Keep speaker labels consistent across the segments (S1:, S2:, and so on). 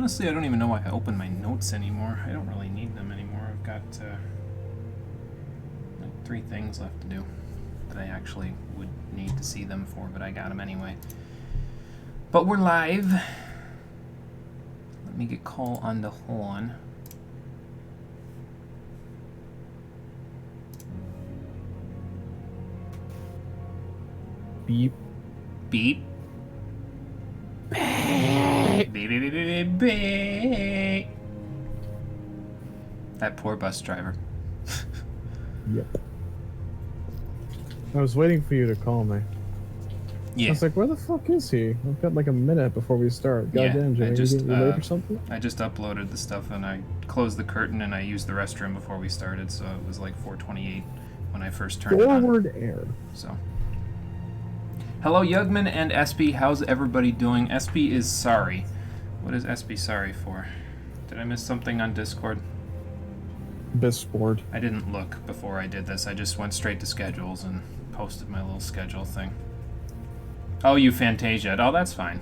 S1: Honestly, I don't even know why I open my notes anymore. I don't really need them anymore. I've got like 3 things left to do that I actually would need to see them for, but I got them anyway. But we're live. Let me get call on the horn.
S2: Beep.
S1: Beep. Beep, beep, beep, beep, beep. That poor bus driver.
S2: Yep. I was waiting for you to call me.
S1: Yeah.
S2: I was like, where the fuck is he? I've got like a minute before we start. Goddamn,
S1: I
S2: Jimmy,
S1: just,
S2: you late or something?
S1: I just uploaded the stuff and I closed the curtain and I used the restroom before we started, so it was like 4:28 when I first turned it on.
S2: Forward air.
S1: So. Hello, Yugman and SB. How's everybody doing? SB is sorry. What is SB sorry for? Did I miss something on Discord?
S2: Bisboard.
S1: I didn't look before I did this. I just went straight to schedules and posted my little schedule thing. Oh, you Fantasia. Oh, that's fine.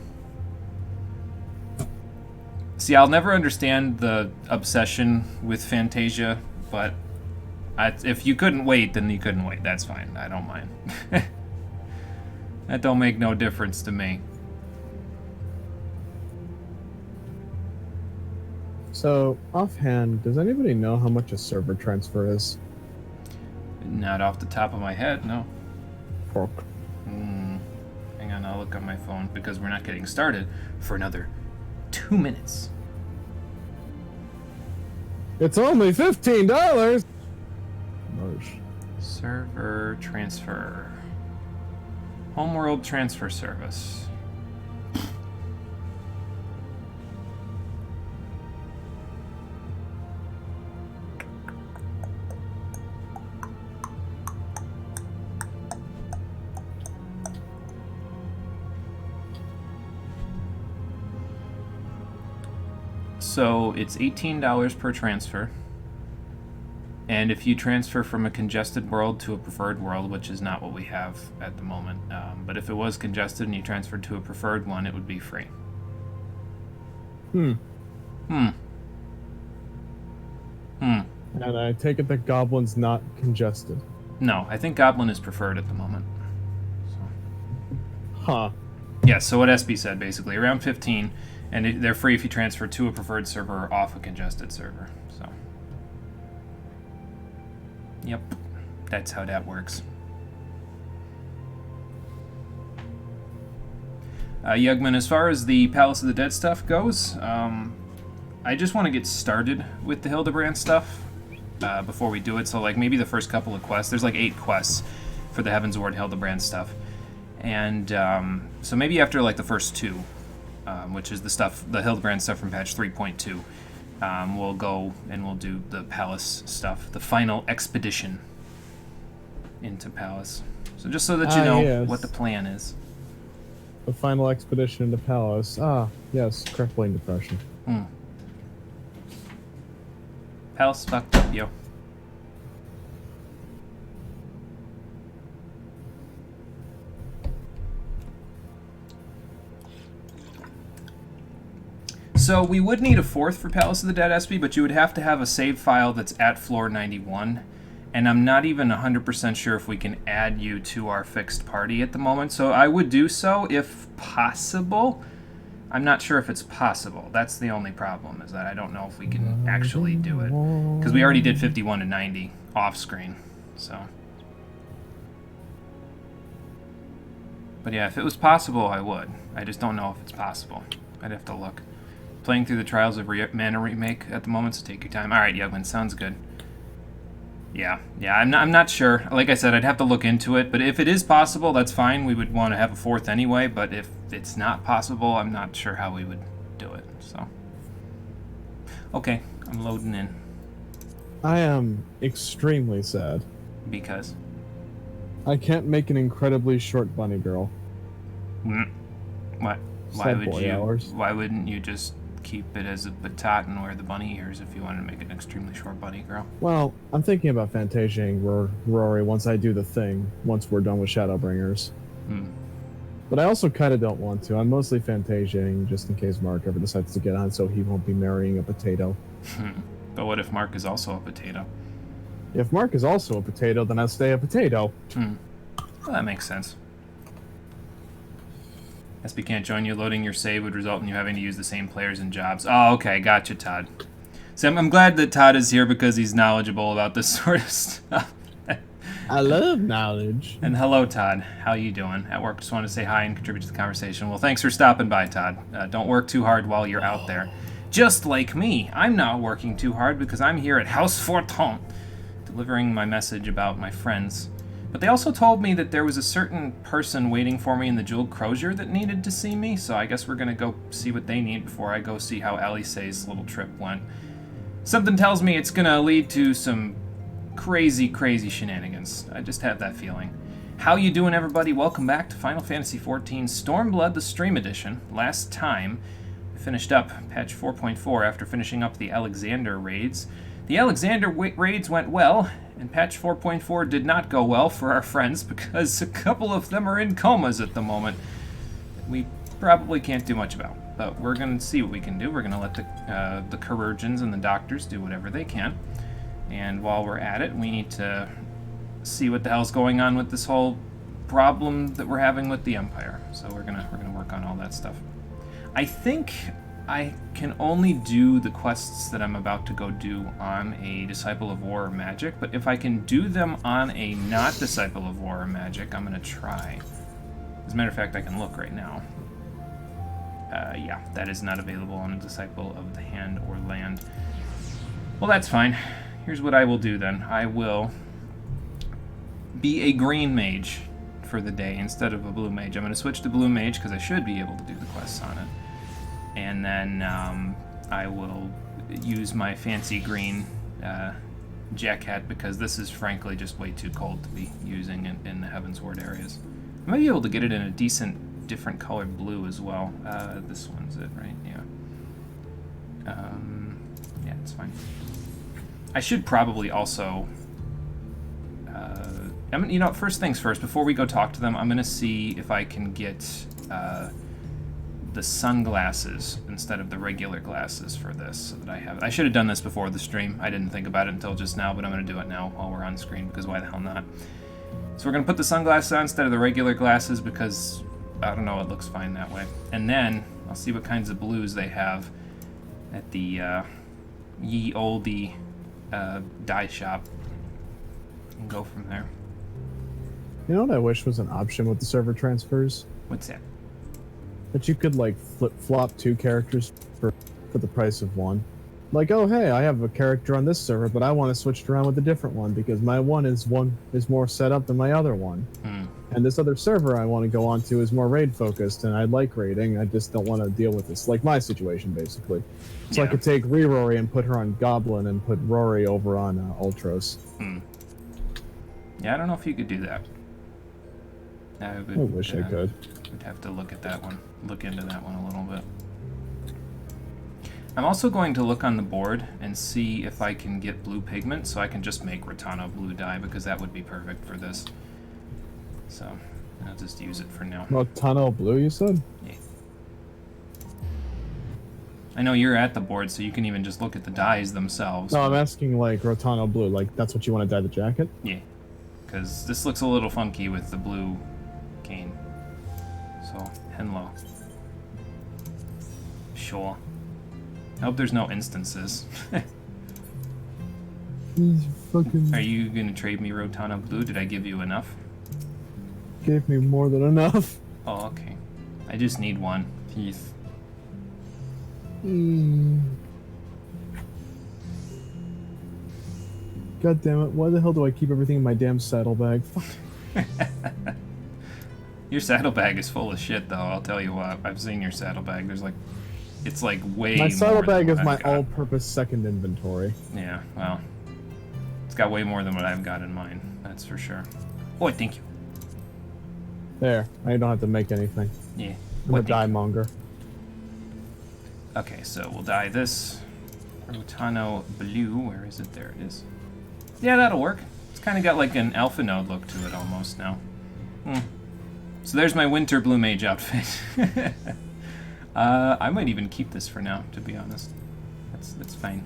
S1: See, I'll never understand the obsession with Fantasia, but if you couldn't wait, then you couldn't wait. That's fine. I don't mind. That don't make no difference to me.
S2: So, offhand, does anybody know how much a server transfer is?
S1: Not off the top of my head, no.
S2: Pork.
S1: Hang on, I'll look on my phone because we're not getting started for another 2 minutes.
S2: It's only $15! Mersh.
S1: Server transfer. Homeworld transfer service. So it's $18 per transfer. And if you transfer from a congested world to a preferred world, which is not what we have at the moment, but if it was congested and you transferred to a preferred one, it would be free.
S2: And I take it that Goblin's not congested.
S1: No, I think Goblin is preferred at the moment.
S2: Huh.
S1: Yeah, so what SB said, basically, around 15, and they're free if you transfer to a preferred server or off a congested server, so... Yep, that's how that works. Yugman, as far as the Palace of the Dead stuff goes, I just want to get started with the Hildebrand stuff before we do it. So, like, maybe the first couple of quests. There's like 8 quests for the Heavensward Hildebrand stuff. And so maybe after, like, the first 2, which is the Hildebrand stuff from patch 3.2, we'll go and we'll do the Palace stuff, the final expedition into Palace. So just so that you know what the plan is.
S2: The final expedition into Palace. Ah, yes, crippling depression.
S1: Palace fucked up, yo. So we would need a 4th for Palace of the Dead SB, but you would have to have a save file that's at floor 91. And I'm not even 100% sure if we can add you to our fixed party at the moment. So I would do so if possible. I'm not sure if it's possible. That's the only problem, is that I don't know if we can actually do it. Because we already did 51 to 90 off screen. So. But yeah, if it was possible, I would. I just don't know if it's possible. I'd have to look. Playing through the Trials of Mana Remake at the moment, so take your time. Alright, Yugman, sounds good. Yeah, I'm not sure. Like I said, I'd have to look into it, but if it is possible, that's fine. We would want to have a 4th anyway, but if it's not possible, I'm not sure how we would do it, so. Okay, I'm loading in.
S2: I am extremely sad.
S1: Because?
S2: I can't make an incredibly short bunny girl.
S1: What? Why wouldn't you just keep it as a batat and wear the bunny ears if you wanted to make an extremely short bunny girl?
S2: Well, I'm thinking about Fantasiaing Rory once I do the thing, once we're done with Shadowbringers. But I also kind of don't want to. I'm mostly Fantasiaing just in case Mark ever decides to get on, so he won't be marrying a potato.
S1: But what if Mark is also a potato?
S2: If Mark is also a potato, then I'll stay a potato.
S1: Well, that makes sense. SB can't join you. Loading your save would result in you having to use the same players and jobs. Oh, okay. Gotcha, Todd. So I'm glad that Todd is here because he's knowledgeable about this sort of stuff.
S2: I love knowledge.
S1: And hello, Todd. How you doing? At work, just want to say hi and contribute to the conversation. Well, thanks for stopping by, Todd. Don't work too hard while you're out there. Just like me, I'm not working too hard because I'm here at House Fortin, delivering my message about my friends. But they also told me that there was a certain person waiting for me in the Jeweled Crozier that needed to see me, so I guess we're going to go see what they need before I go see how Alice's little trip went. Something tells me it's going to lead to some crazy, crazy shenanigans. I just have that feeling. How you doing, everybody? Welcome back to Final Fantasy XIV Stormblood, the Stream Edition. Last time, I finished up patch 4.4 after finishing up the Alexander raids. The Alexander raids went well, and patch 4.4 did not go well for our friends because a couple of them are in comas at the moment. We probably can't do much about, but we're going to see what we can do. We're going to let the chirurgeons and the doctors do whatever they can. And while we're at it, we need to see what the hell's going on with this whole problem that we're having with the Empire. So we're gonna work on all that stuff. I think I can only do the quests that I'm about to go do on a Disciple of War or Magic, but if I can do them on a not Disciple of War or Magic, I'm gonna try. As a matter of fact, I can look right now. Yeah, that is not available on a Disciple of the Hand or Land. Well, that's fine. Here's what I will do then. I will be a green mage for the day instead of a blue mage. I'm going to switch to blue mage because I should be able to do the quests on it. And then I will use my fancy green jack hat because this is frankly just way too cold to be using in the Heavensward areas. I might be able to get it in a decent, different colored blue as well. This one's it, right? Yeah. Yeah, it's fine. I should probably also, you know, first things first, before we go talk to them, I'm going to see if I can get the sunglasses instead of the regular glasses for this, so that I have it. I should have done this before the stream. I didn't think about it until just now, but I'm going to do it now while we're on screen, because why the hell not? So we're going to put the sunglasses on instead of the regular glasses, because, I don't know, it looks fine that way. And then, I'll see what kinds of blues they have at the ye olde dye shop and go from there.
S2: You know what I wish was an option with the server transfers?
S1: What's that?
S2: That you could like flip-flop two characters for the price of one. Like, oh hey, I have a character on this server, but I want to switch it around with a different one because my one is more set up than my other one. And this other server I want to go on to is more raid focused, and I like raiding. I just don't want to deal with this. Like my situation, basically. So yeah. I could take Rory and put her on Goblin and put Rory over on Ultros.
S1: Yeah, I don't know if you could do that. I
S2: wish I could.
S1: Would have to look at that one. Look into that one a little bit. I'm also going to look on the board and see if I can get blue pigment so I can just make Rotano blue dye, because that would be perfect for this. So, I'll just use it for now.
S2: Rotano blue, you said?
S1: Yeah. I know you're at the board, so you can even just look at the dyes themselves.
S2: No, I'm asking like Rotano blue, like that's what you want to dye the jacket?
S1: Yeah. Because this looks a little funky with the blue cane. So, Henlo. Sure. I hope there's no instances. Are you gonna trade me Rotana blue? Did I give you enough?
S2: Gave me more than enough.
S1: Oh, okay. I just need one. Heath.
S2: God damn it, why the hell do I keep everything in my damn saddlebag? Fuck.
S1: Your saddlebag is full of shit, though, I'll tell you what. I've seen your saddlebag. There's like... It's like way
S2: my saddlebag is my
S1: got.
S2: all-purpose second inventory.
S1: Yeah, well... It's got way more than what I've got in mine. That's for sure. Oh, thank you.
S2: There, I don't have to make anything.
S1: Yeah.
S2: I'm a dye monger.
S1: Okay, so we'll dye this Rotano blue. Where is it? There it is. Yeah, that'll work. It's kind of got like an alpha node look to it almost now. So there's my winter blue mage outfit. I might even keep this for now, to be honest. That's fine.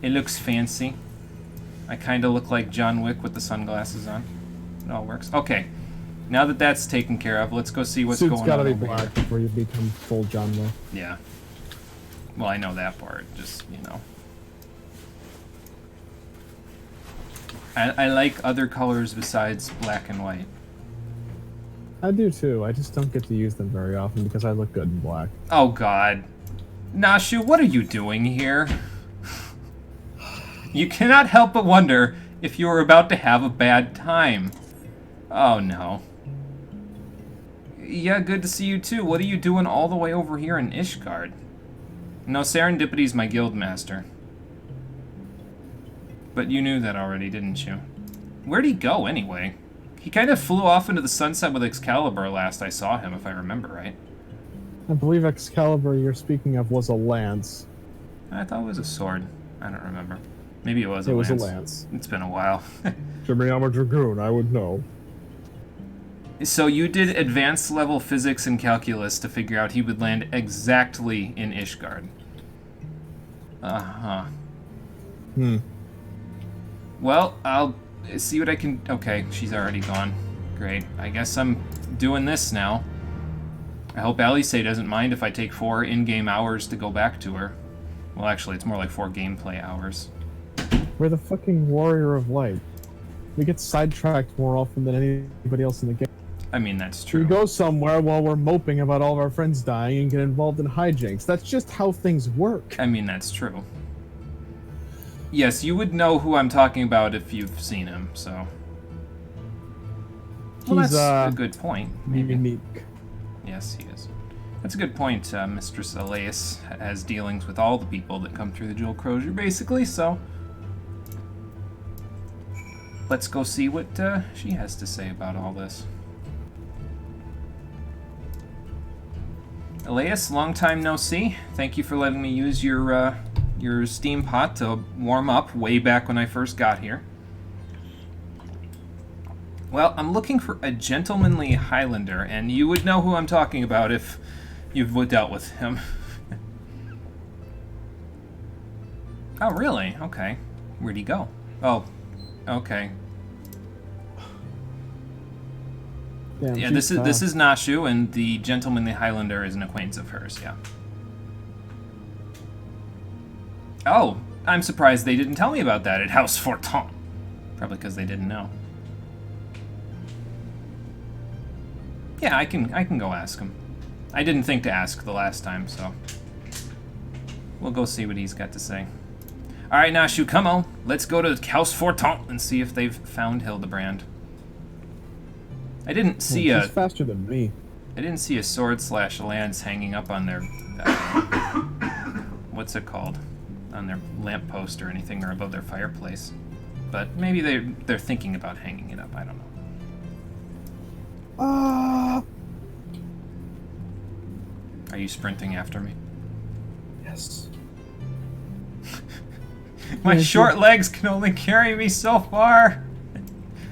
S1: It looks fancy. I kind of look like John Wick with the sunglasses on. It all works. Okay. Now that that's taken care of, let's go see what's going on.
S2: Suit's gotta be
S1: over
S2: black
S1: here.
S2: before you become full John Wick.
S1: Yeah. Well, I know that part. Just, you know. I like other colors besides black and white.
S2: I do too. I just don't get to use them very often because I look good in black.
S1: Oh, God. Nashu, what are you doing here? You cannot help but wonder if you are about to have a bad time. Oh, no. Yeah, good to see you, too. What are you doing all the way over here in Ishgard? No, Serendipity's my guild master. But you knew that already, didn't you? Where'd he go, anyway? He kind of flew off into the sunset with Excalibur last I saw him, if I remember right.
S2: I believe Excalibur you're speaking of was a lance.
S1: I thought it was a sword. I don't remember. Maybe it was a
S2: It
S1: lance.
S2: was a lance.
S1: It's been a while.
S2: Jimmy, I'm a dragoon. I would know.
S1: So you did advanced level physics and calculus to figure out he would land exactly in Ishgard. Uh-huh. Well, I'll see what I can... Okay, she's already gone. Great. I guess I'm doing this now. I hope Alice doesn't mind if I take 4 in-game hours to go back to her. Well, actually, it's more like 4 gameplay hours.
S2: We're the fucking warrior of light. We get sidetracked more often than anybody else in the game.
S1: I mean, that's true.
S2: We go somewhere while we're moping about all of our friends dying and get involved in hijinks. That's just how things work.
S1: I mean, that's true. Yes, you would know who I'm talking about if you've seen him, so... Well,
S2: He's,
S1: that's a good point, maybe.
S2: Unique.
S1: Yes, he is. That's a good point. Mistress Elias has dealings with all the people that come through the Jewel Crozier, basically, so... Let's go see what she has to say about all this. Elias, long time no see. Thank you for letting me use your steam pot to warm up way back when I first got here. Well, I'm looking for a gentlemanly Highlander, and you would know who I'm talking about if you've dealt with him. Oh, really? Okay. Where'd he go? Oh, okay.
S2: Damn,
S1: Yeah, this is Nashu, and the gentlemanly Highlander is an acquaintance of hers. Yeah. Oh, I'm surprised they didn't tell me about that at House Fortin. Probably because they didn't know. Yeah, I can go ask him. I didn't think to ask the last time, so we'll go see what he's got to say. All right, Nashu, come on. Let's go to House Fortin and see if they've found Hildebrand. I didn't see
S2: She's faster than me.
S1: I didn't see a sword / lance hanging up on their what's it called? On their lamppost or anything, or above their fireplace. But maybe they're thinking about hanging it up. I don't know. Are you sprinting after me?
S2: Yes.
S1: My short legs can only carry me so far.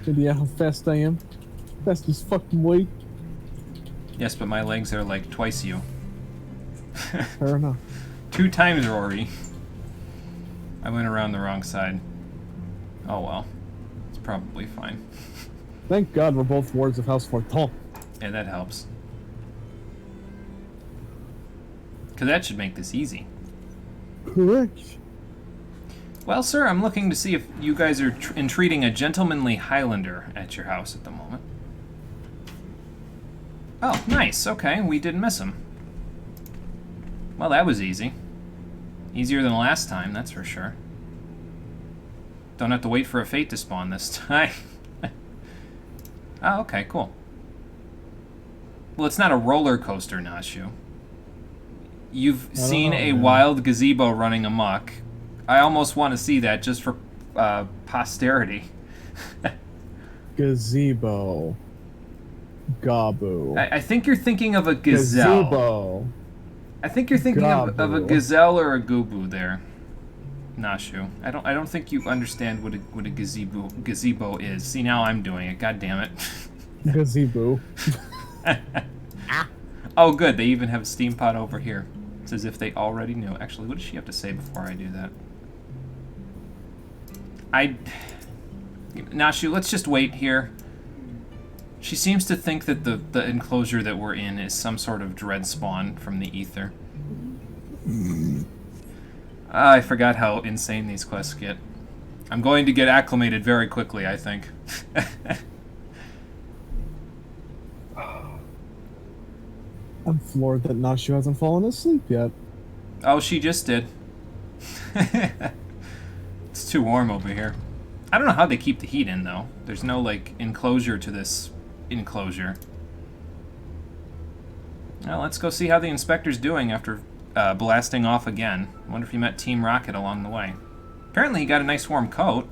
S2: Yeah, how fast I am. Fast as fucking weight.
S1: Yes, but my legs are like twice you.
S2: Fair enough.
S1: 2 times Rory. I went around the wrong side. Oh well. It's probably fine.
S2: Thank God we're both wards of House Fortin.
S1: Yeah, that helps. Because that should make this easy.
S2: Correct.
S1: Well, sir, I'm looking to see if you guys are entreating a gentlemanly Highlander at your house at the moment. Oh, nice. Okay, we didn't miss him. Well, that was easy. Easier than last time, that's for sure. Don't have to wait for a fate to spawn this time. Oh, okay, cool. Well, it's not a roller coaster, Nashu. You've seen a wild gazebo running amok. I almost want to see that just for posterity.
S2: Gazebo. Gabu.
S1: I think you're thinking of a gazelle.
S2: Gazebo.
S1: I think you're thinking of a gazelle or a gubu there, Nashu. I don't think you understand what a gazebo is. See, now I'm doing it. God damn it.
S2: Gazebo.
S1: Oh, good. They even have a steam pot over here. It's as if they already knew. Actually, what does she have to say before I do that? Nashu, let's just wait here. She seems to think that the enclosure that we're in is some sort of dread spawn from the ether. I forgot how insane these quests get. I'm going to get acclimated very quickly, I think.
S2: I'm floored that Nashu hasn't fallen asleep yet.
S1: Oh, she just did. It's too warm over here. I don't know how they keep the heat in, though. There's no, like, enclosure to this enclosure. Well, let's go see how the inspector's doing after blasting off again. I wonder if he met Team Rocket along the way. Apparently he got a nice warm coat.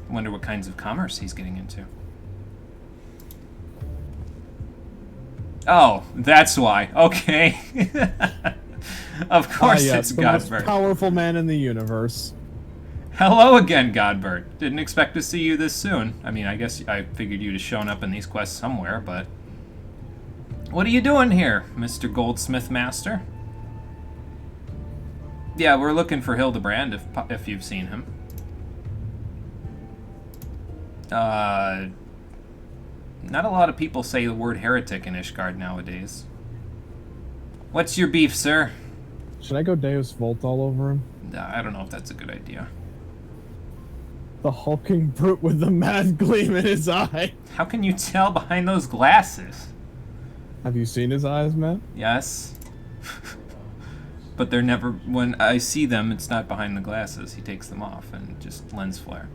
S1: Wonder what kinds of commerce he's getting into. Oh, that's why. Okay. Of course
S2: yes,
S1: it's
S2: the most
S1: Godbert.
S2: powerful man in the universe.
S1: Hello again, Godbert. Didn't expect to see you this soon. I mean, I guess I figured you'd have shown up in these quests somewhere, but... What are you doing here, Mr. Goldsmith Master? Yeah, we're looking for Hildebrand, if you've seen him. Not a lot of people say the word heretic in Ishgard nowadays. What's your beef, sir?
S2: Should I go Deus Volt all over him?
S1: I don't know if that's a good idea.
S2: The hulking brute with the mad gleam in his eye.
S1: How can you tell behind those glasses?
S2: Have you seen his eyes, man?
S1: Yes. But they're never... When I see them, it's not behind the glasses. He takes them off and just lens flare.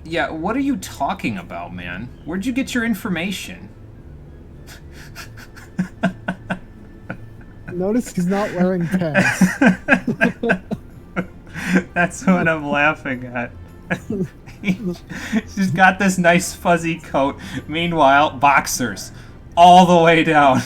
S1: Yeah, what are you talking about, man? Where'd you get your information?
S2: Notice he's not wearing pants.
S1: That's what I'm laughing at. She's got this nice fuzzy coat. Meanwhile, boxers. All the way down.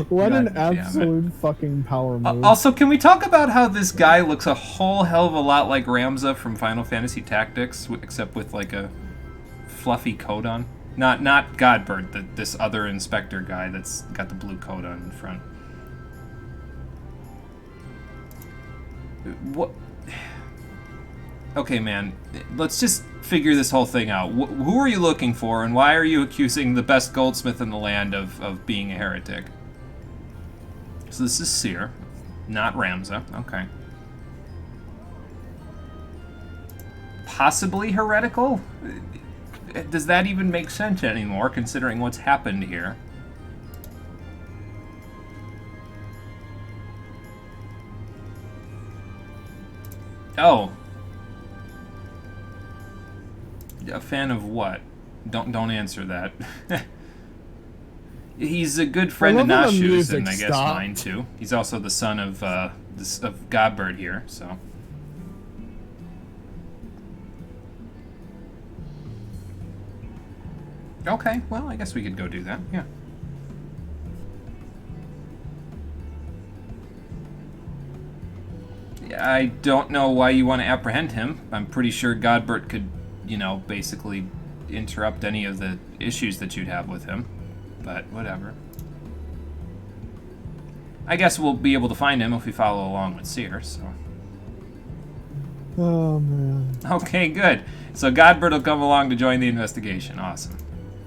S2: What
S1: God
S2: an absolute fucking power move.
S1: Also, can we talk about how this guy looks a whole hell of a lot like Ramza from Final Fantasy Tactics, except with like a fluffy coat on? Not Godbert, this other inspector guy that's got the blue coat on in front. What? Okay, man, let's just figure this whole thing out. Who are you looking for, and why are you accusing the best goldsmith in the land of being a heretic? So this is Seer, not Ramza. Okay. Possibly heretical? Does that even make sense anymore, considering what's happened here? Oh. A fan of what? Don't answer that. He's a good friend of Nashu's, and I guess mine too. He's also the son of Godbert here, so. Okay, well, I guess we could go do that, yeah. I don't know why you want to apprehend him. I'm pretty sure Godbert could, you know, basically interrupt any of the issues that you'd have with him. But whatever. I guess we'll be able to find him if we follow along with Seer, so.
S2: Oh, man.
S1: Okay, good. So Godbert will come along to join the investigation. Awesome.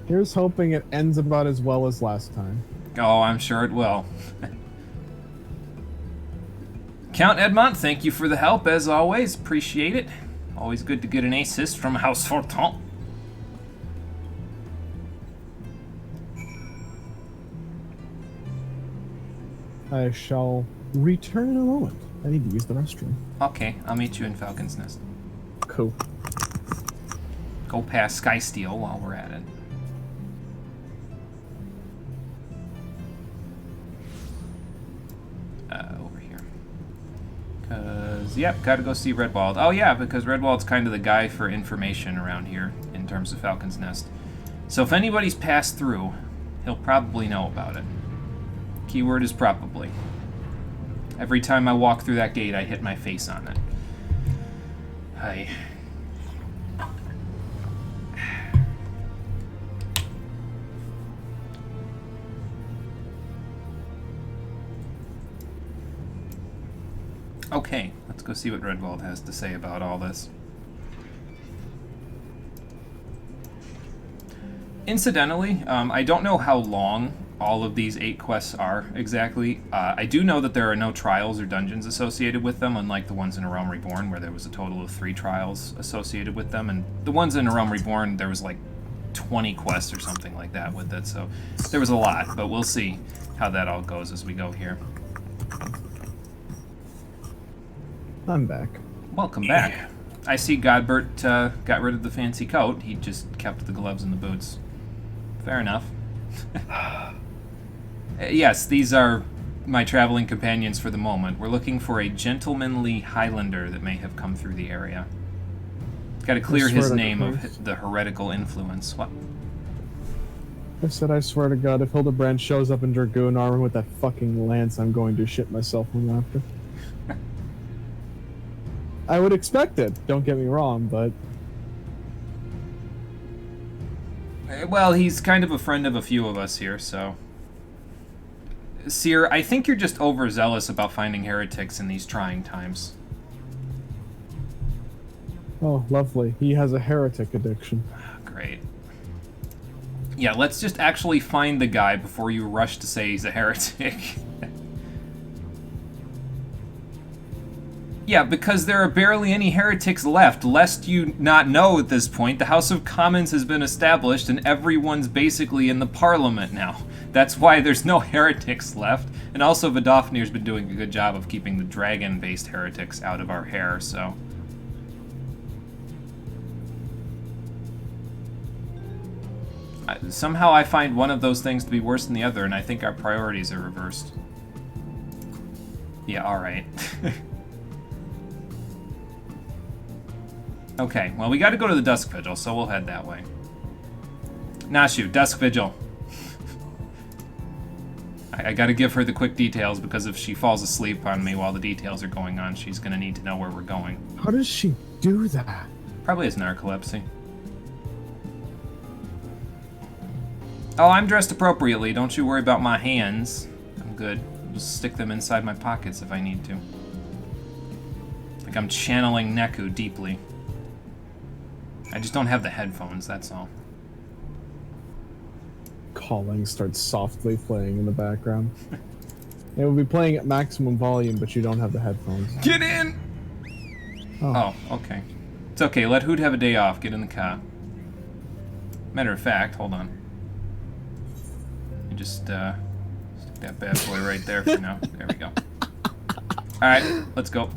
S2: Here's hoping it ends about as well as last time.
S1: Oh, I'm sure it will. Count Edmont, thank you for the help, as always. Appreciate it. Always good to get an assist from House Forton.
S2: I shall return in a moment. I need to use the restroom.
S1: Okay, I'll meet you in Falcon's Nest.
S2: Cool.
S1: Go past Skysteel while we're at it. Over here. Yep, gotta go see Redwald. Oh yeah, because Redwald's kind of the guy for information around here in terms of Falcon's Nest. So if anybody's passed through, He'll probably know about it. Keyword is probably. Every time I walk through that gate, I hit my face on it. Hi. Okay, let's go see what Redwald has to say about all this. Incidentally, I don't know how long all of these 8 quests are exactly. I do know that there are no trials or dungeons associated with them, unlike the ones in A Realm Reborn, where there was a total of 3 trials associated with them. And the ones in A Realm Reborn, there was like 20 quests or something like that with it, so there was a lot, but we'll see how that all goes as we go here.
S2: I'm back.
S1: Welcome back. I see Godbert got rid of the fancy coat. He just kept the gloves and the boots. Fair enough. Yes, these are my traveling companions for the moment. We're looking for a gentlemanly Highlander that may have come through the area. Got to clear his name of the heretical influence. What?
S2: I said, I swear to God, if Hildebrand shows up in Dragoon armor with that fucking lance, I'm going to shit myself from laughter. I would expect it, don't get me wrong, but...
S1: Well, he's kind of a friend of a few of us here, so... Seer, I think you're just overzealous about finding heretics in these trying times.
S2: Oh, lovely. He has a heretic addiction.
S1: Great. Yeah, let's just actually find the guy before you rush to say he's a heretic. Yeah, because there are barely any heretics left. Lest you not know at this point, the House of Commons has been established and everyone's basically in the Parliament now. That's why there's no heretics left. And also Vidofnir's been doing a good job of keeping the dragon-based heretics out of our hair, so... Somehow I find one of those things to be worse than the other, and I think our priorities are reversed. Yeah, alright. Okay, well, we gotta go to the Dusk Vigil, so we'll head that way. Nashu, Dusk Vigil. I gotta give her the quick details, because if she falls asleep on me while the details are going on, she's gonna need to know where we're going.
S2: How does she do that?
S1: Probably has narcolepsy. Oh, I'm dressed appropriately. Don't you worry about my hands. I'm good. Just stick them inside my pockets if I need to. Like I'm channeling Neku deeply. I just don't have the headphones, that's all.
S2: Calling starts softly playing in the background. It will be playing at maximum volume, but you don't have the headphones.
S1: Get in! Oh, okay. It's okay, let Hoot have a day off. Get in the car. Matter of fact, hold on. You just, stick that bad boy right there for now. There we go. Alright, let's go.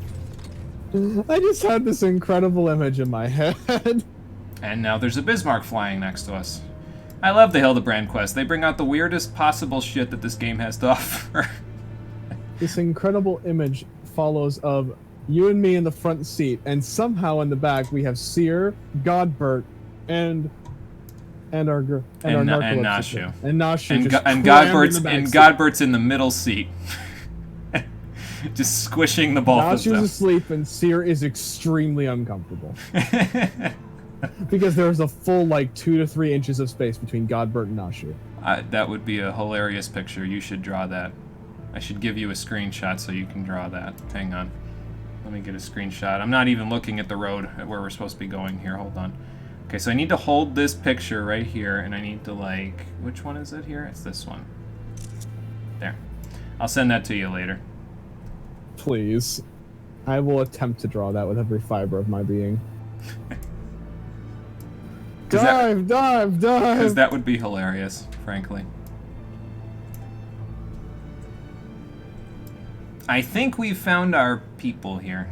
S2: I just had this incredible image in my head.
S1: And now there's a Bismarck flying next to us. I love the Hildebrand quest. They bring out the weirdest possible shit that this game has to offer.
S2: This incredible image follows of you and me in the front seat, and somehow in the back we have Seer, Godbert, and Nashu.
S1: And
S2: Nashu.
S1: And Godbert's in the middle seat. Just squishing the both of them.
S2: Nashu's asleep and Seer is extremely uncomfortable. Because there's a full, like, 2 to 3 inches of space between Godbert and Nashu.
S1: That would be a hilarious picture. You should draw that. I should give you a screenshot so you can draw that. Hang on. Let me get a screenshot. I'm not even looking at the road where we're supposed to be going here. Hold on. Okay, so I need to hold this picture right here, and I need to, like... Which one is it here? It's this one. There. I'll send that to you later.
S2: Please. I will attempt to draw that with every fiber of my being. Dive!
S1: Because that would be hilarious, frankly. I think we've found our people here.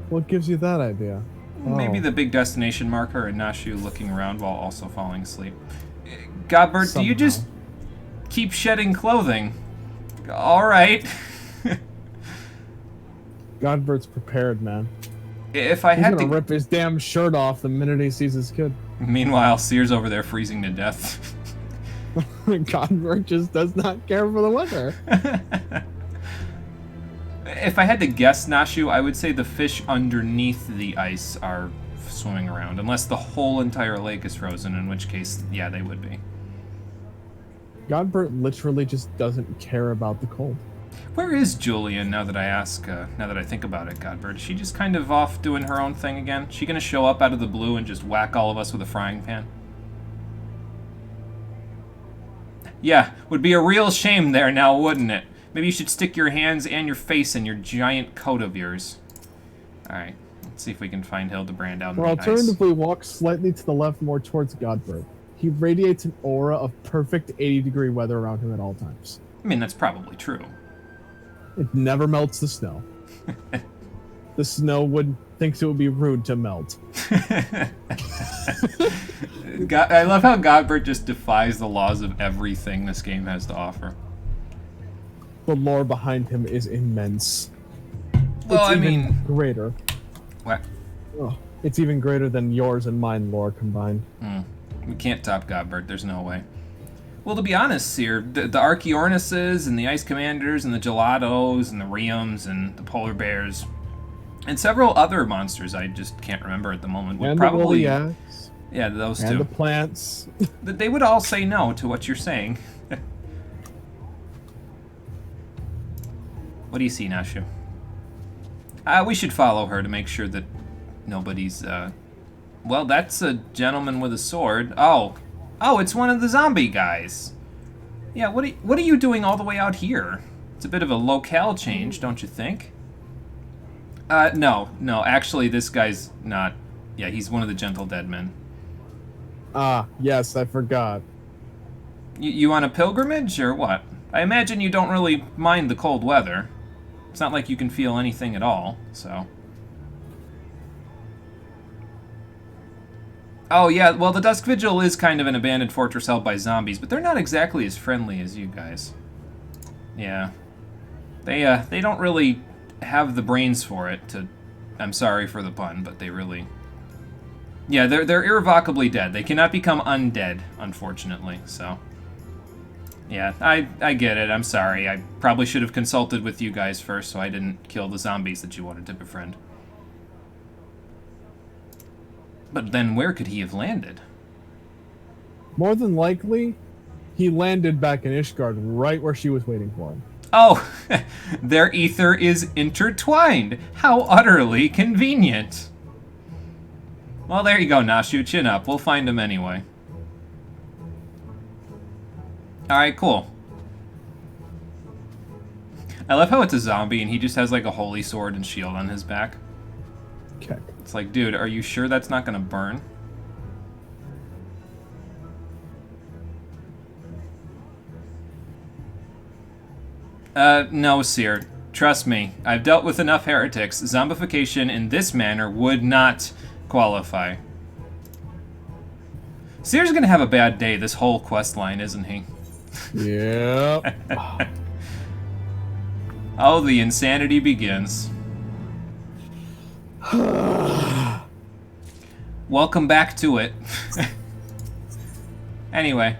S2: What gives you that idea?
S1: Maybe the big destination marker and Nashu looking around while also falling asleep. Godbert, do you just keep shedding clothing? Alright.
S2: Godbert's prepared, man.
S1: If I
S2: He's
S1: had
S2: gonna
S1: to
S2: rip his damn shirt off the minute he sees his kid.
S1: Meanwhile, Seer's over there freezing to death.
S2: Godbert just does not care for the weather.
S1: If I had to guess, Nashu, I would say the fish underneath the ice are swimming around, unless the whole entire lake is frozen, in which case, yeah, they would be.
S2: Godbert literally just doesn't care about the cold.
S1: Where is Julian, now that I think about it, Godbert? Is she just kind of off doing her own thing again? She gonna show up out of the blue and just whack all of us with a frying pan? Yeah, would be a real shame there now, wouldn't it? Maybe you should stick your hands and your face in your giant coat of yours. Alright, let's see if we can find Hildebrand out in
S2: Or
S1: the ice.
S2: alternatively, walk slightly to the left more towards Godbert. He radiates an aura of perfect 80-degree weather around him at all times.
S1: I mean, that's probably true.
S2: It never melts the snow. The snow thinks it would be rude to melt.
S1: I love how Godbert just defies the laws of everything this game has to offer.
S2: The lore behind him is immense.
S1: Well,
S2: it's even greater.
S1: What?
S2: Oh, it's even greater than yours and mine lore combined.
S1: We can't top Godbert, there's no way. Well, to be honest, Seer, the Archaeornises and the Ice Commanders and the Gelatos and the Riums and the Polar Bears and several other monsters I just can't remember at the moment would
S2: And
S1: probably...
S2: the Woolly-Ass,
S1: yeah, those
S2: and
S1: two.
S2: the plants.
S1: They would all say no to what you're saying. What do you see, Nashu? We should follow her to make sure that nobody's, Well, that's a gentleman with a sword. Oh, it's one of the zombie guys. Yeah, what are you doing all the way out here? It's a bit of a locale change, don't you think? No, actually, this guy's not... Yeah, he's one of the Gentle Dead Men.
S2: Ah, yes, I forgot.
S1: You on a pilgrimage, or what? I imagine you don't really mind the cold weather. It's not like you can feel anything at all, so... Oh, yeah, well, the Dusk Vigil is kind of an abandoned fortress held by zombies, but they're not exactly as friendly as you guys. Yeah. They don't really have the brains for it to... I'm sorry for the pun, but they really... Yeah, they're irrevocably dead. They cannot become undead, unfortunately, so... Yeah, I get it. I'm sorry. I probably should have consulted with you guys first so I didn't kill the zombies that you wanted to befriend. But then where could he have landed?
S2: More than likely, he landed back in Ishgard right where she was waiting for him.
S1: Oh, their ether is intertwined. How utterly convenient. Well, there you go, Nashu. Chin up. We'll find him anyway. Alright, cool. I love how it's a zombie and he just has like a holy sword and shield on his back.
S2: Okay.
S1: It's like, dude, are you sure that's not gonna burn? No, Seer. Trust me, I've dealt with enough heretics. Zombification in this manner would not qualify. Seer's gonna have a bad day this whole quest line, isn't he?
S2: Yep.
S1: Oh, the insanity begins. Welcome back to it. Anyway.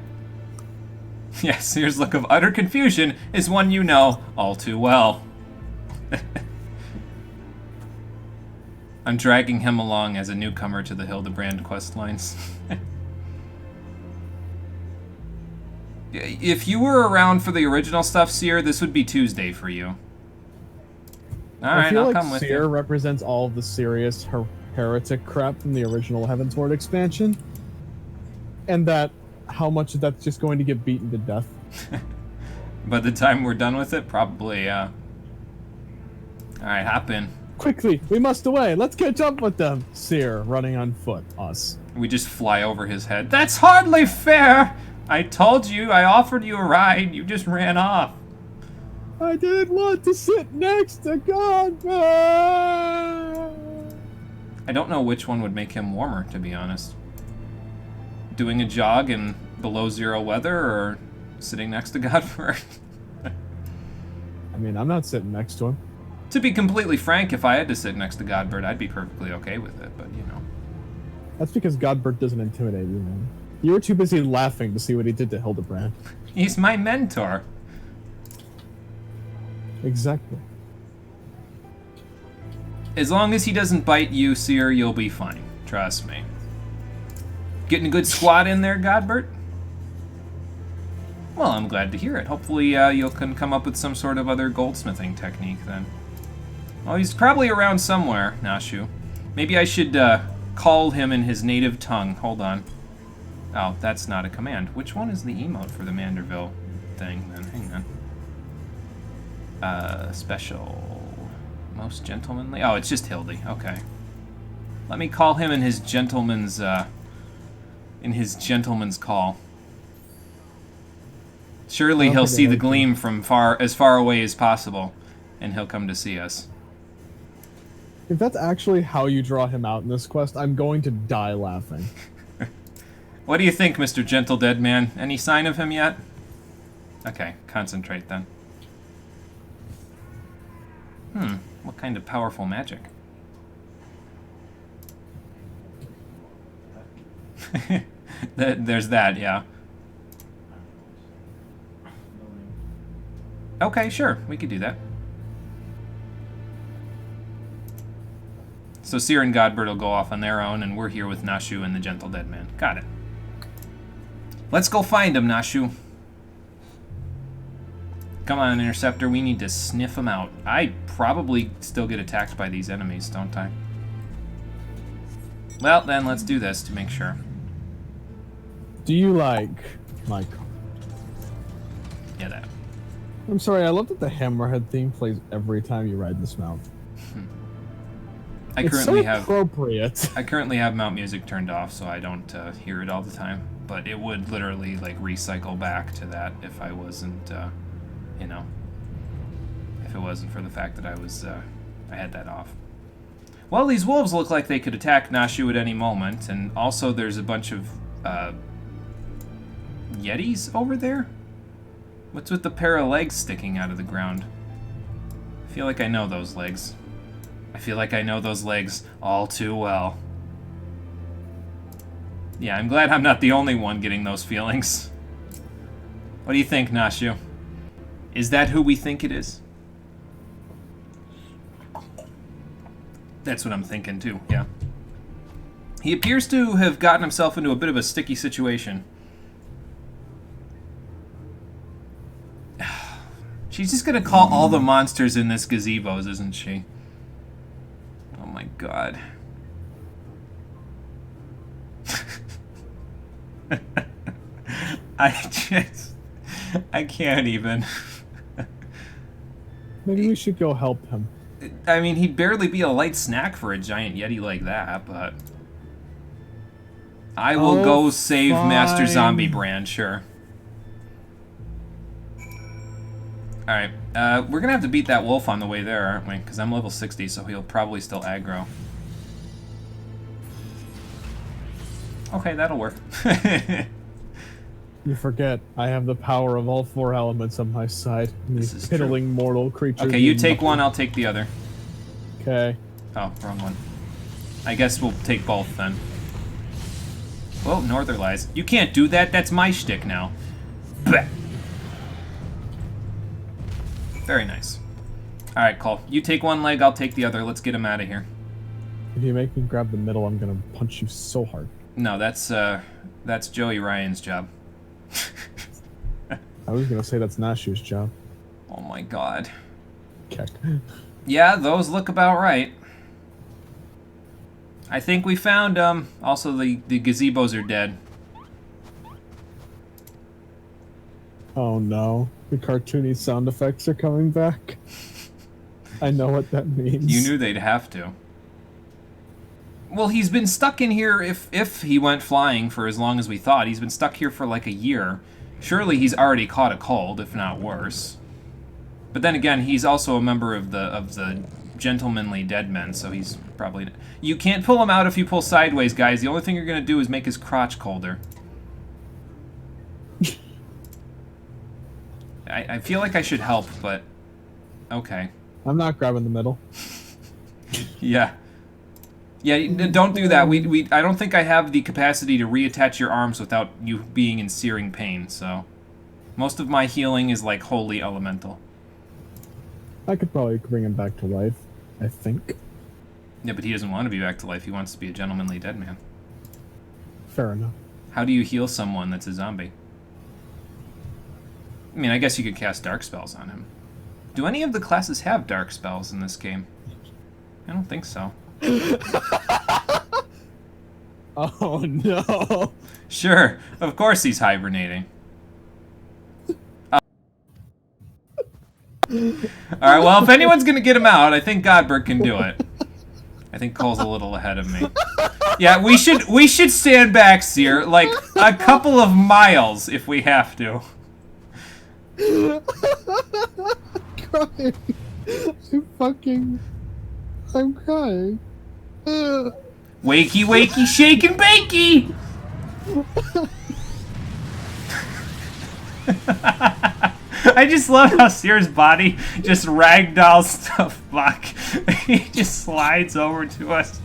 S1: Yes, Seer's look of utter confusion is one you know all too well. I'm dragging him along as a newcomer to the Hildebrand questlines. If you were around for the original stuff, Seer, this would be Tuesday for you. Alright, I'll come with you.
S2: Seer represents all of the serious heretic crap from the original Heavensward expansion. And that how much of that's just going to get beaten to death.
S1: By the time we're done with it, probably, yeah. Alright, hop in.
S2: Quickly, we must away. Let's catch up with them. Seer, running on foot. Us.
S1: We just fly over his head. That's hardly fair! I told you, I offered you a ride, you just ran off.
S2: I didn't want to sit next to God.
S1: I don't know which one would make him warmer, to be honest. Doing a jog in below zero weather, or sitting next to Godbert?
S2: I mean, I'm not sitting next to him.
S1: To be completely frank, if I had to sit next to Godbert, I'd be perfectly okay with it, but you know.
S2: That's because Godbert doesn't intimidate you, man. You were too busy laughing to see what he did to Hildebrand.
S1: He's my mentor.
S2: Exactly.
S1: As long as he doesn't bite you, Seer, you'll be fine. Trust me. Getting a good squat in there, Godbert? Well, I'm glad to hear it. Hopefully you can come up with some sort of other goldsmithing technique then. Oh, he's probably around somewhere, Nashu. Maybe I should call him in his native tongue. Hold on. Oh, that's not a command. Which one is the emote for the Manderville thing then? Hang on. Special. Most gentlemanly. Oh, it's just Hildy. Okay. Let me call him in his gentleman's call. Surely he'll see the gleam from as far away as possible, and he'll come to see us.
S2: If that's actually how you draw him out in this quest, I'm going to die laughing.
S1: What do you think, Mr. Gentle Dead Man? Any sign of him yet? Okay, concentrate then. What kind of powerful magic? There's that, yeah. Okay, sure, we could do that. So Seer and Godbert will go off on their own, and we're here with Nashu and the Gentle Dead Man. Got it. Let's go find him, Nashu. Come on, Interceptor, we need to sniff him out. I probably still get attacked by these enemies, don't I? Well, then let's do this to make sure.
S2: Do you like my...
S1: Yeah, that.
S2: I'm sorry, I love that the Hammerhead theme plays every time you ride this mount.
S1: I currently
S2: have
S1: mount music turned off, so I don't hear it all the time. But it would literally like recycle back to that if I wasn't, you know, if it wasn't for the fact that I had that off. Well, these wolves look like they could attack Nashu at any moment, and also there's a bunch of Yetis over there. What's with the pair of legs sticking out of the ground? I feel like I know those legs. I feel like I know those legs all too well. Yeah, I'm glad I'm not the only one getting those feelings. What do you think, Nashu? Is that who we think it is? That's what I'm thinking too, yeah. He appears to have gotten himself into a bit of a sticky situation. She's just gonna call all the monsters in this gazebos, isn't she? Oh my god. I can't even.
S2: Maybe we should go help him.
S1: I mean, he'd barely be a light snack for a giant Yeti like that, but... I will go save Master Zombie Brand, sure. Alright, we're gonna have to beat that wolf on the way there, aren't we? Because I'm level 60, so he'll probably still aggro. Okay, that'll work.
S2: You forget, I have the power of all four elements on my side.
S1: This is
S2: piddling
S1: true.
S2: mortal creatures.
S1: Okay, you take one, I'll take the other.
S2: Okay.
S1: Oh, wrong one. I guess we'll take both then. Whoa, Norther lies. You can't do that, that's my shtick now. Blech. Very nice. Alright, Cole. You take one leg, I'll take the other. Let's get him out of here.
S2: If you make me grab the middle, I'm gonna punch you so hard.
S1: No, that's Joey Ryan's job.
S2: I was gonna say that's Nashu's job.
S1: Oh my god.
S2: Keck.
S1: Yeah, those look about right. I think we found them. Also, the gazebos are dead.
S2: Oh no. The cartoony sound effects are coming back. I know what that means.
S1: You knew they'd have to. Well, he's been stuck in here, if he went flying for as long as we thought. He's been stuck here for like a year. Surely he's already caught a cold, if not worse. But then again, he's also a member of the Gentlemanly Dead Men, so he's probably... You can't pull him out if you pull sideways, guys. The only thing you're going to do is make his crotch colder. I feel like I should help, but... Okay.
S2: I'm not grabbing the middle.
S1: Yeah. Yeah, don't do that. I don't think I have the capacity to reattach your arms without you being in searing pain, so... Most of my healing is, like, wholly elemental.
S2: I could probably bring him back to life, I think.
S1: Yeah, but he doesn't want to be back to life. He wants to be a gentlemanly dead man.
S2: Fair enough.
S1: How do you heal someone that's a zombie? I mean, I guess you could cast dark spells on him. Do any of the classes have dark spells in this game? I don't think so.
S2: Oh, no.
S1: Sure, of course he's hibernating. Alright, well, if anyone's gonna get him out, I think Godbert can do it. I think Cole's a little ahead of me. Yeah, we should stand back, Seer, like a couple of miles if we have to.
S2: I'm crying.
S1: Wakey, wakey, shake and bakey! I just love how Seer's body just ragdoll stuff back. He just slides over to us.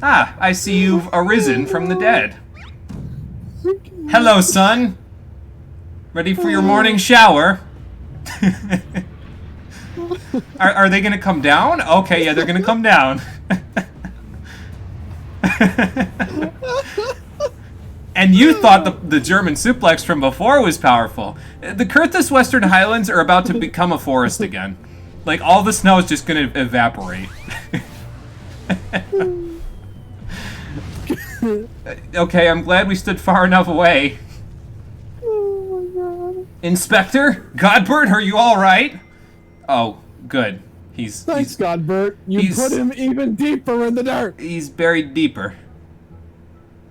S1: Ah, I see you've arisen from the dead. Hello, son. Ready for your morning shower? Are they gonna come down? Okay, yeah, they're gonna come down. And you thought the German suplex from before was powerful. The Kurthus Western Highlands are about to become a forest again. Like, all the snow is just gonna evaporate. Okay, I'm glad we stood far enough away.
S2: Oh my god.
S1: Inspector? Godbert, are you alright? Oh, good.
S2: Thanks, Godbert. You put him even deeper in the dirt.
S1: He's buried deeper.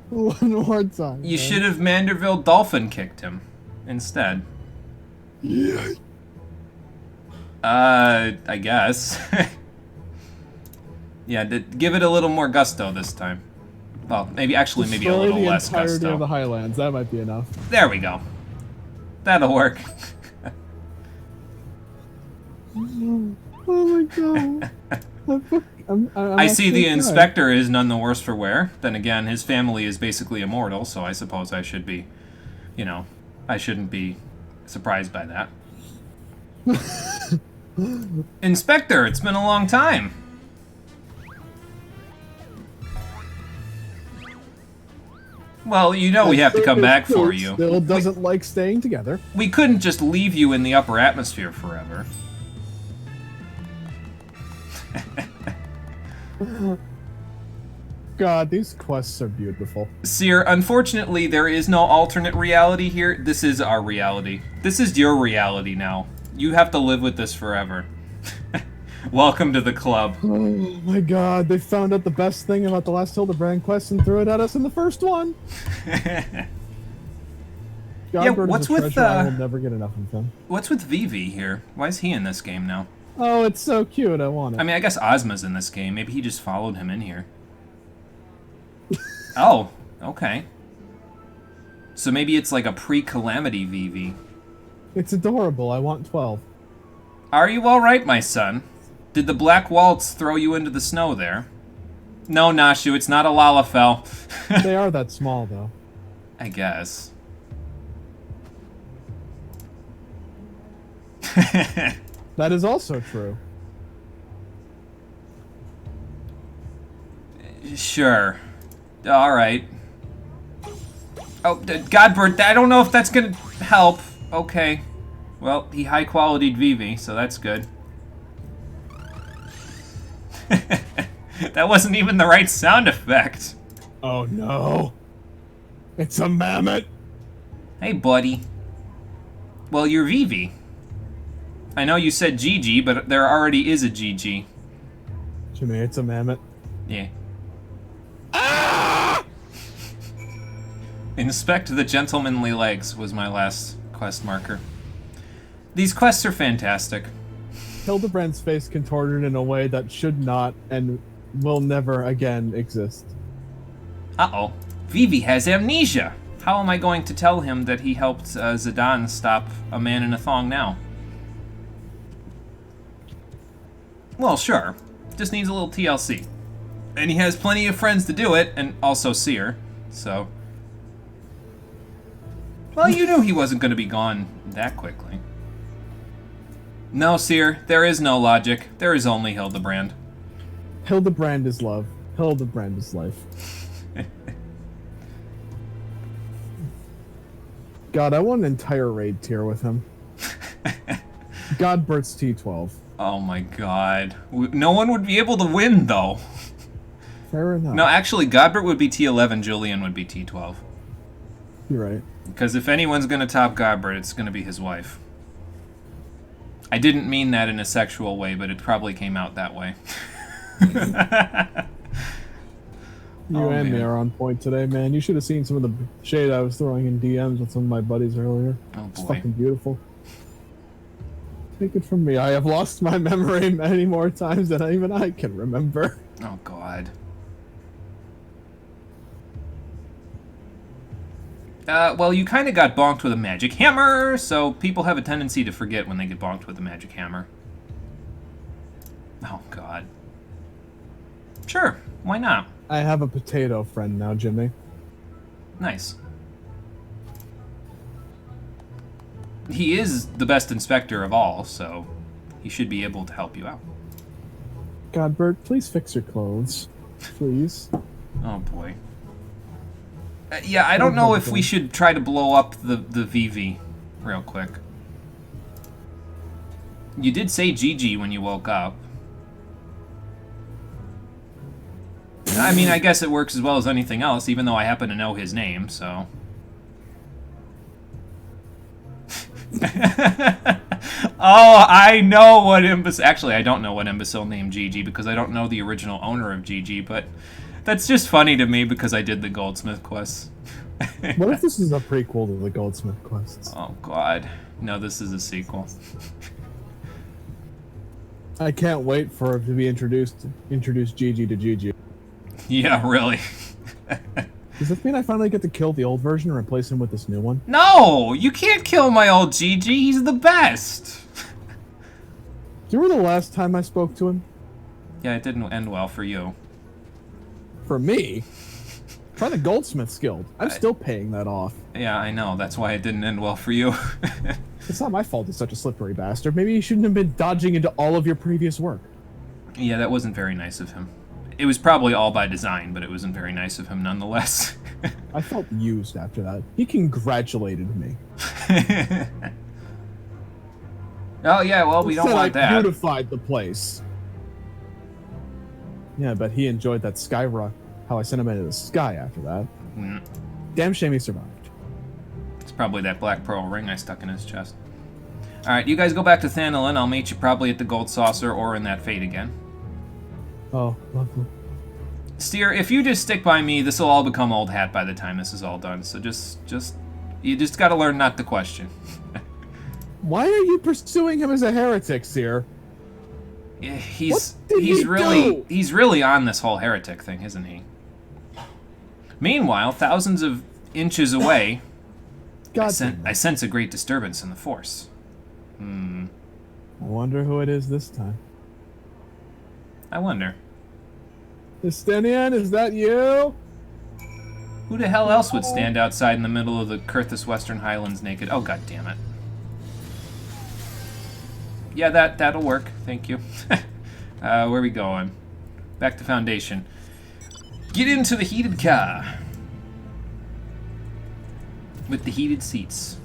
S2: One more time.
S1: You should have Manderville Dolphin kicked him instead.
S2: Yeah.
S1: I guess. Yeah, give it a little more gusto this time. Well, maybe a little less
S2: the entirety
S1: gusto.
S2: of the Highlands. That might be enough.
S1: There we go. That'll work.
S2: Oh my god.
S1: I see the inspector is none the worse for wear. Then again, his family is basically immortal, so I suppose I should be, I shouldn't be surprised by that. Inspector, it's been a long time. Well, we have to come back for you.
S2: Still doesn't like staying together.
S1: We couldn't just leave you in the upper atmosphere forever.
S2: God, these quests are beautiful.
S1: Seer, unfortunately, there is no alternate reality here. This is our reality. This is your reality now. You have to live with this forever. Welcome to the club.
S2: Oh my god, they found out the best thing about the last Hildebrand quest and threw it at us in the first one.
S1: Yeah, what's with
S2: I will never get enough of him.
S1: What's with Vivi here? Why is he in this game now?
S2: Oh, it's so cute. I want it.
S1: I mean, I guess Ozma's in this game. Maybe he just followed him in here. Oh, okay. So maybe it's like a pre-calamity Vivi.
S2: It's adorable. I want 12.
S1: Are you all right, my son? Did the Black Waltz throw you into the snow there? No, Nashu, it's not a Lalafell.
S2: They are that small, though.
S1: I guess.
S2: That is also true.
S1: Sure. All right. Oh, Godbert, I don't know if that's gonna help. Okay. Well, he high-quality'd Vivi, so that's good. That wasn't even the right sound effect.
S2: Oh no. It's a mammoth.
S1: Hey, buddy. Well, you're Vivi. I know you said Gigi, but there already is a Gigi.
S2: Jimmy, it's a mammoth.
S1: Yeah. Inspect the gentlemanly legs was my last quest marker. These quests are fantastic.
S2: Hildebrand's face contorted in a way that should not and will never again exist.
S1: Uh-oh. Vivi has amnesia. How am I going to tell him that he helped Zidane stop a man in a thong now? Well, sure. Just needs a little TLC. And he has plenty of friends to do it, and also Seer, so... Well, you knew he wasn't going to be gone that quickly. No, Seer, there is no logic. There is only Hildebrand.
S2: Hildebrand is love. Hildebrand is life. God, I want an entire raid tier with him. Godbert's T12.
S1: Oh my god. No one would be able to win, though.
S2: Fair enough.
S1: No, actually, Godbert would be T11, Julian would be T12.
S2: You're right.
S1: Because if anyone's going to top Godbert, it's going to be his wife. I didn't mean that in a sexual way, but it probably came out that way.
S2: You and me are on point today, man. You should have seen some of the shade I was throwing in DMs with some of my buddies earlier.
S1: Oh boy.
S2: It's fucking beautiful. Take it from me. I have lost my memory many more times than even I can remember.
S1: Oh god. Well, you kind of got bonked with a magic hammer, so people have a tendency to forget when they get bonked with a magic hammer. Oh god. Sure, why not?
S2: I have a potato friend now, Jimmy.
S1: Nice. He is the best inspector of all, so he should be able to help you out.
S2: Godbert, please fix your clothes. Please.
S1: Oh boy. Yeah, I don't know if we should try to blow up the VV real quick. You did say GG when you woke up. I mean, I guess it works as well as anything else, even though I happen to know his name, so... Oh, I know what imbecile... Actually, I don't know what imbecile named Gigi, because I don't know the original owner of Gigi, but that's just funny to me because I did the Goldsmith quests.
S2: What if this is a prequel to the Goldsmith quests?
S1: Oh, God. No, this is a sequel.
S2: I can't wait for it to be introduce Gigi to Gigi.
S1: Yeah, really.
S2: Does this mean I finally get to kill the old version and replace him with this new one?
S1: No! You can't kill my old Gigi. He's the best.
S2: Do you remember the last time I spoke to him?
S1: Yeah, it didn't end well for you.
S2: For me? Try the Goldsmith's Guild. I'm still paying that off.
S1: Yeah, I know. That's why it didn't end well for you.
S2: It's not my fault he's such a slippery bastard. Maybe you shouldn't have been dodging into all of your previous work.
S1: Yeah, that wasn't very nice of him. It was probably all by design, but it wasn't very nice of him nonetheless.
S2: I felt used after that. He congratulated me.
S1: Oh yeah, well, we don't want that.
S2: I beautified the place. Yeah, but he enjoyed that sky rock. How I sent him into the sky after that.
S1: Mm.
S2: Damn shame he survived.
S1: It's probably that black pearl ring I stuck in his chest. Alright, you guys go back to Thanolin. I'll meet you probably at the Gold Saucer or in that Fate again.
S2: Oh, lovely.
S1: Steer, if you just stick by me, this will all become old hat by the time this is all done. So you just gotta learn not to question.
S2: Why are you pursuing him as a heretic, Seer?
S1: He's really on this whole heretic thing, isn't he? Meanwhile, thousands of inches away, I sense a great disturbance in the Force.
S2: I wonder who it is this time.
S1: I wonder.
S2: Estinian, is that you?
S1: Who the hell else would stand outside in the middle of the Kurthus Western Highlands naked? Oh, god damn it. Yeah, that'll work. Thank you. Where are we going? Back to Foundation. Get into the heated car. With the heated seats.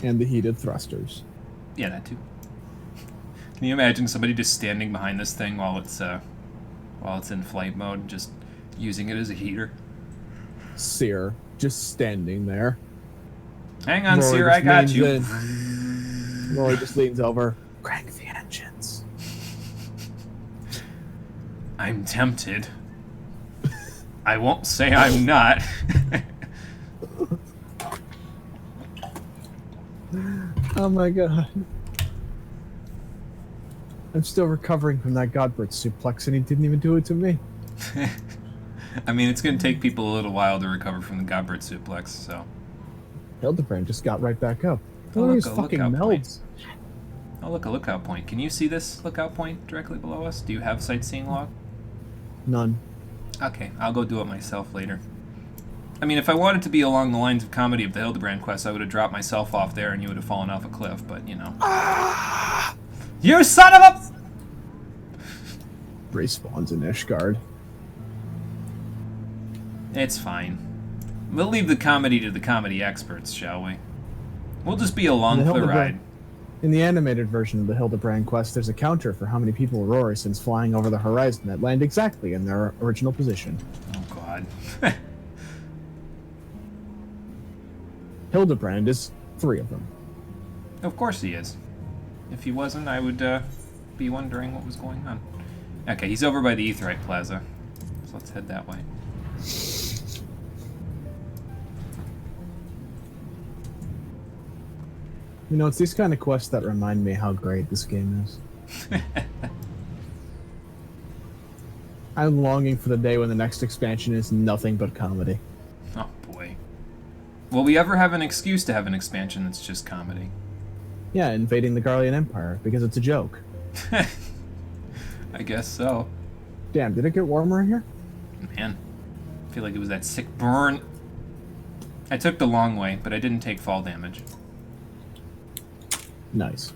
S2: And the heated thrusters.
S1: Yeah, that too. Can you imagine somebody just standing behind this thing while it's in flight mode, just using it as a heater?
S2: Seer, just standing there.
S1: Hang on, Seer, I got you.
S2: Rory just leans over. Crank the engines.
S1: I'm tempted. I won't say I'm not.
S2: Oh my god. I'm still recovering from that Godbert suplex, and he didn't even do it to me.
S1: I mean, it's going to take people a little while to recover from the Godbert suplex, so...
S2: Hildebrand just got right back up.
S1: Oh,
S2: Look at
S1: look,
S2: these
S1: a
S2: fucking
S1: lookout
S2: melds.
S1: point. Oh, look, a lookout point. Can you see this lookout point directly below us? Do you have sightseeing log?
S2: None.
S1: Okay, I'll go do it myself later. I mean, if I wanted to be along the lines of comedy of the Hildebrand quest, I would have dropped myself off there and you would have fallen off a cliff, but, you know. Ah! You son of a...
S2: Respawns in Ishgard.
S1: It's fine. We'll leave the comedy to the comedy experts, shall we? We'll just be along for the ride.
S2: In the animated version of the Hildebrand quest, there's a counter for how many people Aurora sends flying over the horizon that land exactly in their original position.
S1: Oh, God.
S2: Hildebrand is 3 of them.
S1: Of course he is. If he wasn't, I would be wondering what was going on. Okay, he's over by the Aetheryte Plaza. So let's head that way.
S2: You know, it's these kind of quests that remind me how great this game is. I'm longing for the day when the next expansion is nothing but comedy.
S1: Oh, boy. Will we ever have an excuse to have an expansion that's just comedy?
S2: Yeah, invading the Garlean Empire, because it's a joke.
S1: I guess so.
S2: Damn, did it get warmer in here?
S1: Man, I feel like it was that sick burn. I took the long way, but I didn't take fall damage.
S2: Nice.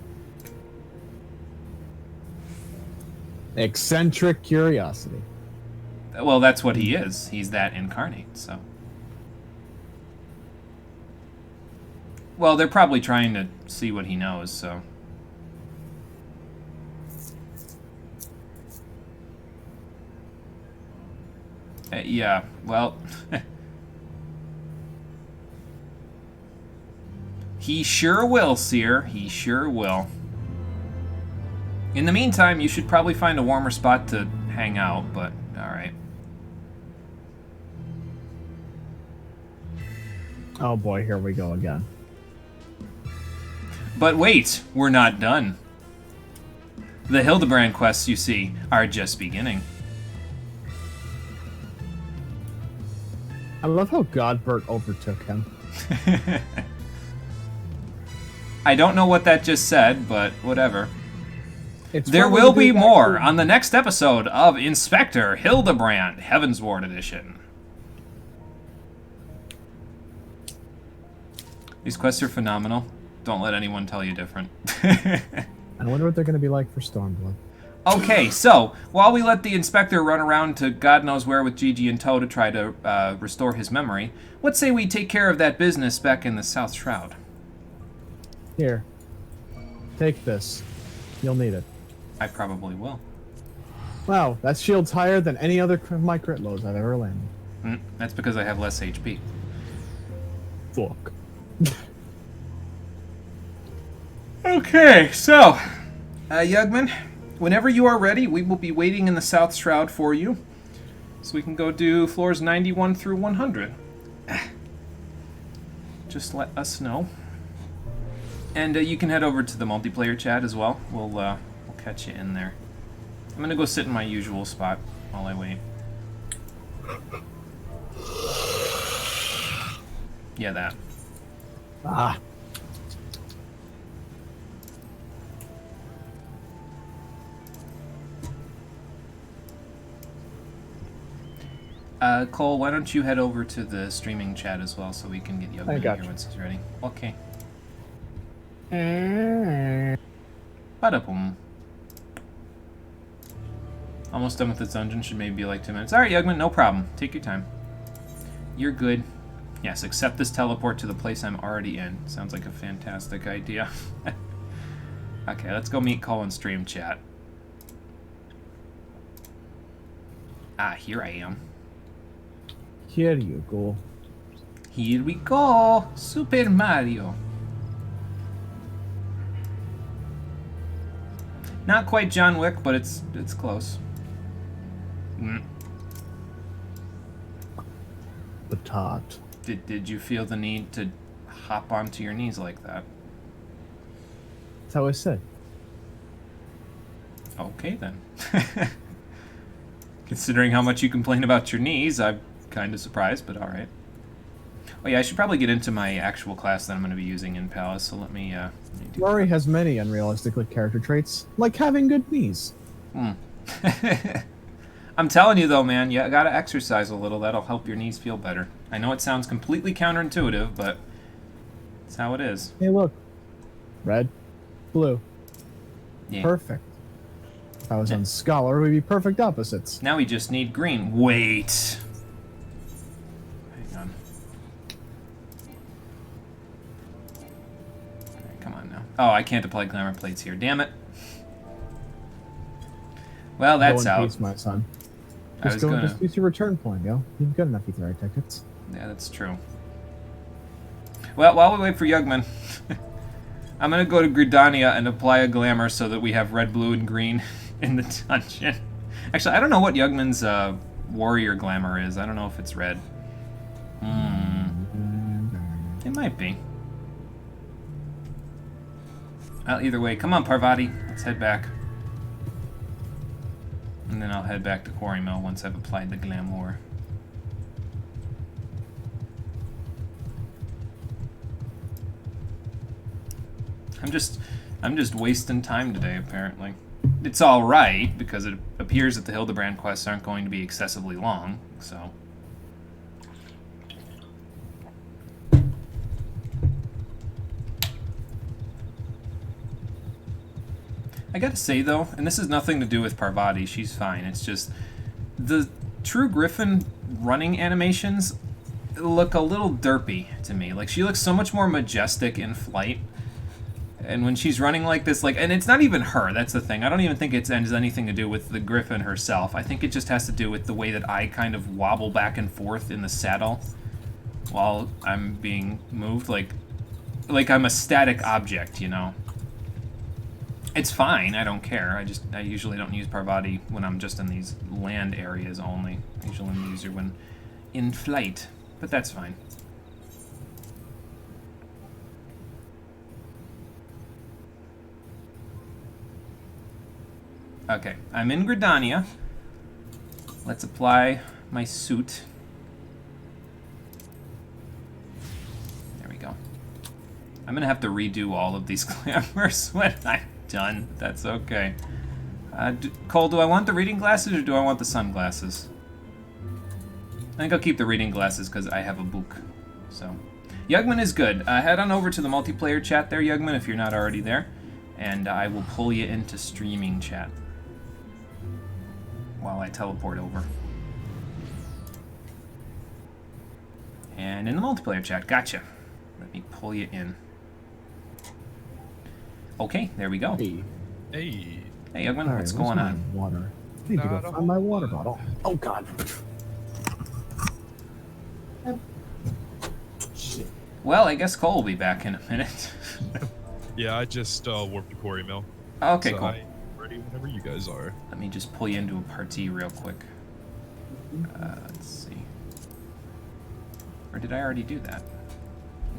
S2: Eccentric curiosity.
S1: Well, that's what he is. He's that incarnate, so. Well, they're probably trying to see what he knows, so. Yeah, well. He sure will, Seer. He sure will. In the meantime, you should probably find a warmer spot to hang out, but alright.
S2: Oh boy, here we go again.
S1: But wait, we're not done. The Hildebrand quests, you see, are just beginning.
S2: I love how Godbert overtook him.
S1: I don't know what that just said, but whatever.
S2: It's
S1: There will be more on the next episode of Inspector Hildebrand, Heavensward Edition. These quests are phenomenal. Don't let anyone tell you different.
S2: I wonder what they're going to be like for Stormblood.
S1: Okay, so, while we let the Inspector run around to God knows where with Gigi in tow to try to restore his memory, let's say we take care of that business back in the South Shroud.
S2: Here. Take this. You'll need it.
S1: I probably will.
S2: Wow, that shield's higher than any other of my crit loads I've ever landed.
S1: That's because I have less HP.
S2: Fuck.
S1: Okay, so, Yugman, whenever you are ready, we will be waiting in the South Shroud for you, so we can go do floors 91 through 100. Just let us know. And you can head over to the multiplayer chat as well. We'll catch you in there. I'm gonna go sit in my usual spot while I wait. Yeah, that.
S2: Ah.
S1: Cole, why don't you head over to the streaming chat as well so we can get Yugman in here once he's ready. Okay. Bada-boom. Almost done with this dungeon. Should maybe be like 2 minutes. Alright, Yugman, no problem. Take your time. You're good. Yes, accept this teleport to the place I'm already in. Sounds like a fantastic idea. Okay, let's go meet Cole in stream chat. Ah, here I am.
S2: Here you go.
S1: Here we go! Super Mario! Not quite John Wick, but it's close.
S2: Batat.
S1: Did you feel the need to hop onto your knees like that?
S2: That's how I said.
S1: Okay, then. Considering how much you complain about your knees, I'm kind of surprised, but alright. Oh yeah, I should probably get into my actual class that I'm going to be using in Palace, so let me do
S2: Rory has many unrealistic character traits, like having good knees.
S1: that. I'm telling you though, man, you gotta exercise a little. That'll help your knees feel better. I know it sounds completely counterintuitive, but it's how it is.
S2: Hey, look. Red, blue.
S1: Yeah.
S2: Perfect. If I was on Scholar, we'd be perfect opposites.
S1: Now we just need green. Wait. Hang on. Alright, come on now. Oh, I can't apply glamour plates here. Damn it. Well, that's
S2: go in
S1: out.
S2: peace, my son.
S1: I was gonna.
S2: Just use your return point, yo. You've got enough Etherite tickets.
S1: Yeah, that's true. Well, while we wait for Yugman, I'm gonna go to Gridania and apply a glamour so that we have red, blue, and green in the dungeon. Actually, I don't know what Yugman's warrior glamour is. I don't know if it's red. It might be. Well, either way, come on, Parvati. Let's head back. And then I'll head back to Quarry Mill once I've applied the glamour. I'm just wasting time today, apparently. It's all right because it appears that the Hildebrand quests aren't going to be excessively long, so. I gotta say though, and this has nothing to do with Parvati, she's fine. It's just the True Griffin running animations look a little derpy to me. Like, she looks so much more majestic in flight. And when she's running like this, like, and it's not even her, that's the thing. I don't even think it has anything to do with the Griffin herself. I think it just has to do with the way that I kind of wobble back and forth in the saddle while I'm being moved. Like I'm a static object, you know? It's fine, I don't care. I usually don't use Parvati when I'm just in these land areas only. I usually only use her when in flight, but that's fine. Okay, I'm in Gridania. Let's apply my suit. There we go. I'm gonna have to redo all of these glamours when I'm done. That's okay. Cole, do I want the reading glasses or do I want the sunglasses? I think I'll keep the reading glasses because I have a book. So, Yugman is good. Head on over to the multiplayer chat there, Yugman, if you're not already there, and I will pull you into streaming chat while I teleport over. And in the multiplayer chat, gotcha. Let me pull you in. Okay, there we go.
S3: Hey.
S1: Hey, Yugman,
S2: Right,
S1: what's going on?
S2: Water. I need to go find my water bottle. Oh, God. Shit.
S1: Well, I guess Cole will be back in a minute.
S3: Yeah, I just warped to Quarry Mill.
S1: Okay,
S3: so
S1: cool.
S3: I'm ready whenever you guys are.
S1: Let me just pull you into a party real quick. Let's see. Or did I already do that?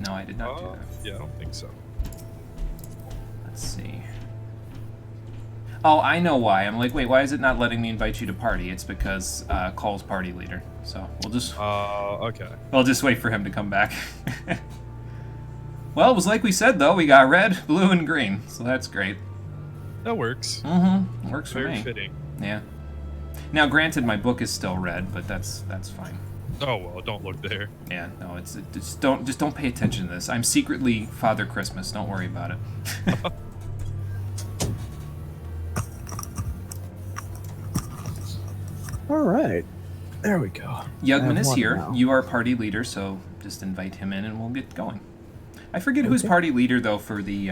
S1: No, I did not do that.
S3: Yeah, I don't think so.
S1: Let's see. Oh, I know why. I'm like, wait, why is it not letting me invite you to party? It's because Cole's party leader. So we'll just
S3: okay.
S1: we'll just wait for him to come back. Well, it was like we said though. We got red, blue, and green, so that's great.
S3: That works.
S1: Mm-hmm. Works for
S3: Very
S1: me.
S3: fitting.
S1: Yeah. Now, granted, my book is still red, but that's fine.
S3: Oh well, don't look there.
S1: Yeah, no, it's just don't pay attention to this. I'm secretly Father Christmas. Don't worry about it.
S2: All right. There we go.
S1: Yugman is here.
S2: Now.
S1: You are party leader, so just invite him in and we'll get going. I forget who's
S2: Okay.
S1: party leader, though, for the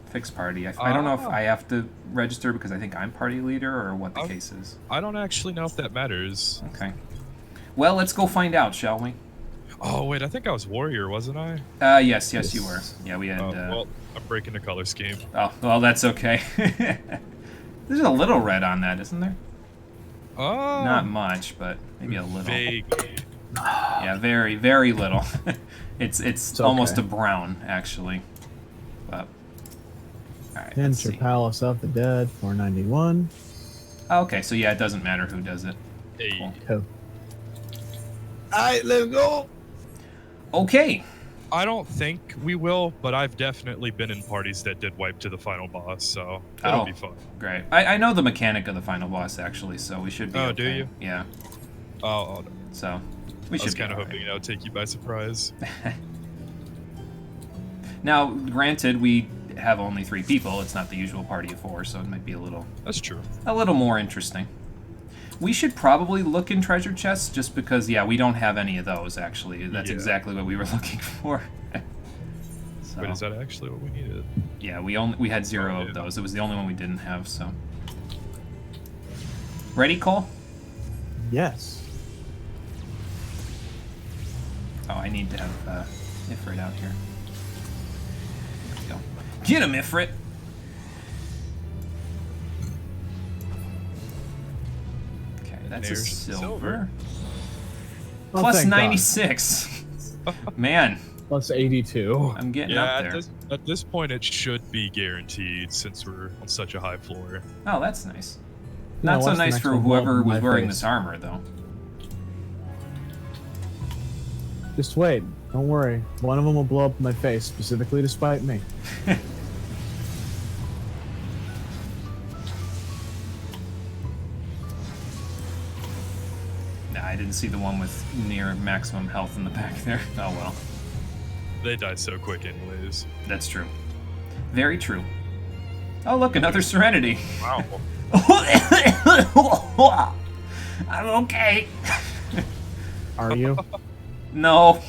S1: fixed party. I don't know if I have to register because I think I'm party leader or what the case is.
S3: I don't actually know if that matters.
S1: Okay. Well, let's go find out, shall we?
S3: Oh wait, I think I was warrior, wasn't I?
S1: Yes, you were. Yeah, we had...
S3: Well, I'm breaking the color scheme.
S1: Oh, well, that's okay. There's a little red on that, isn't there? Not much, but maybe a little.
S3: Vaguely.
S1: Yeah, very, very little. It's almost
S2: okay.
S1: a brown, actually. But, alright, let's
S2: Enter
S1: see.
S2: Palace of the Dead, 491.
S1: Okay, so yeah, it doesn't matter who does it.
S3: Hey.
S1: Cool.
S2: Cool. All right, let's go.
S1: Okay.
S3: I don't think we will, but I've definitely been in parties that did wipe to the final boss, so that'll be fun.
S1: Great. I know the mechanic of the final boss, actually, so we should be okay.
S3: Do you?
S1: Yeah.
S3: Oh, no.
S1: So, we should be
S3: kind of hoping it'll take you by surprise.
S1: Now, granted, we have only 3 people. It's not the usual party of 4, so it might be a little...
S3: That's true.
S1: A little more interesting. We should probably look in treasure chests, just because, yeah, we don't have any of those, actually. That's exactly what we were looking for. So,
S3: wait, is that actually what we needed?
S1: Yeah, we had 0 of those. It was the only one we didn't have, so... Ready, Cole?
S2: Yes.
S1: Oh, I need to have Ifrit out here. There we go. Get him, Ifrit! Okay, that's a silver.
S2: Oh,
S1: Plus 96. Man.
S2: Plus 82.
S1: I'm getting up there.
S3: At this point, it should be guaranteed since we're on such a high floor.
S1: Oh, that's nice. Not so nice for whoever was wearing this armor, though.
S2: Just wait. Don't worry. One of them will blow up in my face, specifically to spite me.
S1: Nah, I didn't see the one with near maximum health in the back there. Oh well.
S3: They die so quick anyways.
S1: That's true. Very true. Oh look, another Serenity.
S3: Wow.
S1: I'm okay.
S2: Are you?
S1: No.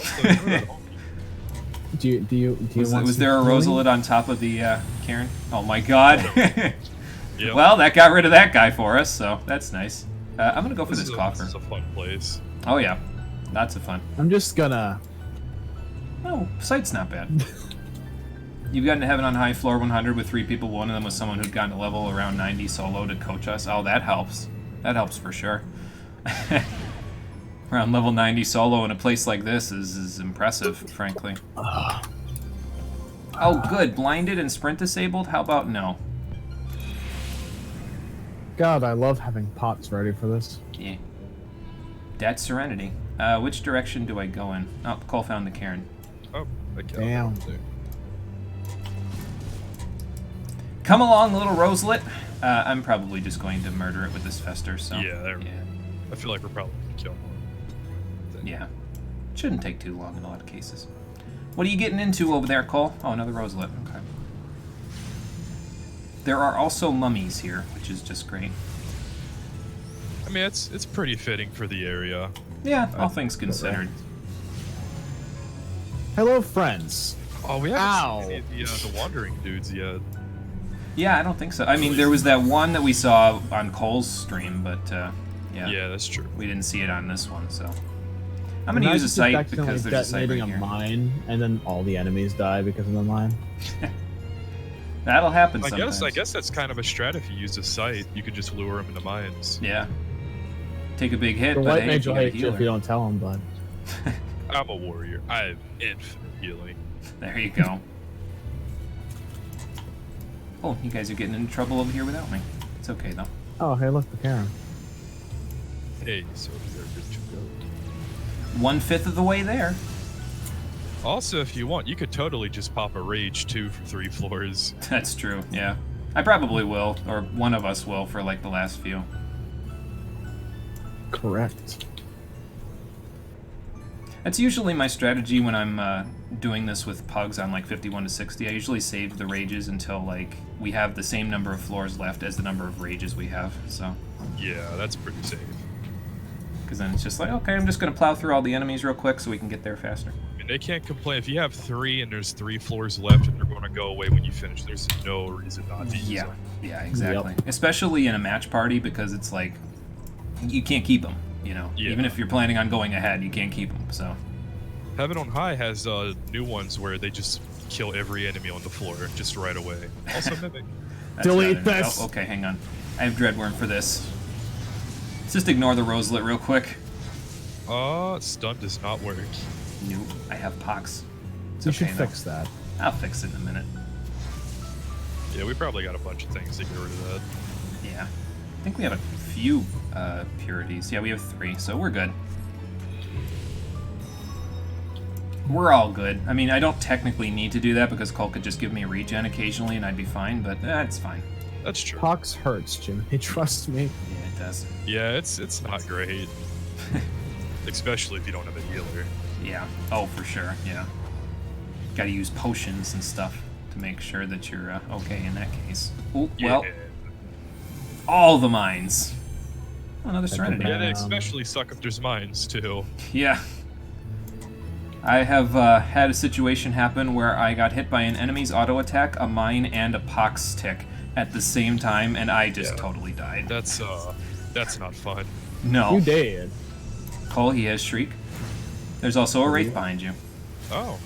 S2: Do you
S1: was there a Rosalit on top of the Karen? Oh my god.
S3: Yep.
S1: Well, that got rid of that guy for us, so that's nice. I'm gonna go for this coffer.
S3: This is a fun place.
S1: Oh yeah, lots of fun.
S2: I'm just gonna...
S1: Oh, sight's not bad. You've gotten to heaven on high, floor 100 with 3 people. One of them was someone who'd gotten to level around 90 solo to coach us. Oh, that helps. That helps for sure. Around level 90 solo in a place like this is impressive, frankly. Oh, good. Blinded and sprint disabled? How about no?
S2: God, I love having pots ready for this.
S1: Yeah. That's Serenity. Which direction do I go in? Oh, Cole found the cairn.
S3: Oh, okay.
S2: Damn.
S1: Come along, little Roselet. I'm probably just going to murder it with this Fester, so...
S3: Yeah, I feel like we're probably going to kill one.
S1: Yeah. Shouldn't take too long in a lot of cases. What are you getting into over there, Cole? Oh, another Roselet. Okay. There are also mummies here, which is just great.
S3: I mean, it's pretty fitting for the area.
S1: Yeah, all things considered.
S2: Hello, friends.
S3: Oh, we haven't seen the wandering dudes yet.
S1: Yeah, I don't think so. I mean, there was that one that we saw on Cole's stream, but yeah.
S3: Yeah, that's true.
S1: We didn't see it on this one, so... I'm going to use a sight because there's a sight right here.
S2: A mine, and then all the enemies die because of the mine.
S1: That'll happen sometimes.
S3: I guess that's kind of a strat if you use a sight. You could just lure them into mines.
S1: Yeah. Take a big hit,
S2: The
S1: but
S2: white
S1: hey,
S2: mage
S1: you
S2: will
S1: got a
S2: hate you
S1: healer.
S2: if you don't tell him, but...
S3: I'm a warrior. I have infinite healing.
S1: There you go. Oh, you guys are getting into trouble over here without me. It's okay, though.
S2: Oh, hey, look, the Karen.
S3: Hey, so you're good to go.
S1: 1/5 of the way there.
S3: Also, if you want, you could totally just pop a rage, too, for 3 floors.
S1: That's true, yeah. I probably will, or one of us will for, like, the last few.
S2: Correct.
S1: That's usually my strategy when I'm doing this with pugs on, like, 51 to 60. I usually save the rages until, like, we have the same number of floors left as the number of rages we have, so...
S3: Yeah, that's pretty safe.
S1: Because then it's just like, okay, I'm just going to plow through all the enemies real quick so we can get there faster.
S3: I mean, they can't complain. If you have 3 and there's 3 floors left and they're going to go away when you finish, there's no reason not to use them.
S1: Yeah, exactly. Yep. Especially in a match party because it's like, you can't keep them, you know? Yeah. Even if you're planning on going ahead, you can't keep them, so...
S3: Heaven on High has new ones where they just kill every enemy on the floor just right away. Also Mimic.
S2: Delete this!
S1: Oh, okay, hang on. I have Dreadworm for this. Let's just ignore the Roselet real quick.
S3: Stun does not work.
S1: Nope, I have Pox.
S2: You should fix that.
S1: I'll fix it in a minute.
S3: Yeah, we probably got a bunch of things to get rid of that.
S1: Yeah. I think we have a few purities. Yeah, we have 3, so we're good. we're all good. I mean, I don't technically need to do that because Cole could just give me a regen occasionally and I'd be fine, but it's fine.
S3: That's true.
S2: Pox hurts, Jimmy. Trust me.
S1: Yeah, it does.
S3: Yeah, it's not great. Especially if you don't have a healer.
S1: Yeah. Oh, for sure. Yeah. Got to use potions and stuff to make sure that you're okay in that case. Oh, well.
S3: Yeah.
S1: All the mines. Oh, another Serenity.
S3: Yeah, they especially suck if there's mines, too.
S1: Yeah. I have had a situation happen where I got hit by an enemy's auto attack, a mine, and a pox tick at the same time, and I just totally died.
S3: That's not fun.
S1: No.
S2: You did.
S1: Cole, he has Shriek. There's also a Wraith behind you.
S3: Oh.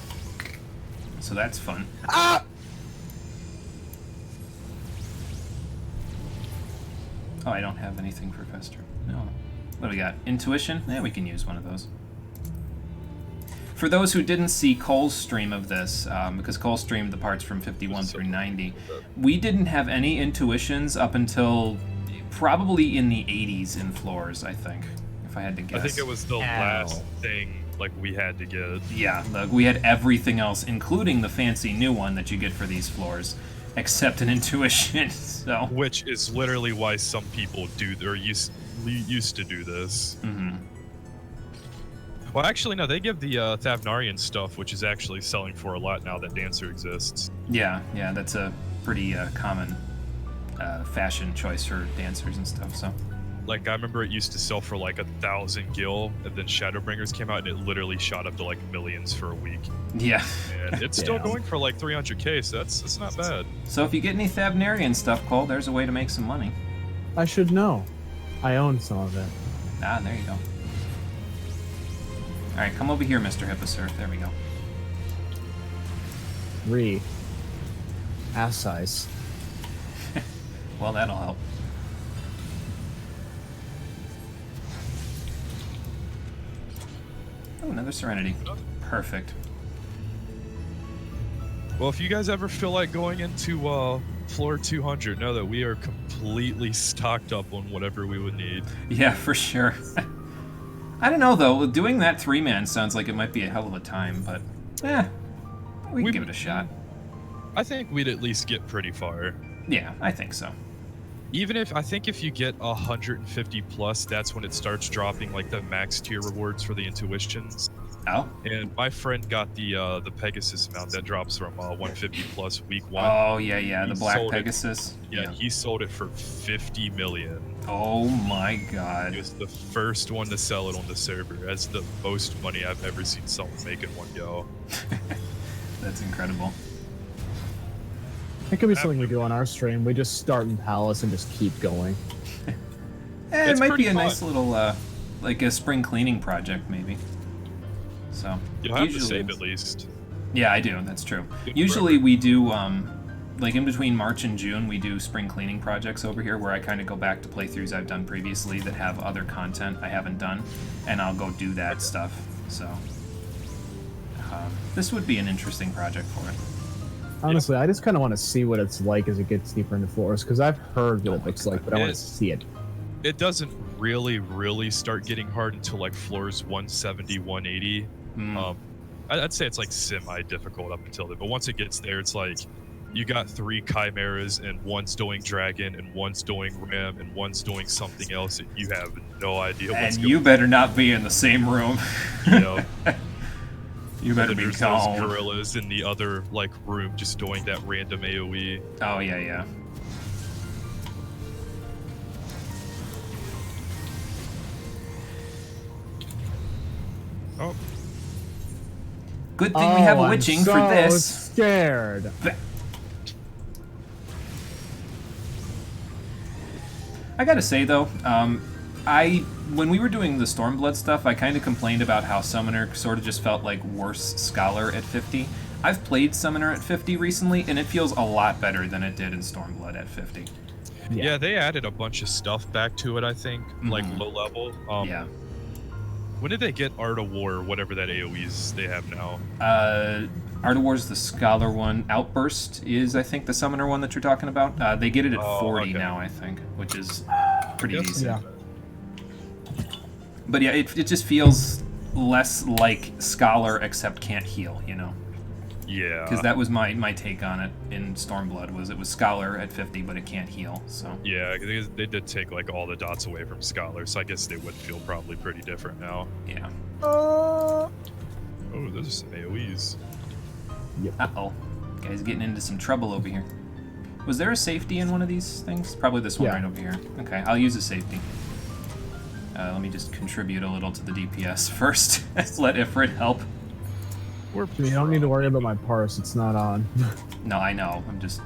S1: So that's fun.
S2: Ah!
S1: Oh, I don't have anything for Fester. No. What do we got? Intuition? Yeah, we can use one of those. For those who didn't see Cole's stream of this, because Cole streamed the parts from 51 through 90, we didn't have any intuitions up until probably in the 80s in floors, I think, if I had to guess.
S3: I think it was the last thing like we had to get.
S1: Yeah, we had everything else, including the fancy new one that you get for these floors, except an intuition. So.
S3: Which is literally why some people do or used to do this.
S1: Mm-hmm.
S3: Well, actually, no. They give the Thavnarian stuff, which is actually selling for a lot now that Dancer exists.
S1: Yeah, that's a pretty common fashion choice for dancers and stuff. So.
S3: Like, I remember it used to sell for like 1,000 gil, and then Shadowbringers came out, and it literally shot up to like millions for a week.
S1: Yeah.
S3: And it's still going for like 300k, so that's not bad.
S1: So if you get any Thavnarian stuff, Cole, there's a way to make some money.
S2: I should know. I own some of it.
S1: Ah, there you go. Alright, come over here, Mr. Hipposurf. There we go.
S2: Ass size.
S1: Well, that'll help. Oh, another Serenity. Perfect.
S3: Well, if you guys ever feel like going into floor 200, know that we are completely stocked up on whatever we would need.
S1: Yeah, for sure. I don't know, though. Doing that 3-man sounds like it might be a hell of a time, but we can give it a shot.
S3: I think we'd at least get pretty far.
S1: Yeah, I think so.
S3: Even if you get 150 plus, that's when it starts dropping like the max tier rewards for the intuitions.
S1: Oh.
S3: And my friend got the Pegasus mount that drops from 150 plus week 1.
S1: Oh yeah, the Black Pegasus.
S3: He sold it for 50 million.
S1: Oh my god.
S3: He was the first one to sell it on the server. That's the most money I've ever seen someone make in one go.
S1: That's incredible.
S2: It could be something we do on our stream. We just start in Palace and just keep going.
S1: It might be a nice little, like a spring cleaning project, maybe. So
S3: you'll have to save at least.
S1: Yeah, I do. That's true. Usually we do, like in between March and June, we do spring cleaning projects over here where I kind of go back to playthroughs I've done previously that have other content I haven't done, and I'll go do that stuff. So this would be an interesting project for it.
S2: Honestly, I just kind of want to see what it's like as it gets deeper into floors, because I've heard what it looks like, but I want to see it.
S3: It doesn't really start getting hard until like floors 170, 180. I'd say it's like semi-difficult up until then, but once it gets there, it's like you got 3 chimeras, and one's doing dragon, and one's doing ram, and one's doing something else that you have no idea what's going on.
S1: And you better not be in the same room.
S3: You know?
S1: You better be calm.
S3: Those gorillas in the other like room just doing that random AoE.
S1: Oh yeah.
S3: Oh.
S1: Good thing we have a witching for this.
S2: Scared.
S1: I gotta say though, when we were doing the Stormblood stuff, I kind of complained about how Summoner sort of just felt like worse Scholar at 50. I've played Summoner at 50 recently, and it feels a lot better than it did in Stormblood at 50.
S3: Yeah, they added a bunch of stuff back to it, I think, like low level.
S1: Yeah.
S3: When did they get Art of War, or whatever that AoEs they have now?
S1: Art of War's the Scholar one. Outburst is, I think, the Summoner one that you're talking about. They get it at 40 now, I think, which is pretty decent.
S2: Yeah.
S1: But yeah, it just feels less like Scholar except can't heal, you know?
S3: Yeah.
S1: Because that was my take on it in Stormblood, was it was Scholar at 50, but it can't heal, so...
S3: Yeah, they did take, like, all the dots away from Scholar, so I guess they would feel probably pretty different now.
S1: Yeah.
S3: Oh, those are some AoEs.
S2: Yep.
S1: Uh-oh. Guy's getting into some trouble over here. Was there a safety in one of these things? Probably this one
S2: Yeah.
S1: right over here. Okay, I'll use a safety. Let me just contribute a little to the DPS first. Let Ifrit help.
S2: You don't need to worry about my parse. It's not on.
S1: No, I know. I'm just...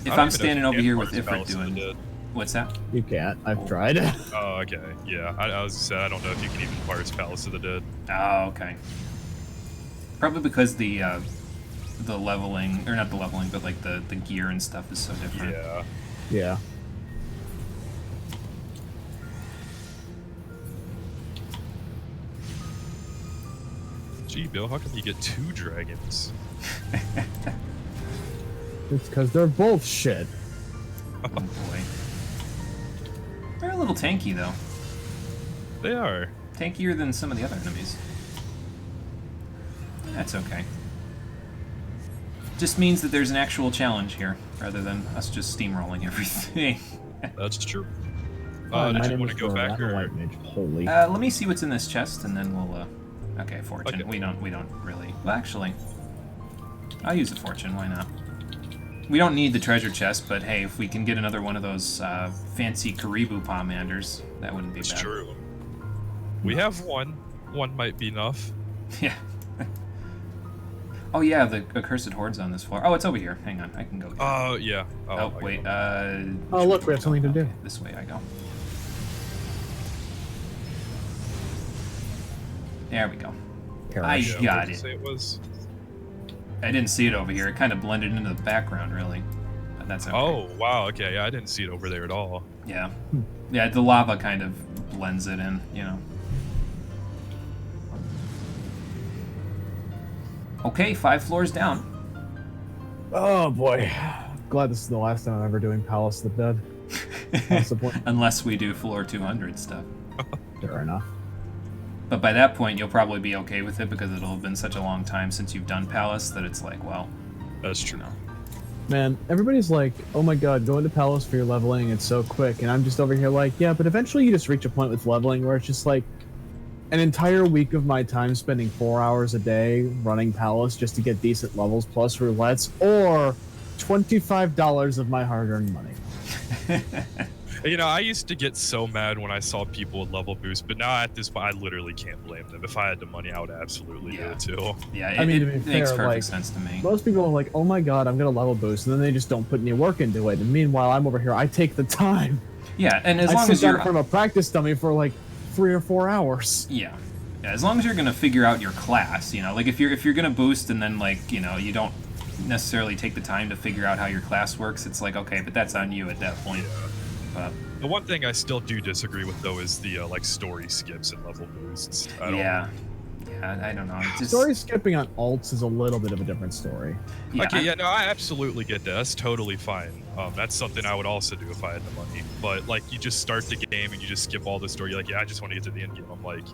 S1: If
S3: I don't
S1: I'm
S3: even know
S1: standing
S3: if
S1: over
S3: you
S1: here
S3: can
S1: with
S3: parse
S1: Ifrit
S3: Palace of the
S1: doing...
S3: Dead.
S1: What's that?
S2: You can't. I've tried.
S3: Oh, okay. Yeah, I was saying I don't know if you can even parse Palace of the Dead.
S1: Oh, okay. Probably because the leveling... Or not the leveling, but like the gear and stuff is so different.
S3: Yeah.
S2: Yeah.
S3: Gee, Bill, how come you get 2 dragons?
S2: It's because they're both shit.
S1: Oh, boy. They're a little tanky, though.
S3: They are.
S1: Tankier than some of the other enemies. That's okay. Just means that there's an actual challenge here, rather than us just steamrolling everything.
S3: That's true.
S2: My
S3: Did you
S2: name
S3: want
S2: is
S3: to go back
S2: Brian,
S3: or?
S2: White Mage. Holy.
S1: Let me see what's in this chest, and then we'll, Okay, fortune.
S3: Okay.
S1: We don't really... Well, actually... I'll use a fortune, why not? We don't need the treasure chest, but hey, if we can get another one of those, fancy Caribou Pomanders, that wouldn't be
S3: It's
S1: bad.
S3: true. We have one. One might be enough.
S1: Yeah. Oh yeah, the accursed horde's on this floor. Oh, it's over here. Hang on, I can go.
S3: Oh, yeah.
S1: Oh,
S3: I
S1: wait,
S3: got
S2: Oh, look, we have something to do.
S1: Okay, this way I go. There we go. I
S2: Perish.
S3: yeah,
S1: got
S3: what did you
S1: it.
S3: say it was?
S1: I didn't see it over here. It kind of blended into the background, really. But that's okay.
S3: Oh, wow. Okay, yeah, I didn't see it over there at all.
S1: Yeah. Yeah, the lava kind of blends it in, you know. Okay, 5 floors down.
S2: Oh boy. Glad this is the last time I'm ever doing Palace of the Dead. What's the point?
S1: Unless we do floor 200 stuff.
S2: Fair enough.
S1: But by that point, you'll probably be okay with it because it'll have been such a long time since you've done Palace that it's like, well,
S3: That's true.
S1: you know.
S2: Man, everybody's like, oh my god, going to Palace for your leveling, it's so quick. And I'm just over here like, yeah, but eventually you just reach a point with leveling where it's just like an entire week of my time spending 4 hours a day running Palace just to get decent levels plus roulettes, or $25 of my hard-earned money.
S3: You know, I used to get so mad when I saw people with level boost, but now at this point, I literally can't blame them. If I had the money, I would absolutely do
S1: Yeah.
S3: it too.
S1: Yeah,
S2: I mean, to
S1: it
S2: be
S1: makes
S2: fair,
S1: perfect
S2: like,
S1: sense to me.
S2: Most people are like, oh my god, I'm going to level boost, and then they just don't put any work into it. And meanwhile, I'm over here, I take the time.
S1: Yeah, and as
S2: I
S1: long
S2: sit
S1: as
S2: down
S1: you're...
S2: in front of a practice dummy for like 3 or 4 hours.
S1: Yeah. Yeah, as long as you're gonna figure out your class, you know, like if you're gonna boost and then like, you know, you don't necessarily take the time to figure out how your class works, it's like, okay, but that's on you at that point. But
S3: The one thing I still do disagree with, though, is the like story skips and level boosts. I don't,
S1: yeah, I don't know. It's just,
S2: Story skipping on alts is a little bit of a different story.
S1: yeah,
S3: Okay, yeah, no, I absolutely get that. That's totally fine. That's something I would also do if I had the money. But like, you just start the game and you just skip all the story. You're like, yeah, I just want to get to the end game. I'm like,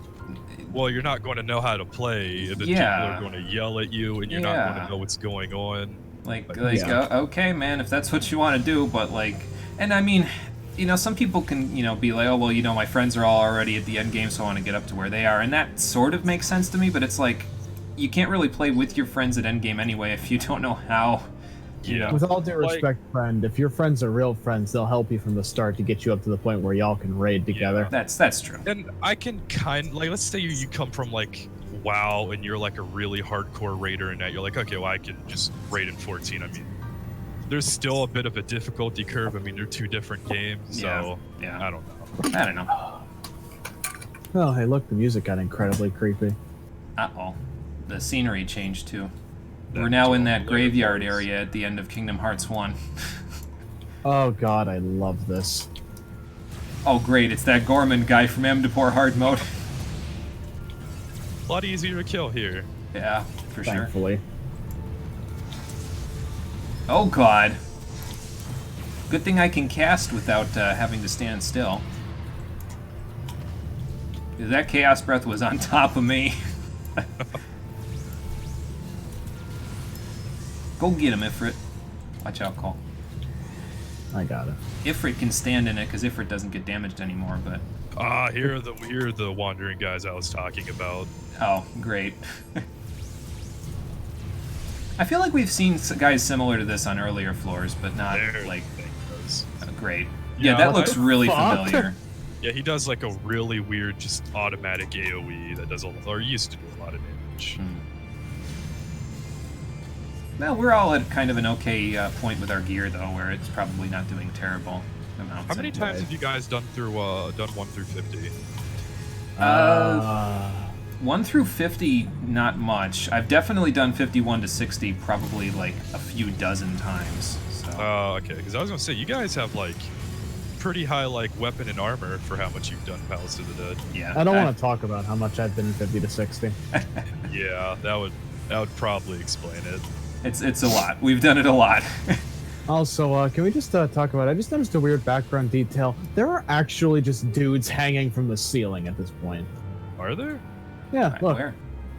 S3: well, you're not going to know how to play, and then
S1: Yeah.
S3: people are going to yell at you, and you're not going
S1: Yeah.
S3: to know what's going on.
S1: like
S2: Yeah.
S1: okay, man, if that's what you want to do, but like, and I mean, you know, some people can, you know, be like, oh, well, you know, my friends are all already at the end game, so I want to get up to where they are, and that sort of makes sense to me, but it's like, you can't really play with your friends at end game anyway if you don't know how. You know.
S2: With all due
S3: Like-
S2: respect, friend, if your friends are real friends, they'll help you from the start to get you up to the point where y'all can raid together.
S1: That's true.
S3: And I can like, let's say you come from like WoW and you're like a really hardcore raider, and that you're like, okay, well, I can just raid in 14. I mean, there's still a bit of a difficulty curve. I mean, they're 2 different games, so
S1: Yeah.
S3: I don't know.
S1: I don't know.
S2: Oh, hey, look, the music got incredibly creepy.
S1: Uh-oh. The scenery changed too.
S3: That
S1: We're now in that
S3: totally
S1: graveyard
S3: is.
S1: area at the end of Kingdom Hearts 1.
S2: Oh god, I love this.
S1: Oh great, it's that Gorman guy from Amdapor hard mode.
S3: A lot easier to kill here.
S1: Yeah, for sure.
S2: Thankfully.
S1: Oh god. Good thing I can cast without having to stand still. That Chaos Breath was on top of me. Go get him, Ifrit. Watch out, Cole.
S2: I got it.
S1: Ifrit can stand in it because Ifrit doesn't get damaged anymore, but...
S3: Here are the wandering guys I was talking about.
S1: Oh, great. I feel like we've seen guys similar to this on earlier floors, but not, like... great. Yeah, that looks really familiar.
S3: Yeah, he does like a really weird, just automatic AoE that does or used to do a lot of damage.
S1: Well, we're all at kind of an okay point with our gear, though, where it's probably not doing terrible amounts.
S3: How many times have you guys done 1 through 50?
S1: 1 through 50, not much. I've definitely done 51 to 60 probably like a few dozen times. So.
S3: Okay, because I was gonna say you guys have like pretty high like weapon and armor for how much you've done Palace of the Dead.
S1: Yeah.
S2: I don't want to talk about how much I've been 50 to 60.
S3: Yeah, that would probably explain it.
S1: It's a lot. We've done it a lot.
S2: Also, can we just talk about? I just noticed a weird background detail. There are actually just dudes hanging from the ceiling at this point.
S3: Are there?
S2: Yeah, look.
S1: Where?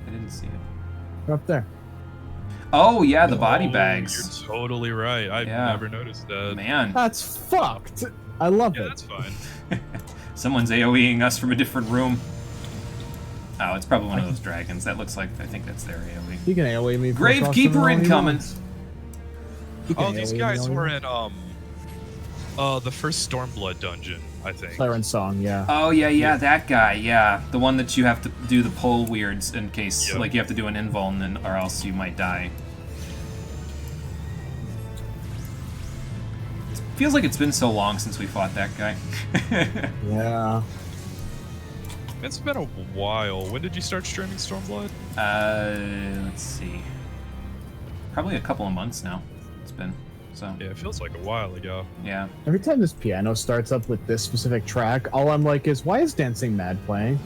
S1: I didn't see it.
S2: They're up there.
S1: Oh yeah, the body bags.
S3: You're totally right. I've never noticed that.
S1: Man,
S2: that's fucked. I love it.
S3: That's fine.
S1: Someone's AoEing us from a different room. Oh, it's probably one of those dragons. That looks like, I think that's their AoE.
S2: You can AoE me.
S1: Gravekeeper incoming.
S3: Oh, these guys were in the first Stormblood dungeon, I think.
S2: Siren Song, yeah.
S1: Oh yeah, that guy, yeah, the one that you have to do the pull weirds in case, like you have to do an invuln, and or else you might die. It feels like it's been so long since we fought that guy.
S2: Yeah.
S3: It's been a while. When did you start streaming Stormblood?
S1: Let's see. Probably a couple of months now. It's been, so.
S3: Yeah, it feels like a while ago.
S1: Yeah.
S2: Every time this piano starts up with this specific track, all I'm like is, why is Dancing Mad playing?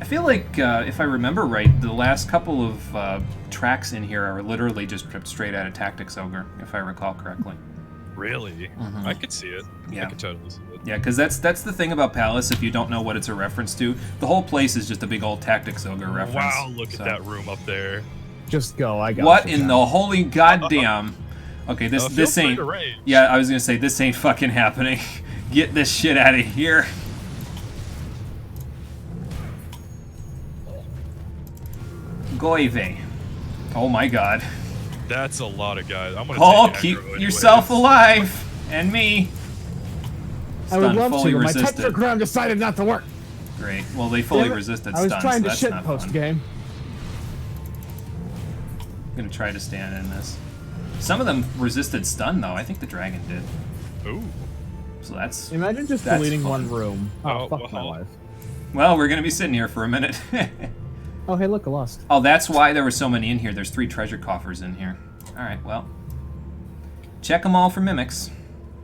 S1: I feel like, if I remember right, the last couple of tracks in here are literally just ripped straight out of Tactics Ogre, if I recall correctly.
S3: Really? I could see it.
S1: Yeah.
S3: I could totally see it.
S1: Yeah, because that's the thing about Palace, if you don't know what it's a reference to. The whole place is just a big old Tactics Ogre reference.
S3: Wow, look at that room up there.
S2: Just go, I got
S1: what in the holy goddamn... Okay, this ain't... Yeah, I was gonna say, this ain't fucking happening. Get this shit out of here. Goive. Oh my god.
S3: That's a lot of guys. I'm gonna
S1: keep yourself alive! And me!
S2: I would love
S1: fully
S2: to, but my
S1: resisted.
S2: tetragram decided not to work.
S1: Great. Well, they fully resisted
S2: I was
S1: stun,
S2: trying
S1: so
S2: to
S1: that's
S2: shit
S1: not
S2: post
S1: fun.
S2: game.
S1: I'm gonna try to stand in this. Some of them resisted stun, though. I think the dragon did.
S3: Ooh.
S1: So that's...
S2: Imagine just deleting one room. Oh, fuck my life.
S1: Well, we're gonna be sitting here for a minute.
S2: Oh, hey, look, a lost.
S1: Oh, that's why there were so many in here. There's 3 treasure coffers in here. Alright, well. Check them all for mimics.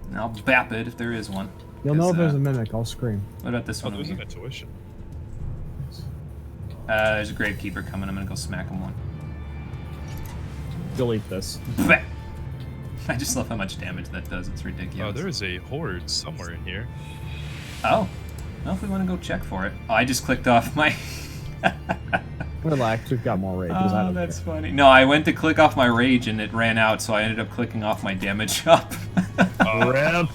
S1: And I'll bap it if there is one.
S2: You'll know if there's a mimic, I'll scream.
S1: What about this one?
S3: There's an intuition.
S1: There's a Gravekeeper coming. I'm gonna go smack him one.
S2: Delete this.
S1: Bah! I just love how much damage that does. It's ridiculous.
S3: Oh, there is a horde somewhere in here.
S1: Oh. Well, if we want to go check for it. Oh, I just clicked off my...
S2: Relax, we've got more rages.
S1: Oh, that's funny. No, I went to click off my rage and it ran out, so I ended up clicking off my damage up.
S2: Rip.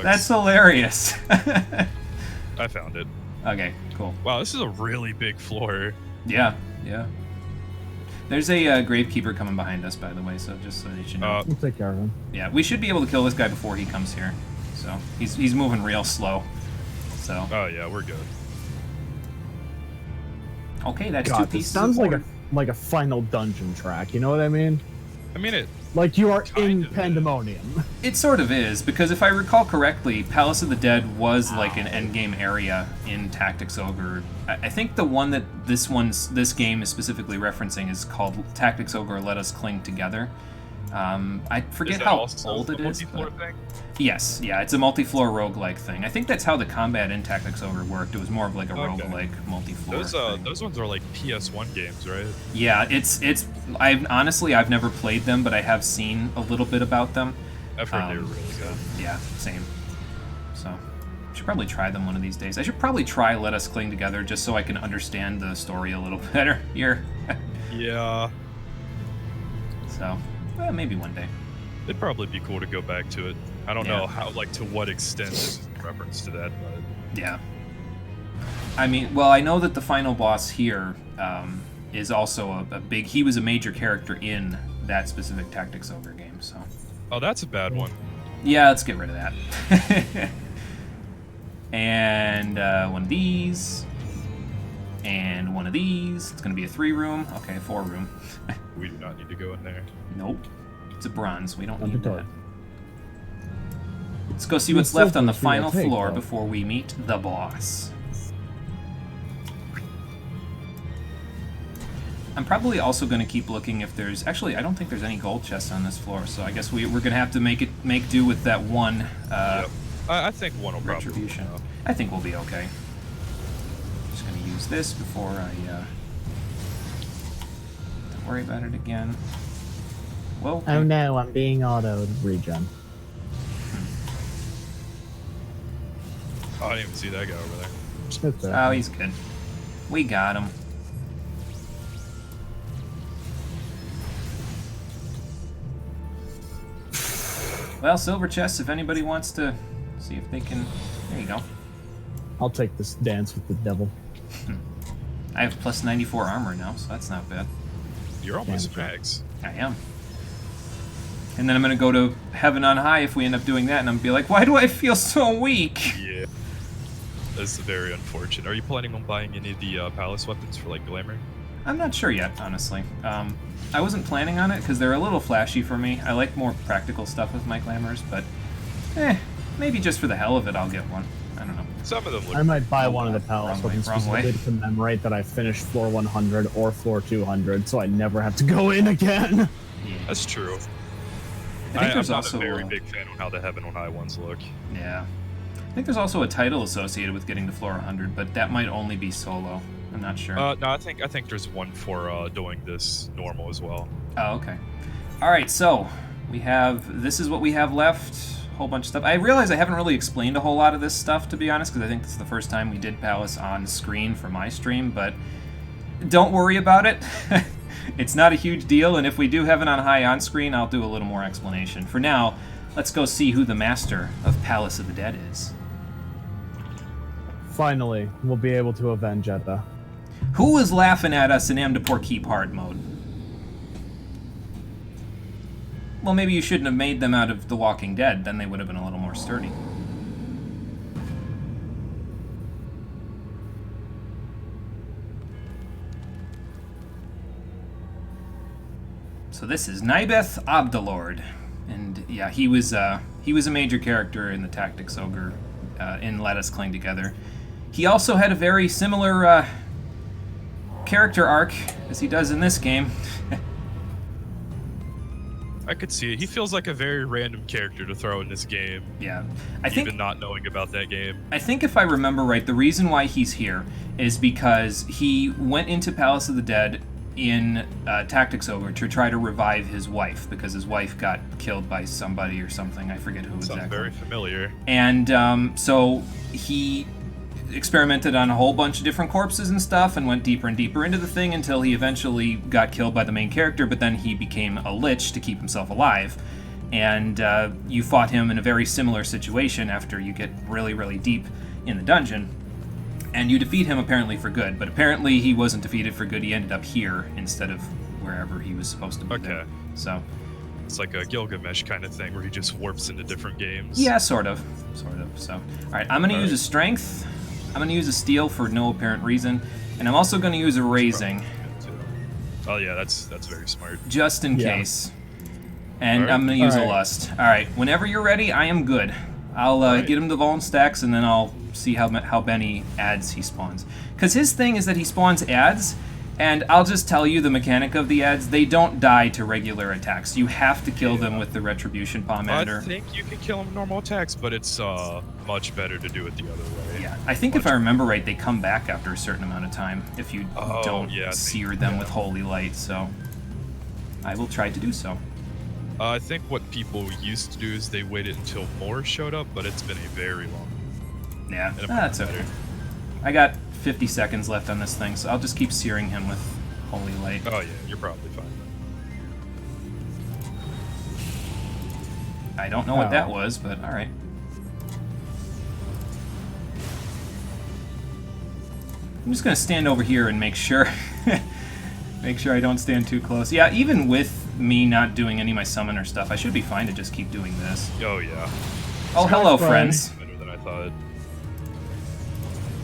S1: That's hilarious.
S3: I found it.
S1: Okay, cool.
S3: Wow, this is a really big floor.
S1: Yeah, yeah. There's a Gravekeeper coming behind us, by the way, so just so you should know.
S2: We'll take care of him.
S1: Yeah, we should be able to kill this guy before he comes here. So, he's moving real slow. So.
S3: Oh, yeah, we're good.
S1: Okay, that's
S2: God,
S1: 2
S2: this
S1: pieces.
S2: sounds like a final dungeon track, you know what I mean?
S3: I mean, it...
S2: Like you are in
S3: Kind of
S2: Pandemonium.
S1: It sort of is, because if I recall correctly, Palace of the Dead was like an endgame area in Tactics Ogre. I think the one that this game is specifically referencing is called Tactics Ogre Let Us Cling Together. I forget how old it is.
S3: Thing?
S1: Yes, yeah, it's a multi-floor roguelike thing. I think that's how the combat in Tactics Ogre worked. It was more of like a roguelike multi-floor thing.
S3: Those ones are like PS1 games, right?
S1: Yeah, I've never played them, but I have seen a little bit about them.
S3: I've heard they were really good.
S1: Yeah, same. So, Should probably try them one of these days. I should probably try Let Us Cling Together just so I can understand the story a little better here.
S3: Yeah.
S1: So, well, maybe one day.
S3: It'd probably be cool to go back to it. I don't know how, like, to what extent this is in reference to that, but...
S1: Yeah. I mean, well, I know that the final boss here is also a big... He was a major character in that specific Tactics Ogre game, so...
S3: Oh, that's a bad one.
S1: Yeah, let's get rid of that. And one of these. And one of these. It's going to be a 3-room. Okay, 4-room.
S3: We do not need to go in there.
S1: Nope. It's a bronze. We don't need that. Let's go see what's left on the final floor before we meet the boss. I'm probably also going to keep looking if there's... Actually, I don't think there's any gold chests on this floor, so I guess we're going to have to make do with that one
S3: Yep. I think one will probably
S1: retribution. I think we'll be okay. Just going to use this before I... don't worry about it again. Well,
S2: Oh no, I'm being autoed. Regen.
S3: Oh, I didn't even see that guy over there.
S2: It's there.
S1: Oh, he's good. We got him. Well, silver chests, if anybody wants to see if they can... There you go.
S2: I'll take this dance with the devil.
S1: I have plus 94 armor now, so that's not bad.
S3: You're almost max.
S1: I am. And then I'm going to go to Heaven on High if we end up doing that, and I'm going to be like, why do I feel so weak?
S3: Yeah. That's very unfortunate. Are you planning on buying any of the palace weapons for, like, glamour?
S1: I'm not sure yet, honestly. I wasn't planning on it because they're a little flashy for me. I like more practical stuff with my glamours, but maybe just for the hell of it, I'll get one. I don't know.
S3: Some of them look...
S2: I might buy one of the palace weapons
S1: wrong way.
S2: specifically to commemorate that I finished floor 100 or floor 200, so I never have to go in again.
S1: Yeah.
S3: That's true.
S1: I think there's
S3: I'm
S1: also
S3: not a very big fan on how the Heaven on High ones look.
S1: Yeah. I think there's also a title associated with getting to floor 100, but that might only be solo. I'm not sure.
S3: No, I think there's one for doing this normal as well.
S1: Oh, okay. All right, so we have... This is what we have left. A whole bunch of stuff. I realize I haven't really explained a whole lot of this stuff, to be honest, because I think this is the first time we did Palace on screen for my stream, but don't worry about it. It's not a huge deal, and if we do Heaven on High on screen, I'll do a little more explanation. For now, let's go see who the master of Palace of the Dead is.
S2: Finally, we'll be able to avenge Etta.
S1: Who was laughing at us in Amdapor Keep Hard mode? Well, maybe you shouldn't have made them out of The Walking Dead, then they would have been a little more sturdy. So this is Nibeth Abdalord, and yeah, he was a major character in the Tactics Ogre in Let Us Cling Together. He also had a very similar character arc as he does in this game.
S3: I could see it. He feels like a very random character to throw in this game.
S1: Yeah, I think
S3: even not knowing about that game.
S1: I think if I remember right, the reason why he's here is because he went into Palace of the Dead in Tactics Ogre to try to revive his wife because his wife got killed by somebody or something. I forget who exactly.
S3: Sounds very familiar.
S1: And so he experimented on a whole bunch of different corpses and stuff and went deeper and deeper into the thing until he eventually got killed by the main character, but then he became a lich to keep himself alive. And you fought him in a very similar situation after you get really, really deep in the dungeon. And you defeat him apparently for good, but apparently he wasn't defeated for good. He ended up here instead of wherever he was supposed to be.
S3: Okay.
S1: There. So
S3: it's like a Gilgamesh kind of thing where he just warps into different games.
S1: yeah, sort of. So, all right, I'm going to use a strength. I'm going to use a steel for no apparent reason, and I'm also going to use a raising.
S3: Oh yeah, that's very smart.
S1: Just in case. And
S3: All right.
S1: I'm going to use
S2: All
S1: a
S2: right.
S1: lust. All right, whenever you're ready, I am good. I'll get him to Vuln stacks, and then I'll see how many ads he spawns. Because his thing is that he spawns ads, and I'll just tell you the mechanic of the ads. They don't die to regular attacks. You have to kill them with the Retribution Pomander.
S3: I think you can kill them with normal attacks, but it's much better to do it the other way.
S1: Yeah, I think if I remember right, they come back after a certain amount of time if you don't sear them with holy light, so I will try to do so.
S3: I think what people used to do is they waited until more showed up, but it's been a very long
S1: Yeah,
S3: And
S1: that's okay. I got 50 seconds left on this thing, so I'll just keep searing him with Holy Light.
S3: Oh yeah, you're probably fine.
S1: I don't know what that was, but alright. I'm just gonna stand over here and make sure make sure I don't stand too close. Yeah, even with me not doing any of my summoner stuff, I should be fine to just keep doing this.
S3: Oh yeah.
S1: Oh, hello, friends.
S3: Better than I thought.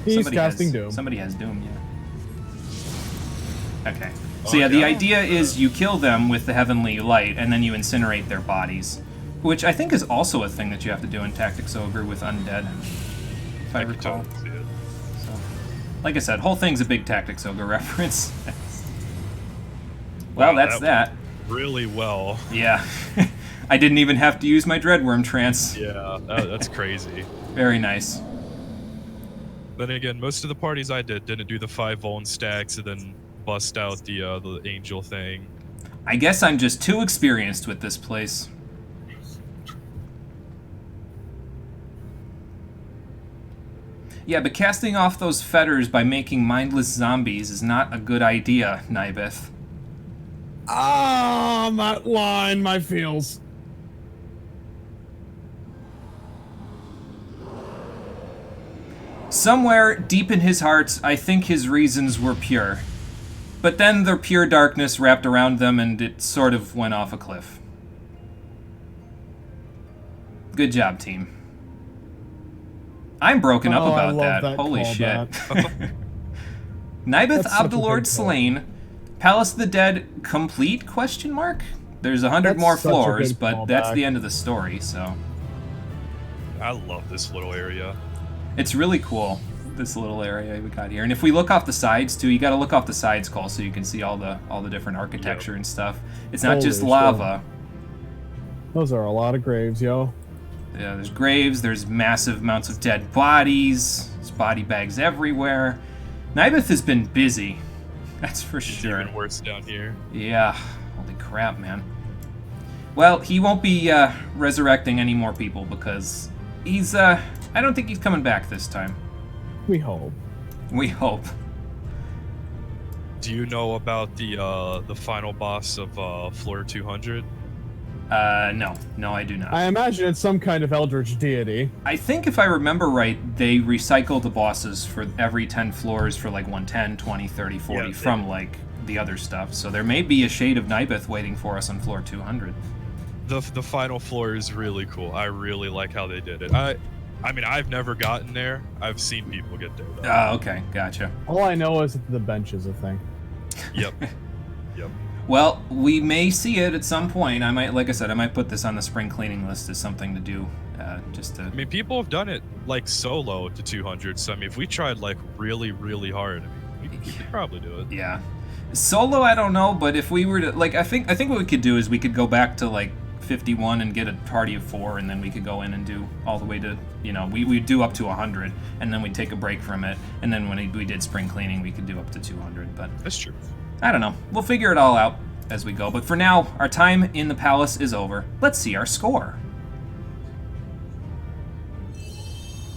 S2: He's casting Doom.
S1: Somebody has Doom, yeah. Okay. So yeah, the idea is you kill them with the Heavenly Light, and then you incinerate their bodies. Which I think is also a thing that you have to do in Tactics Ogre with Undead, if I recall.
S3: Totally see it.
S1: So, like I said, whole thing's a big Tactics Ogre reference. Well, that's that.
S3: Really well.
S1: Yeah. I didn't even have to use my Dreadworm Trance.
S3: Yeah, that's crazy.
S1: Very nice.
S3: Then again, most of the parties I didn't do the 5 Vuln stacks and then bust out the Angel thing.
S1: I guess I'm just too experienced with this place. Yeah, but casting off those fetters by making mindless zombies is not a good idea, Nibeth.
S2: Ah, that line, my feels.
S1: Somewhere deep in his heart, I think his reasons were pure. But then their pure darkness wrapped around them and it sort of went off a cliff. Good job, team. I'm broken up about that. Holy shit. Nibeth Abdelord slain. Palace of the Dead complete? Question mark? There's 100 more floors, but that's the end of the story, so.
S3: I love this little area.
S1: It's really cool, this little area we got here. And if we look off the sides too, you gotta look off the sides, Cole, so you can see all the different architecture and stuff. It's not just lava.
S2: Those are a lot of graves, yo.
S1: Yeah, there's graves, there's massive amounts of dead bodies, there's body bags everywhere. Nibeth has been busy, that's for sure.
S3: Even worse down here.
S1: Yeah, holy crap, man. Well, he won't be resurrecting any more people because he's, I don't think he's coming back this time.
S2: We hope.
S1: We hope.
S3: Do you know about the final boss of floor 200?
S1: No, I do not.
S2: I imagine it's some kind of eldritch deity.
S1: I think if I remember right, they recycle the bosses for every 10 floors for like 110, 20, 30, 40 from like the other stuff. So there may be a shade of Nibeth waiting for us on floor 200.
S3: The final floor is really cool. I really like how they did it. I mean, I've never gotten there. I've seen people get there, though.
S1: Oh, okay. Gotcha.
S2: All I know is that the bench is a thing.
S3: Yep. Yep.
S1: Well, we may see it at some point. I might, like I said, I might put this on the spring cleaning list as something to do, just to...
S3: I mean, people have done it, like, solo to 200, so, I mean, if we tried, like, really, really hard, I mean, we could probably do it.
S1: Yeah. Solo, I don't know, but if we were to, like, I think what we could do is we could go back to, like, 51 and get a party of 4, and then we could go in and do all the way to, you know, we'd do up to 100, and then we'd take a break from it, and then when we did spring cleaning, we could do up to 200, but...
S3: That's true.
S1: I don't know. We'll figure it all out as we go, but for now, our time in the palace is over. Let's see our score.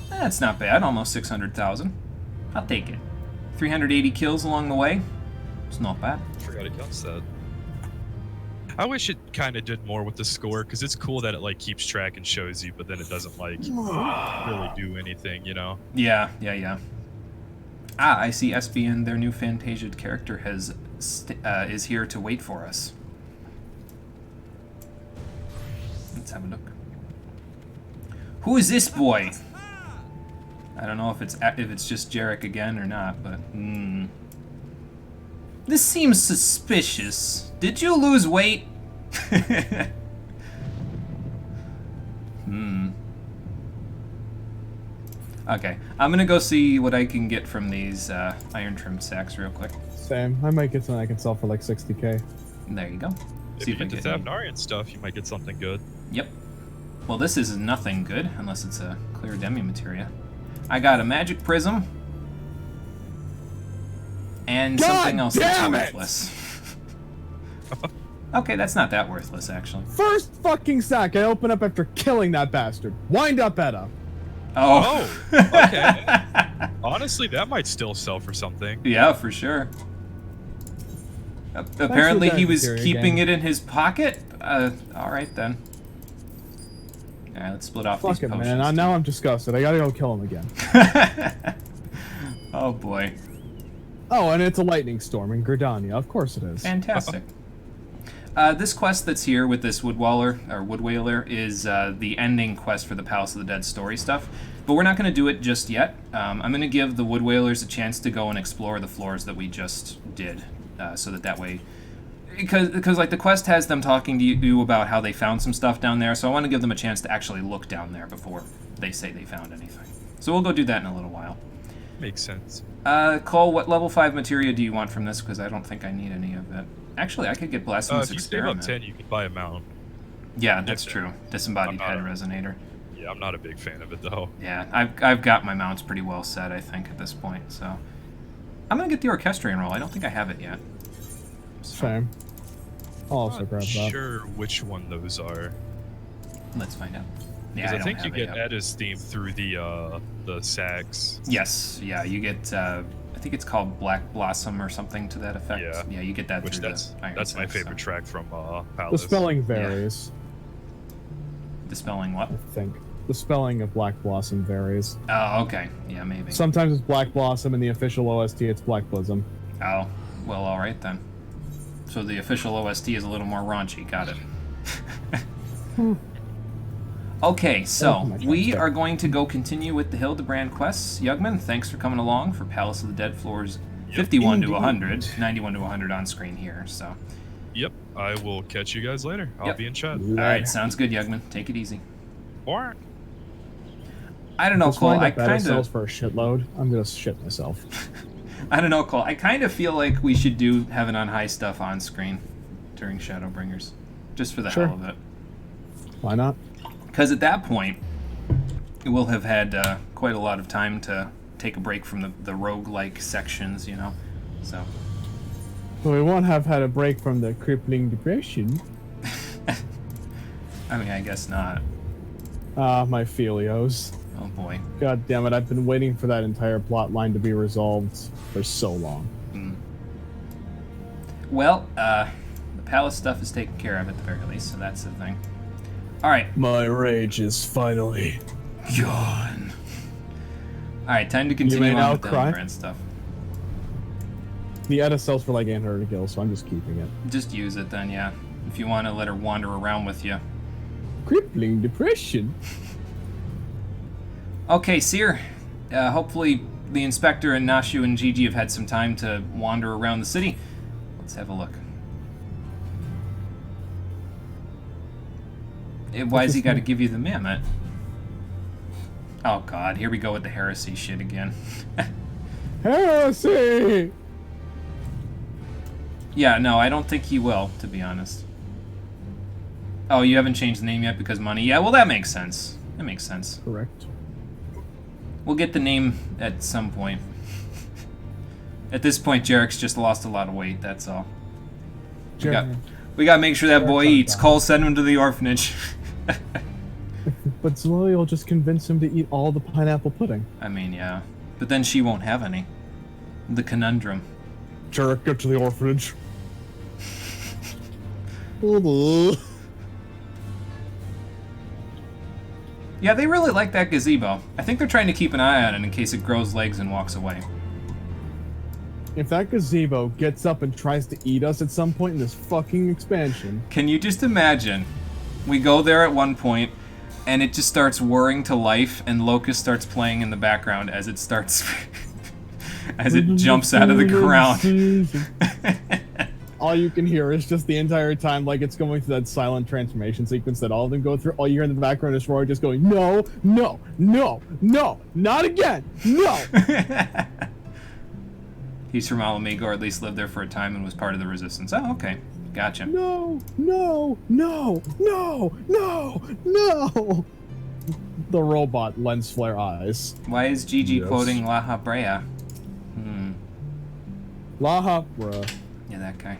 S1: That's not bad, almost 600,000. I'll take it. 380 kills along the way. It's not bad.
S3: I forgot it counts that. I wish it kind of did more with the score, because it's cool that it, like, keeps track and shows you, but then it doesn't, like, really do anything, you know?
S1: Yeah. Ah, I see SBN, their new Fantasia character, is here to wait for us. Let's have a look. Who is this boy? I don't know if it's just Jarek again or not, but this seems suspicious. Did you lose weight? Okay, I'm gonna go see what I can get from these iron trimmed sacks real quick.
S2: Same. I might get something I can sell for like 60k.
S1: There you go.
S3: If you get the Thavnarian stuff, you might get something good.
S1: Yep. Well, this is nothing good, unless it's a clear demi materia. I got a magic prism. And something else that's worthless. Okay, that's not that worthless, actually.
S2: First fucking sack I open up after killing that bastard. Wind up, Edda.
S1: Oh.
S3: Okay. Honestly, that might still sell for something.
S1: Yeah, for sure. Apparently he was keeping it in his pocket? All right then. All right, let's split off these
S2: Fuck it,
S1: potions.
S2: man. Now I'm disgusted. I gotta go kill him again.
S1: Oh boy.
S2: Oh, and it's a lightning storm in Gridania. Of course it is.
S1: Fantastic. This quest that's here with this Woodwhaler is the ending quest for the Palace of the Dead story stuff. But we're not going to do it just yet. I'm going to give the Woodwhalers a chance to go and explore the floors that we just did. So that way... Because like the quest has them talking to you about how they found some stuff down there. So I want to give them a chance to actually look down there before they say they found anything. So we'll go do that in a little while.
S3: Makes sense.
S1: Cole, what level 5 materia do you want from this? Because I don't think I need any of it. Actually, I could get Blasphemous Experiment.
S3: If you save up 10, you can buy a mount.
S1: Yeah, that's true. Disembodied Head Resonator.
S3: Yeah, I'm not a big fan of it, though.
S1: Yeah, I've got my mounts pretty well set, I think, at this point, so... I'm gonna get the Orchestrion roll. I don't think I have it yet. So,
S2: Same. I'll also grab that.
S3: I'm not sure which one those are.
S1: let's find out. Yeah,
S3: Because I think you get Edda's theme through the SAGs.
S1: Yes, yeah, you get... I think it's called Black Blossom or something to that effect.
S3: Yeah,
S1: you get that
S3: which
S1: through
S3: that's my favorite track from
S2: The
S3: Palace.
S2: spelling varies.
S1: The spelling what?
S2: I think. The spelling of Black Blossom varies.
S1: Oh, okay. Yeah, maybe.
S2: Sometimes it's Black Blossom, and the official OST it's Black Bosom.
S1: Oh, well, alright then. So the official OST is a little more raunchy. Got it. Okay, so we are going to go continue with the Hildebrand quests. Yugman, thanks for coming along for Palace of the Dead floors 51 to 100, 91 to 100 on screen here. So.
S3: Yep, I will catch you guys later. I'll be in chat.
S1: All right, sounds good, Yugman. Take it easy.
S3: Or
S1: I don't know, Cole. I kind of
S2: for a shitload. I'm gonna shit myself.
S1: I don't know, Cole. I kind of feel like we should do Heaven on High stuff on screen during Shadowbringers, just for the hell of it.
S2: Why not?
S1: Because at that point, we'll have had quite a lot of time to take a break from the roguelike sections, you know. So.
S2: Well, we won't have had a break from the crippling depression.
S1: I mean, I guess not.
S2: Ah, my Felios.
S1: Oh boy.
S2: God damn it, I've been waiting for that entire plot line to be resolved for so long.
S1: Well, the palace stuff is taken care of at the very least, so that's the thing. Alright.
S2: My rage is finally
S1: gone. Alright, time to continue on with the Hildebrand stuff.
S2: The Edda sells for like 800 gil, so I'm just keeping it.
S1: Just use it then, yeah. If you want to let her wander around with you.
S2: Crippling depression.
S1: Okay, Seer. Hopefully the Inspector and Nashu and Gigi have had some time to wander around the city. Let's have a look. Why has he got to give you the mammoth? Oh god, here we go with the heresy shit again.
S2: Heresy!
S1: Yeah, no, I don't think he will, to be honest. Oh, you haven't changed the name yet because money? Yeah, well, that makes sense. That makes sense.
S2: Correct.
S1: We'll get the name at some point. At this point, Jarek's just lost a lot of weight, that's all. We gotta make sure that boy eats. Cole, send him to the orphanage.
S2: But Zoe will just convince him to eat all the pineapple pudding.
S1: I mean, yeah. But then she won't have any. The conundrum.
S2: Jarek, get to the orphanage.
S1: Yeah, they really like that gazebo. I think they're trying to keep an eye on it in case it grows legs and walks away.
S2: If that gazebo gets up and tries to eat us at some point in this fucking expansion...
S1: Can you just imagine? We go there at one point, and it just starts whirring to life, and Locust starts playing in the background as it starts... as it jumps out of the ground.
S2: All you can hear is just the entire time, like it's going through that silent transformation sequence that all of them go through. All you hear in the background is Roy just going, no, no, no, no, not again, no!
S1: He's from Alamego, or at least lived there for a time and was part of the resistance. Oh, okay. Gotcha.
S2: No, no, no, no, no, no! The robot lens flare eyes.
S1: Why is Gigi quoting Laha Brea?
S2: Laha Brea.
S1: Yeah, that guy.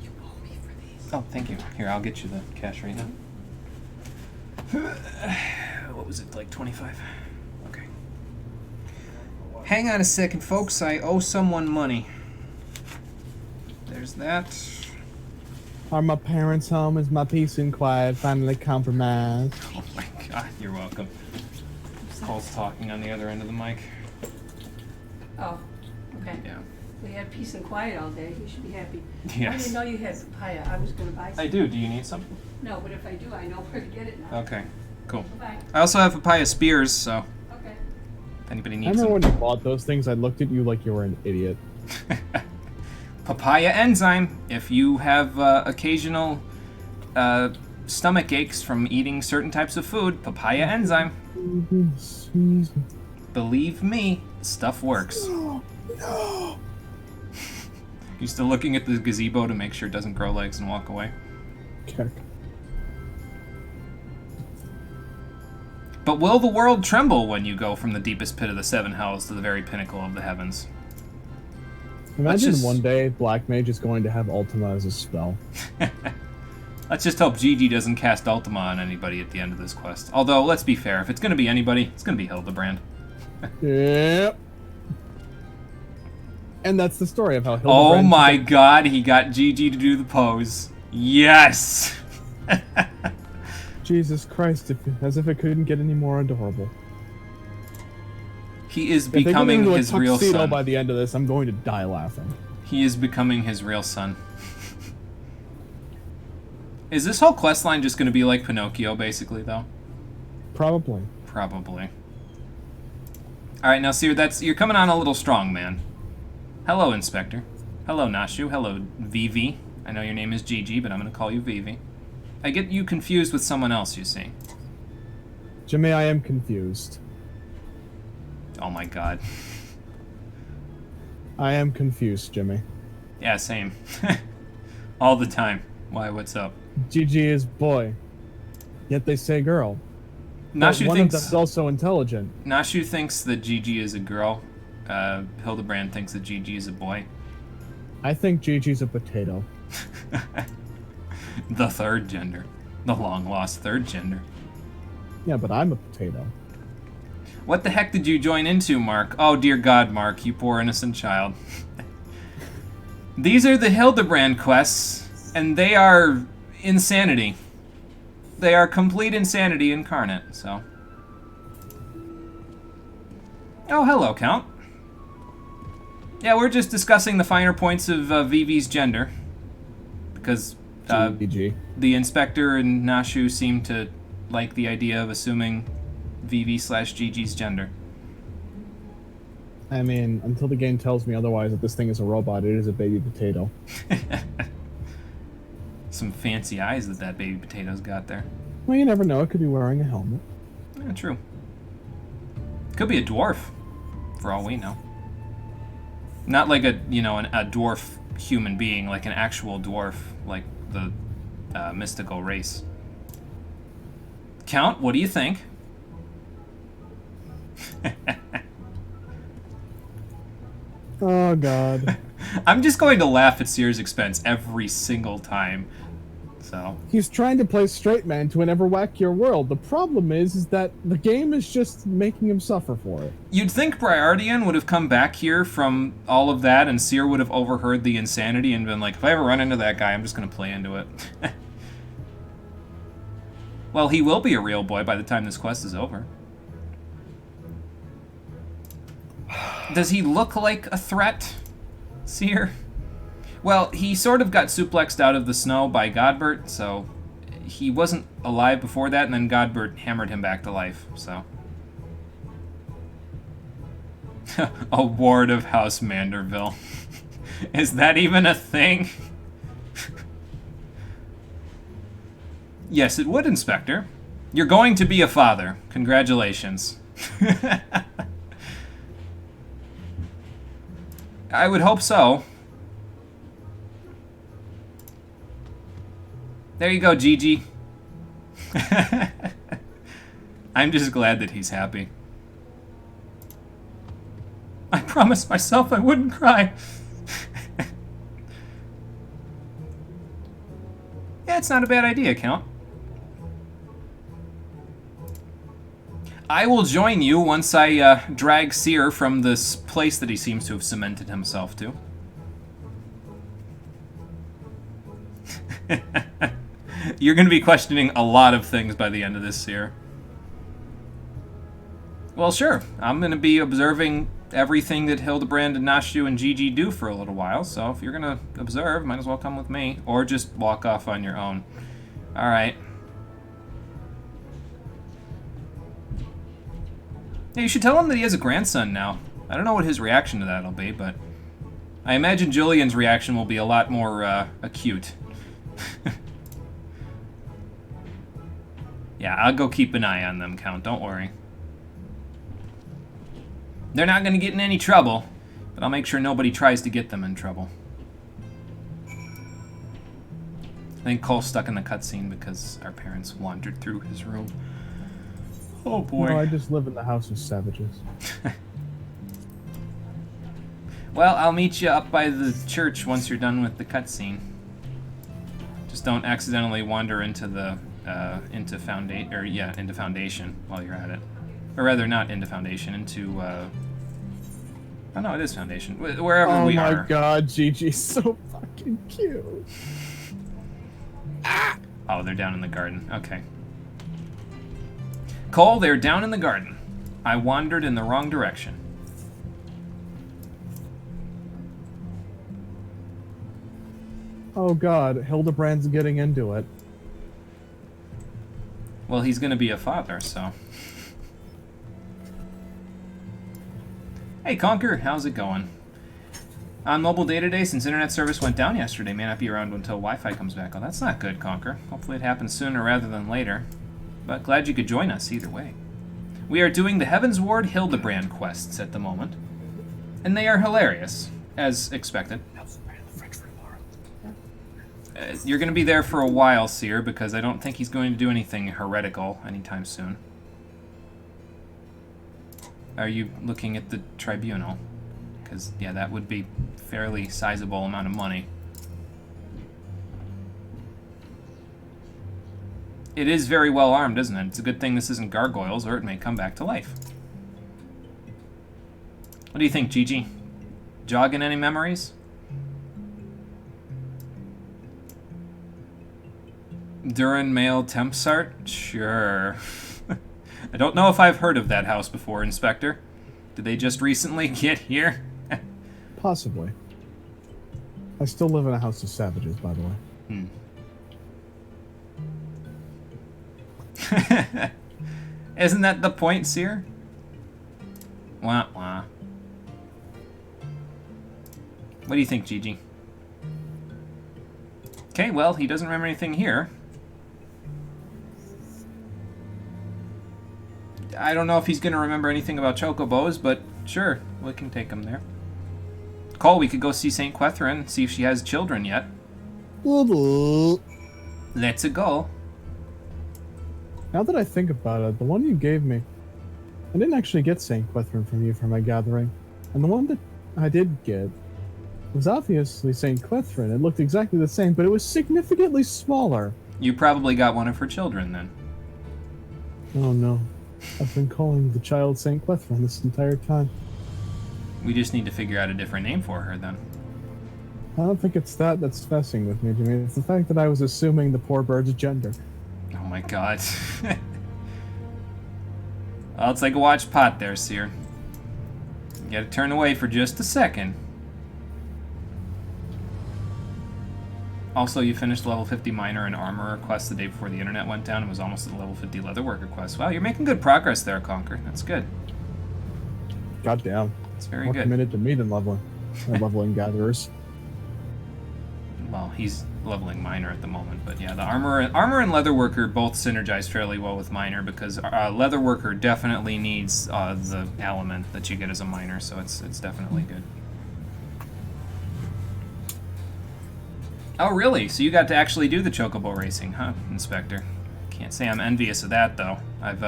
S1: You owe me for these. Oh, thank you. Here, I'll get you the cash right now. What was it, like 25? Okay. Hang on a second, folks. I owe someone money. There's that.
S2: Are my parents home? Is my peace and quiet finally compromised?
S1: Oh my god, you're welcome. Cole's talking on the other end of the mic.
S4: Oh, okay.
S1: Yeah.
S4: We had peace and quiet all day. You should be happy. I
S1: Yes.
S4: didn't know you had papaya. I was going to buy some.
S1: I do. Do you need some?
S4: No, but if I do, I know where to get it now.
S1: Okay, cool.
S4: Bye.
S1: I also have papaya spears, so
S4: Okay.
S1: if anybody
S2: I
S1: needs
S2: remember when
S1: them.
S2: you bought those things, I looked at you like you were an idiot.
S1: Papaya enzyme. If you have occasional stomach aches from eating certain types of food, papaya enzyme. Believe me, stuff works.
S2: No.
S1: You still looking at the gazebo to make sure it doesn't grow legs and walk away?
S2: Okay.
S1: But will the world tremble when you go from the deepest pit of the seven hells to the very pinnacle of the heavens?
S2: Imagine
S1: just-
S2: one day Black Mage is going to have Ultima as a spell.
S1: Let's just hope Gigi doesn't cast Ultima on anybody at the end of this quest. Although, let's be fair, if it's going to be anybody, it's going to be Hildebrand.
S2: Yep. And that's the story of how
S1: Oh
S2: Hildebrand...
S1: my god, he got Gigi to do the pose. Yes!
S2: Jesus Christ, as if it couldn't get any more adorable.
S1: He is
S2: If they get
S1: becoming
S2: into a
S1: his real
S2: tuxedo
S1: son.
S2: by the end of this, I'm going to die laughing.
S1: He is becoming his real son. Is this whole questline just going to be like Pinocchio, basically, though?
S2: Probably.
S1: Probably. Alright, now, Seer, you're coming on a little strong, man. Hello, Inspector. Hello, Nashu. Hello, Vivi. I know your name is Gigi, but I'm going to call you Vivi. I get you confused with someone else, you see.
S2: Jimmy, I am confused.
S1: Oh my god.
S2: I am confused, Jimmy.
S1: Yeah, same. All the time. Why, what's up?
S2: Gigi is boy, yet they say girl. But
S1: Nashu
S2: one
S1: thinks...
S2: of them is also intelligent.
S1: Nashu thinks that Gigi is a girl. Hildebrand thinks that Gigi is a boy.
S2: I think Gigi's a potato.
S1: The third gender. The long-lost third gender.
S2: Yeah, but I'm a potato.
S1: What the heck did you join into, Mark? Oh, dear God, Mark, you poor innocent child. These are the Hildebrand quests, and they are insanity. They are complete insanity incarnate, so... Oh, hello, Count. Yeah, we're just discussing the finer points of Vivi's gender. Because
S2: Gigi.
S1: the Inspector and Nashu seem to like the idea of assuming Vivi/Gigi's gender.
S2: I mean, until the game tells me otherwise that this thing is a robot, it is a baby potato.
S1: Some fancy eyes that baby potato's got there.
S2: Well, you never know. It could be wearing a helmet.
S1: Yeah, true. Could be a dwarf, for all we know. Not like a dwarf human being, like an actual dwarf, like the mystical race. Count, what do you think?
S2: Oh, God.
S1: I'm just going to laugh at Seer's expense every single time. So
S2: He's trying to play straight man to an ever wackier world. The problem is that the game is just making him suffer for it.
S1: you'd think Briardian would have come back here from all of that, and Seer would have overheard the insanity and been like, if I ever run into that guy, I'm just going to play into it. Well, he will be a real boy by the time this quest is over. Does he look like a threat, Seer? Well, he sort of got suplexed out of the snow by Godbert, so he wasn't alive before that, and then Godbert hammered him back to life, so... A ward of House Manderville. Is that even a thing? Yes, it would, Inspector. You're going to be a father. Congratulations. I would hope so. There you go, Gigi. I'm just glad that he's happy. I promised myself I wouldn't cry. Yeah, it's not a bad idea, Count. I will join you once I drag Seer from this place that he seems to have cemented himself to. You're going to be questioning a lot of things by the end of this, Seer. Well, sure. I'm going to be observing everything that Hildebrand and Nashu and Gigi do for a little while, so if you're going to observe, might as well come with me. Or just walk off on your own. Alright. Yeah, you should tell him that he has a grandson now. I don't know what his reaction to that'll be, but I imagine Julian's reaction will be a lot more acute. Yeah, I'll go keep an eye on them, Count. Don't worry. They're not going to get in any trouble, but I'll make sure nobody tries to get them in trouble. I think Cole's stuck in the cutscene because our parents wandered through his room. Oh boy.
S2: No, I just live in the house of savages.
S1: Well, I'll meet you up by the church once you're done with the cutscene. Just don't accidentally wander into the into Foundation while you're at it, or rather, not into Foundation, into oh no, it is Foundation. Wherever we are.
S2: Oh my God, Gigi's so fucking cute.
S1: Oh, they're down in the garden. Okay. Cole, they're down in the garden. I wandered in the wrong direction.
S2: Oh God, Hildebrand's getting into it.
S1: Well, he's gonna be a father, so. Hey, Conker, how's it going? On mobile data day, since internet service went down yesterday, may not be around until Wi-Fi comes back. Oh, that's not good, Conker. Hopefully it happens sooner rather than later. But glad you could join us either way. We are doing the Heaven's Ward Hildebrand quests at the moment. And they are hilarious, as expected. You're going to be there for a while, Seer, because I don't think he's going to do anything heretical anytime soon. Are you looking at the tribunal? Because, yeah, that would be a fairly sizable amount of money. It is very well armed, isn't it? It's a good thing this isn't gargoyles, or it may come back to life. What do you think, Gigi? Jogging any memories? Durin Male Tempsart? Sure. I don't know if I've heard of that house before, Inspector. Did they just recently get here?
S2: Possibly. I still live in a house of savages, by the way.
S1: Isn't that the point, Seer? Wah wah. What do you think, Gigi? Okay, well, he doesn't remember anything here. I don't know if he's going to remember anything about chocobos, but sure, we can take him there. Cole, we could go see St. Quethrin, see if she has children yet. Let's go.
S2: Now that I think about it, the one you gave me, I didn't actually get St. Quethrin from you for my gathering. And the one that I did get was obviously St. Quethrin. It looked exactly the same, but it was significantly smaller.
S1: You probably got one of her children, then.
S2: Oh no. I've been calling the child St. Quethrin this entire time.
S1: We just need to figure out a different name for her, then.
S2: I don't think it's that that's messing with me, Jimmy. It's the fact that I was assuming the poor bird's gender.
S1: Oh my god. Well, it's like a watch pot there, Seer. You gotta turn away for just a second. Also, you finished level 50 miner and armorer quest the day before the internet went down and was almost at the level 50 leatherworker quest. Wow, you're making good progress there, Conker. That's good.
S2: Goddamn.
S1: That's very
S2: More
S1: good.
S2: committed to me than leveling gatherers.
S1: Well, he's leveling miner at the moment, but yeah, the armor and leatherworker both synergize fairly well with miner because leatherworker definitely needs the element that you get as a miner, so it's definitely good. Oh, really? So you got to actually do the chocobo racing, huh, Inspector? Can't say I'm envious of that, though. I've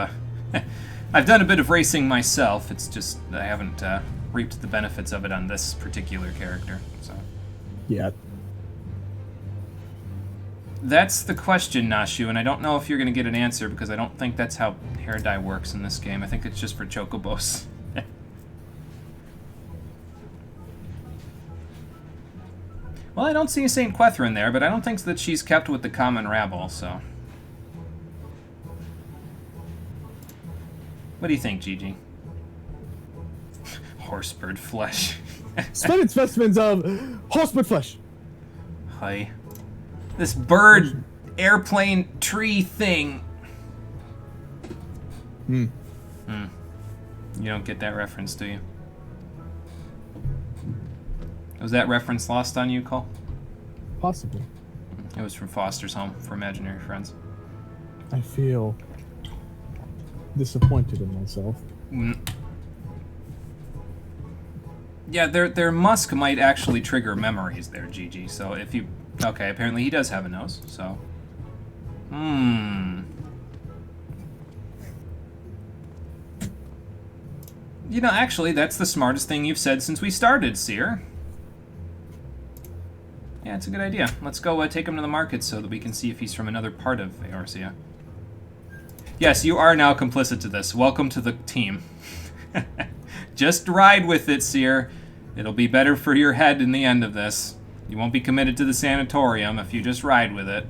S1: I've done a bit of racing myself. It's just I haven't reaped the benefits of it on this particular character. So.
S2: Yeah.
S1: That's the question, Nashu, and I don't know if you're going to get an answer because I don't think that's how hair dye works in this game. I think it's just for chocobos. Well, I don't see a St. Quethrin there, but I don't think that she's kept with the common rabble, so... What do you think, Gigi? Horsebird flesh.
S2: Splendid specimens of horsebird flesh.
S1: Hi. This bird, airplane, tree thing.
S2: Hmm.
S1: You don't get that reference, do you? Was that reference lost on you, Cole?
S2: Possibly.
S1: It was from Foster's Home for Imaginary Friends.
S2: I feel disappointed in myself.
S1: Yeah, their musk might actually trigger memories there, Gigi. So if you... Okay, apparently he does have a nose, so... You know, actually, that's the smartest thing you've said since we started, Seer. Yeah, it's a good idea. Let's go take him to the market so that we can see if he's from another part of Eorzea. Yes, you are now complicit to this. Welcome to the team. Just ride with it, Seer. It'll be better for your head in the end of this. You won't be committed to the sanatorium if you just ride with it.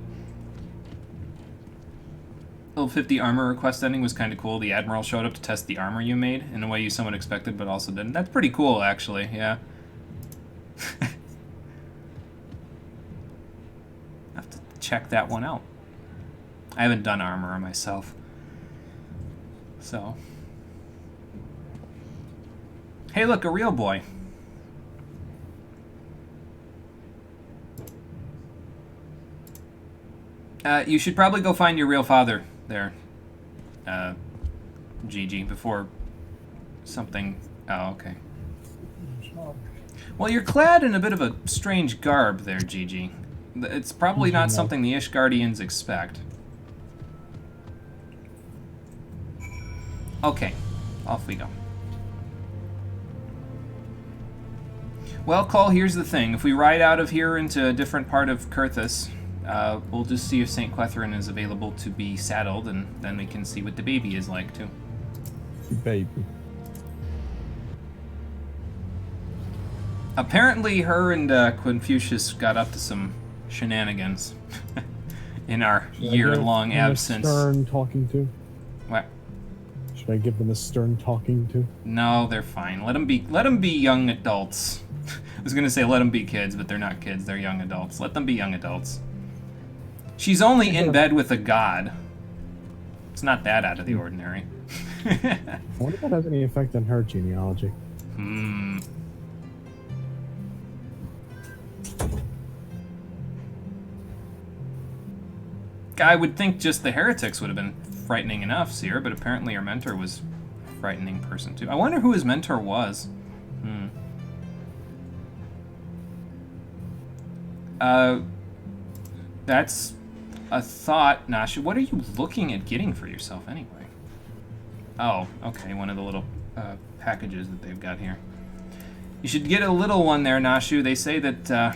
S1: Level 50 armor request ending was kind of cool. The Admiral showed up to test the armor you made in a way you somewhat expected but also didn't. That's pretty cool, actually, yeah. Have to check that one out. I haven't done armor myself. So. Hey, look, a real boy. You should probably go find your real father there, Gigi, before something... Oh, okay. Well, you're clad in a bit of a strange garb there, Gigi. It's probably not something the Ishgardians expect. Okay, off we go. Well, Cole, here's the thing. If we ride out of here into a different part of Kurthus, we'll just see if St. Quethrin is available to be saddled, and then we can see what the baby is like, too.
S2: Baby.
S1: Apparently, her and Confucius got up to some shenanigans in our year-long absence.
S2: A stern talking to?
S1: What?
S2: Should I give them a stern talking to?
S1: No, they're fine. Let them be young adults. I was gonna say let them be kids, but they're not kids. They're young adults. Let them be young adults. She's only in bed with a god. It's not that out of the ordinary.
S2: I wonder if that has any effect on her genealogy.
S1: I would think just the heretics would have been frightening enough, Seer, but apparently her mentor was a frightening person too. I wonder who his mentor was. That's a thought, Nasha. What are you looking at getting for yourself anyway? Oh, okay, one of the little packages that they've got here. You should get a little one there, Nashu. They say that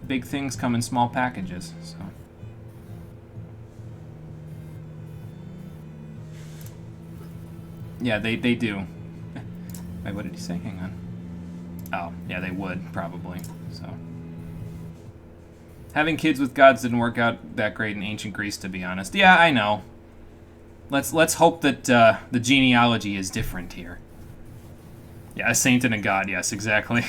S1: big things come in small packages, so... Yeah, they do. Wait, what did he say? Hang on. Oh, yeah, they would, probably, so... Having kids with gods didn't work out that great in ancient Greece, to be honest. Yeah, I know. Let's hope that the genealogy is different here. Yeah, a saint and a god, yes, exactly.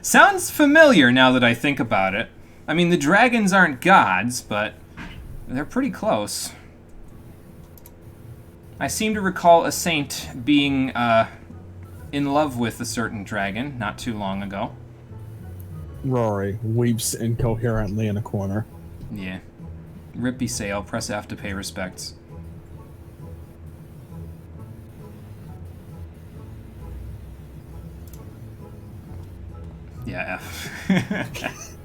S1: Sounds familiar now that I think about it. I mean, the dragons aren't gods, but they're pretty close. I seem to recall a saint being in love with a certain dragon not too long ago.
S2: Rory weeps incoherently in a corner.
S1: Yeah. Rippy Sale, press F to pay respects. Yeah, F.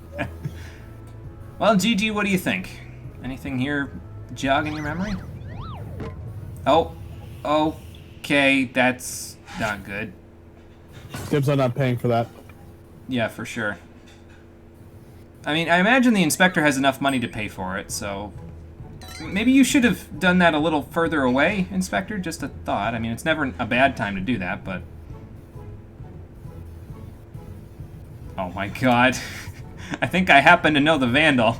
S1: Well, GG, what do you think? Anything here jog in your memory? Oh, okay, that's not good.
S2: Dibs on not paying for that.
S1: Yeah, for sure. I mean, I imagine the inspector has enough money to pay for it, so... Maybe you should have done that a little further away, Inspector. Just a thought. I mean, it's never a bad time to do that, but... Oh my god. I think I happen to know the Vandal.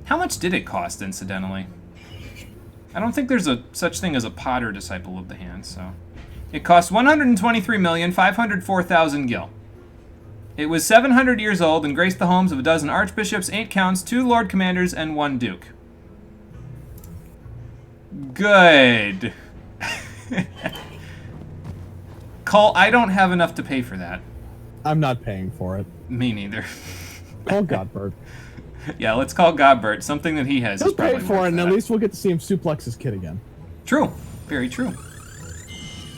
S1: How much did it cost, incidentally? I don't think there's a such thing as a Potter Disciple of the Hand, so... It cost 123,504,000 gil. It was 700 years old and graced the homes of a dozen archbishops, 8 counts, 2 lord commanders, and 1 duke. Good. Cole, I don't have enough to pay for that.
S2: I'm not paying for it.
S1: Me neither.
S2: Call Godbert.
S1: Yeah, let's call Godbert. Something that he has
S2: He'll
S1: is probably
S2: pay for
S1: worth
S2: it, and
S1: that.
S2: at least we'll get to see him suplex his kid again.
S1: True. Very true.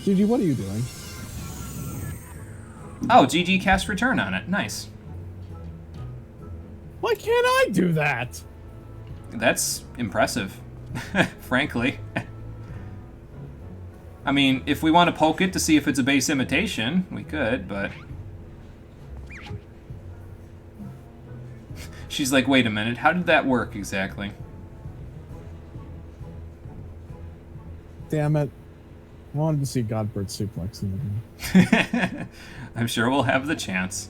S2: Gigi, what are you doing?
S1: Oh, GG cast return on it. Nice.
S2: Why can't I do that?
S1: That's impressive, frankly. I mean, if we want to poke it to see if it's a base imitation, we could, but... She's like, wait a minute, how did that work exactly?
S2: Damn it. I wanted to see Godbert suplex in the game.
S1: I'm sure we'll have the chance.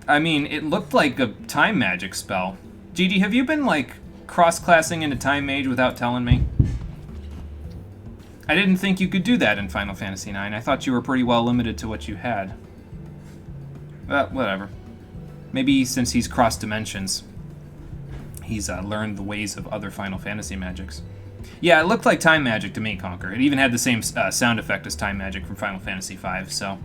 S1: I mean, it looked like a time magic spell. Gigi, have you been, like, cross-classing into Time Mage without telling me? I didn't think you could do that in Final Fantasy IX. I thought you were pretty well limited to what you had. But, whatever. Maybe since he's crossed dimensions, he's learned the ways of other Final Fantasy magics. Yeah, it looked like time magic to me, Conquer. It even had the same sound effect as time magic from Final Fantasy V, so...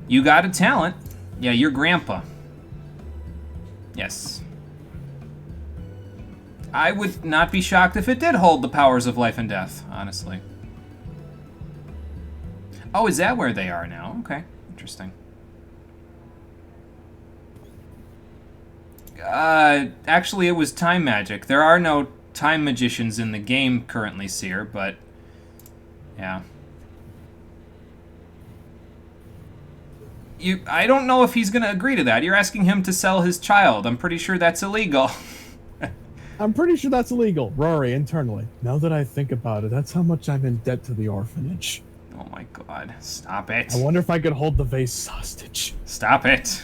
S1: You got a talent. Yeah, your grandpa. Yes. I would not be shocked if it did hold the powers of life and death, honestly. Oh, is that where they are now? Okay, interesting. Actually, it was time magic. There are no time magicians in the game currently, Seer, but... Yeah. I don't know if he's going to agree to that. You're asking him to sell his child. I'm pretty sure that's illegal.
S2: I'm pretty sure that's illegal. Rory, internally. Now that I think about it, that's how much I'm in debt to the orphanage.
S1: Oh my god. Stop it.
S2: I wonder if I could hold the vase hostage.
S1: Stop it.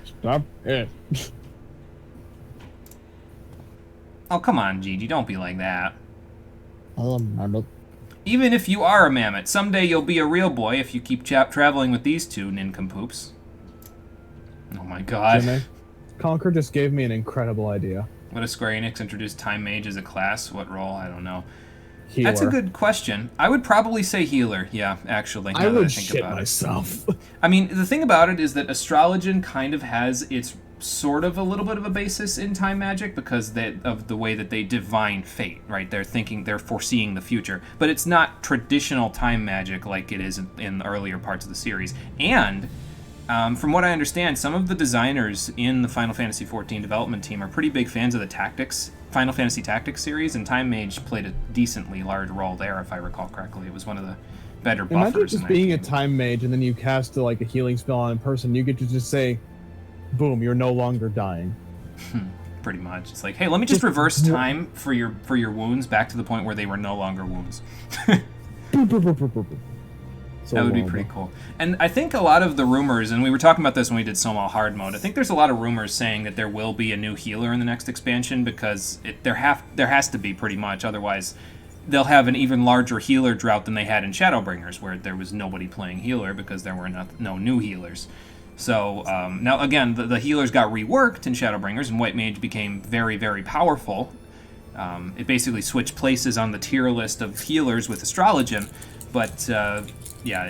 S2: Stop it.
S1: Oh, come on, Gigi. Don't be like that.
S2: I'm
S1: Even if you are a mammoth, someday you'll be a real boy if you keep traveling with these two nincompoops. Oh my god.
S2: Jimmy, Conquer just gave me an incredible idea.
S1: What if Square Enix introduced Time Mage as a class? What role? I don't know.
S2: Healer.
S1: That's a good question. I would probably say healer, yeah, actually.
S2: I would shit myself.
S1: I mean, the thing about it is that Astrologian kind of has its sort of a little bit of a basis in time magic because of the way that they divine fate, right? They're foreseeing the future. But it's not traditional time magic like it is in the earlier parts of the series. And from what I understand, some of the designers in the Final Fantasy XIV development team are pretty big fans of the Final Fantasy Tactics series, and Time Mage played a decently large role there, if I recall correctly. It was one of the better buffers.
S2: Imagine just being a time mage, and then you cast like a healing spell on a person, you get to just say, boom, you're no longer dying.
S1: Pretty much. It's like, hey, let me just reverse time for your wounds back to the point where they were no longer wounds.
S2: So
S1: that would be pretty cool. And I think a lot of the rumors, and we were talking about this when we did Somal Hard Mode, I think there's a lot of rumors saying that there will be a new healer in the next expansion because there has to be pretty much, otherwise they'll have an even larger healer drought than they had in Shadowbringers, where there was nobody playing healer because there were no new healers. So now again, the healers got reworked in Shadowbringers, and White Mage became very, very powerful. It basically switched places on the tier list of healers with Astrologian, but yeah,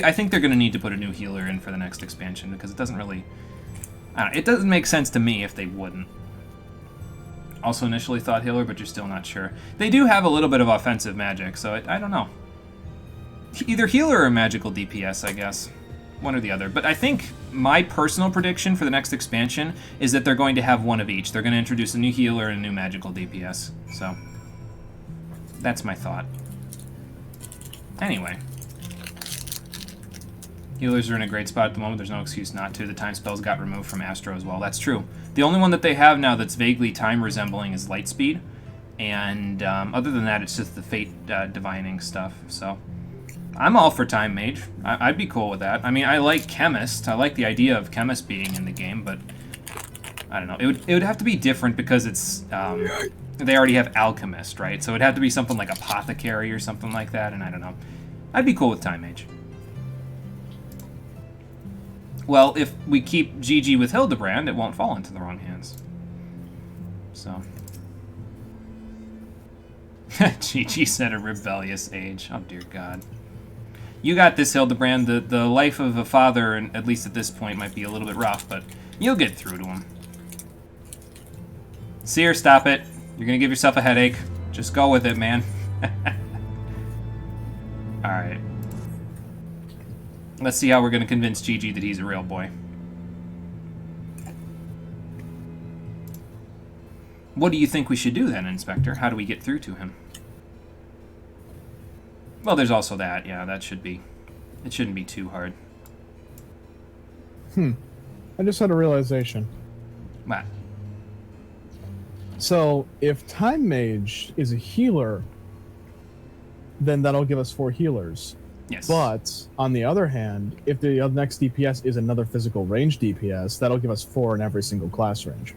S1: I think they're going to need to put a new healer in for the next expansion because it doesn't really... it doesn't make sense to me if they wouldn't. Also initially thought healer, but you're still not sure. They do have a little bit of offensive magic, so I don't know. Either healer or magical DPS, I guess. One or the other. But I think my personal prediction for the next expansion is that they're going to have one of each. They're going to introduce a new healer and a new magical DPS. So That's my thought. Anyway. Healers are in a great spot at the moment. There's no excuse not to. The time spells got removed from Astro as well. That's true. The only one that they have now that's vaguely time resembling is Lightspeed. And other than that, it's just the Fate divining stuff. So I'm all for Time Mage. I'd be cool with that. I mean, I like Chemist. I like the idea of Chemist being in the game, but I don't know. It would have to be different because it's they already have Alchemist, right? So it'd have to be something like Apothecary or something like that, and I don't know. I'd be cool with Time Mage. Well, if we keep GG with Hildebrand, it won't fall into the wrong hands. So. GG said a rebellious age. Oh, dear God. You got this, Hildebrand. The life of a father, and at least at this point, might be a little bit rough, but you'll get through to him. Seer, stop it. You're going to give yourself a headache. Just go with it, man. Alright. Let's see how we're going to convince GG that he's a real boy. What do you think we should do then, Inspector? How do we get through to him? Well, there's also that. Yeah, that should be... It shouldn't be too hard.
S2: I just had a realization.
S1: What?
S2: So, if Time Mage is a healer, then that'll give us 4 healers.
S1: Yes.
S2: But, on the other hand, if the next DPS is another physical range DPS, that'll give us 4 in every single class range.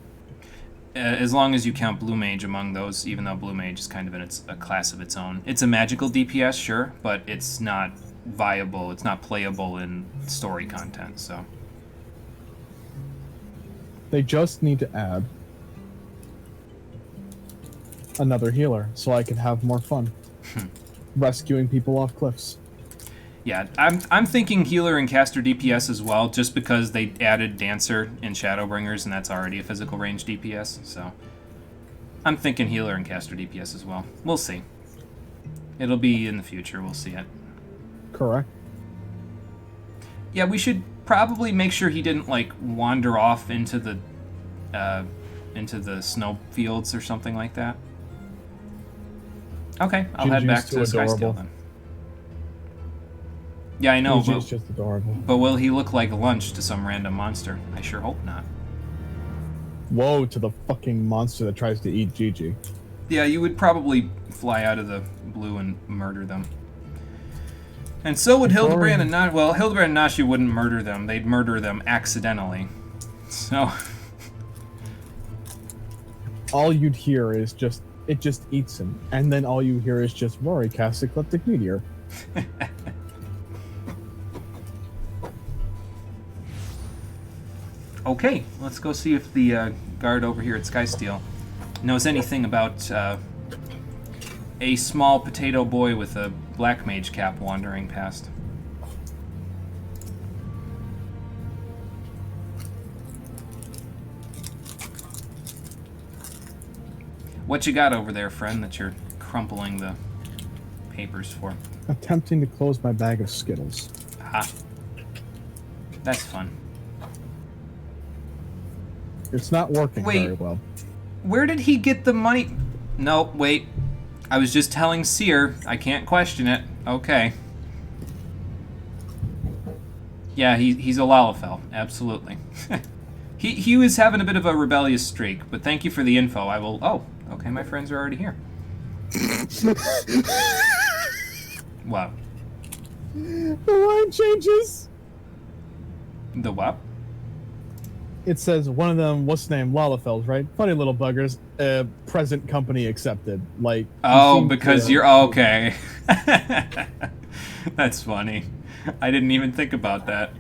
S1: As long as you count Blue Mage among those, even though Blue Mage is kind of in a class of its own. It's a magical DPS, sure, but it's not viable, it's not playable in story content, so...
S2: They just need to add another healer, so I can have more fun. Rescuing people off cliffs.
S1: Yeah, I'm thinking healer and caster DPS as well, just because they added Dancer in Shadowbringers, and that's already a physical range DPS, so... I'm thinking healer and caster DPS as well. We'll see. It'll be in the future, we'll see it.
S2: Correct.
S1: Yeah, we should probably make sure he didn't, like, wander off into the snow fields or something like that. Okay, I'll head back to Skysteel then. Yeah, I know,
S2: Gigi's just adorable.
S1: But will he look like lunch to some random monster? I sure hope not.
S2: Woe to the fucking monster that tries to eat Gigi.
S1: Yeah, you would probably fly out of the blue and murder them. And so would Hildebrand and Nashi. Well, Hildebrand and Nashi wouldn't murder them. They'd murder them accidentally. So... all
S2: you'd hear is just... it just eats him. And then all you hear is just Rory casts Ecliptic Meteor.
S1: Okay, let's go see if the guard over here at Skysteel knows anything about a small potato boy with a black mage cap wandering past. What you got over there, friend, that you're crumpling the papers for?
S2: Attempting to close my bag of Skittles.
S1: Ah. That's fun.
S2: It's not working very well.
S1: Where did he get the money? No, wait. I was just telling Seer. I can't question it. Okay. Yeah, he's a Lalafell. Absolutely. He was having a bit of a rebellious streak, but thank you for the info. I will... Oh, okay, my friends are already here. Wow.
S2: The line changes.
S1: The what?
S2: It says one of them, what's the name? Lalafells, right? Funny little buggers. Present company accepted. Like.
S1: Oh, because you're okay. That's funny. I didn't even think about that.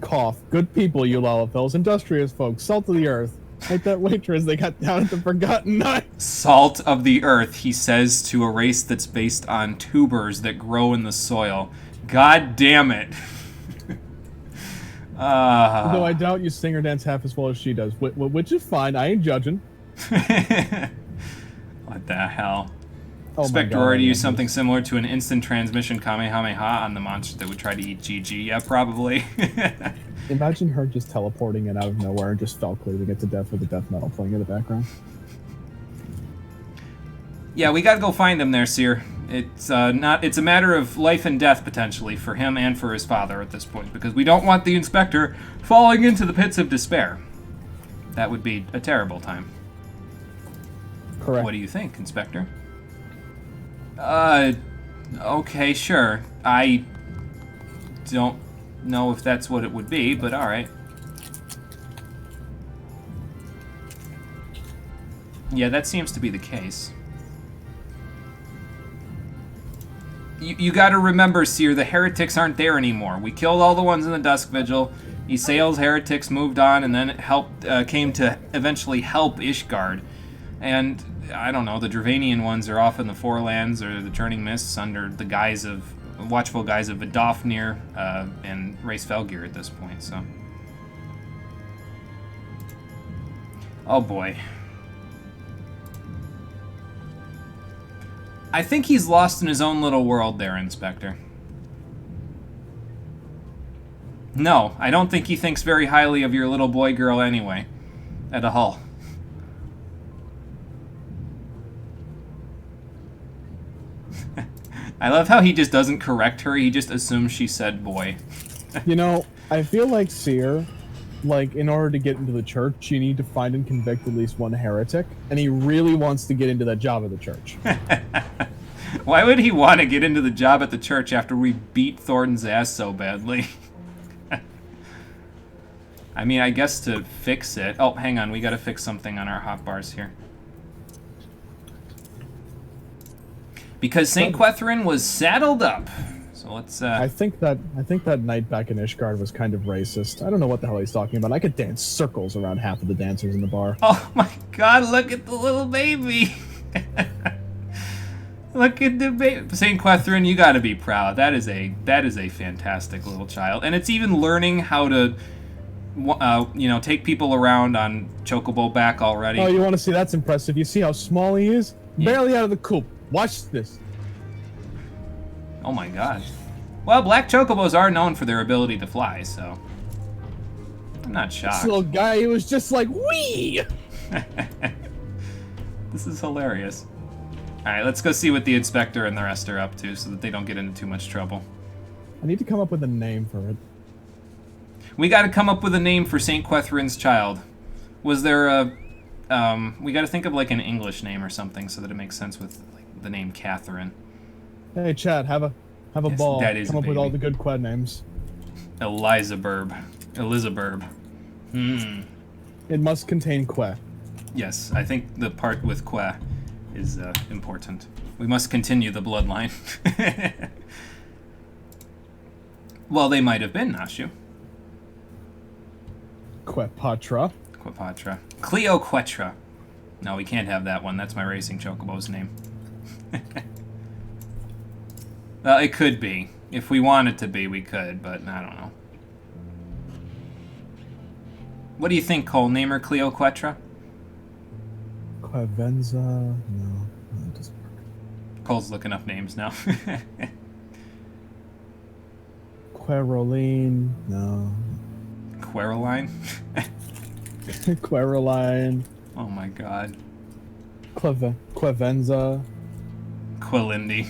S2: Cough. Good people, you Lalafells. Industrious folks. Salt of the earth. Like that waitress they got down at the Forgotten Knights.
S1: Salt of the earth, he says to a race that's based on tubers that grow in the soil. God damn it.
S2: Though I doubt you sing or dance half as well as she does, which is fine. I ain't judging.
S1: What the hell?
S2: Oh
S1: Spectre already used something similar to an instant transmission Kamehameha on the monster that would try to eat GG. Yeah, probably.
S2: Imagine her just teleporting it out of nowhere and just fell cleaving it to death with the death metal playing in the background.
S1: Yeah, we gotta go find him there, Seer. It's it's a matter of life and death, potentially, for him and for his father at this point, because we don't want the Inspector falling into the pits of despair. That would be a terrible time.
S2: Correct.
S1: What do you think, Inspector? Okay, sure. I don't know if that's what it would be, but alright. Yeah, that seems to be the case. You gotta remember, Seer, the heretics aren't there anymore. We killed all the ones in the Dusk Vigil. Ysael's heretics moved on and then came to eventually help Ishgard. And, I don't know, the Dravanian ones are off in the Forelands or the Churning Mists under the watchful guise of Vidofnir and Race Felgir at this point, so. Oh boy. I think he's lost in his own little world there, Inspector. No, I don't think he thinks very highly of your little boy-girl anyway. At a Hull. I love how he just doesn't correct her, he just assumes she said boy.
S2: You know, I feel like Seer, like, in order to get into the church, you need to find and convict at least one heretic, and he really wants to get into that job at the church.
S1: Why would he want to get into the job at the church after we beat Thornton's ass so badly? I mean, I guess to fix it... Oh, hang on, we gotta fix something on our hotbars here. Because St. Quethrin was saddled up. So let's,
S2: I think that knight back in Ishgard was kind of racist. I don't know what the hell he's talking about. I could dance circles around half of the dancers in the bar.
S1: Oh my god, look at the little baby! Look at the baby. St. Quethrin, you gotta be proud. That is a fantastic little child. And it's even learning how to, you know, take people around on Chocobo back already.
S2: Oh, you want to see? That's impressive. You see how small he is?
S1: Yeah.
S2: Barely out of the coop. Watch this.
S1: Oh my god. Well, black chocobos are known for their ability to fly, so I'm not shocked.
S2: This little guy, he was just like, wee!
S1: This is hilarious. Alright, let's go see what the Inspector and the rest are up to so that they don't get into too much trouble.
S2: I need to come up with a name for it.
S1: We gotta come up with a name for St. Quethrin's child. Was there a... we gotta think of like an English name or something so that it makes sense with like, the name Catherine.
S2: Hey, Chad, have a
S1: Yes,
S2: ball.
S1: that is
S2: Come
S1: a
S2: up with all
S1: baby.
S2: the good quad names.
S1: Elizabeth.
S2: It must contain que.
S1: Yes, I think the part with que is important. We must continue the bloodline. Well, they might have been, Nashu.
S2: Quepatra.
S1: Quepatra. Cleoquetra. No, we can't have that one. That's my racing chocobo's name. Well, it could be. If we wanted to be, we could, but I don't know. What do you think, Cole? Name her Cleoquetra?
S2: Quevenza. No, that doesn't work.
S1: Cole's looking up names now.
S2: Queroline. No.
S1: Queroline?
S2: Queroline.
S1: Oh my god.
S2: Quevenza.
S1: Quilindi.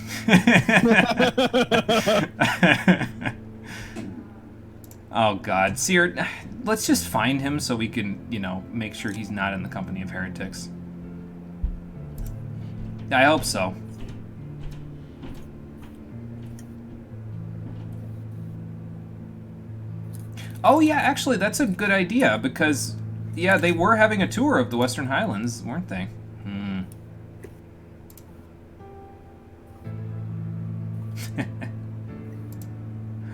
S1: Oh god. Seer, let's just find him so we can, you know, make sure he's not in the company of heretics. I hope so. Oh yeah, actually that's a good idea because, yeah, they were having a tour of the Western Highlands, weren't they?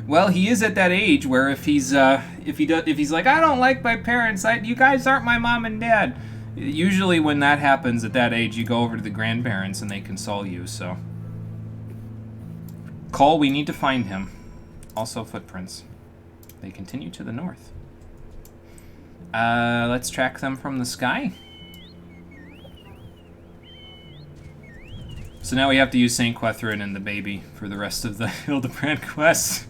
S1: Well, he is at that age where if he's like, I don't like my parents, you guys aren't my mom and dad. Usually when that happens at that age, you go over to the grandparents and they console you, so. Cole, we need to find him. Also footprints. They continue to the north. Let's track them from the sky. So now we have to use St. Quethrin and the baby for the rest of the Hildebrand quest.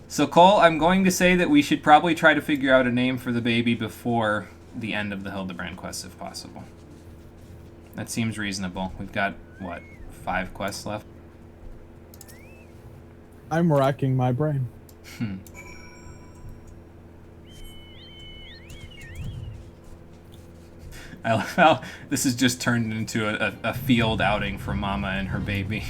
S1: So Cole, I'm going to say that we should probably try to figure out a name for the baby before the end of the Hildebrand quest, if possible. That seems reasonable. We've got, what, 5 quests left?
S2: I'm racking my brain.
S1: I love how this has just turned into a field outing for Mama and her baby.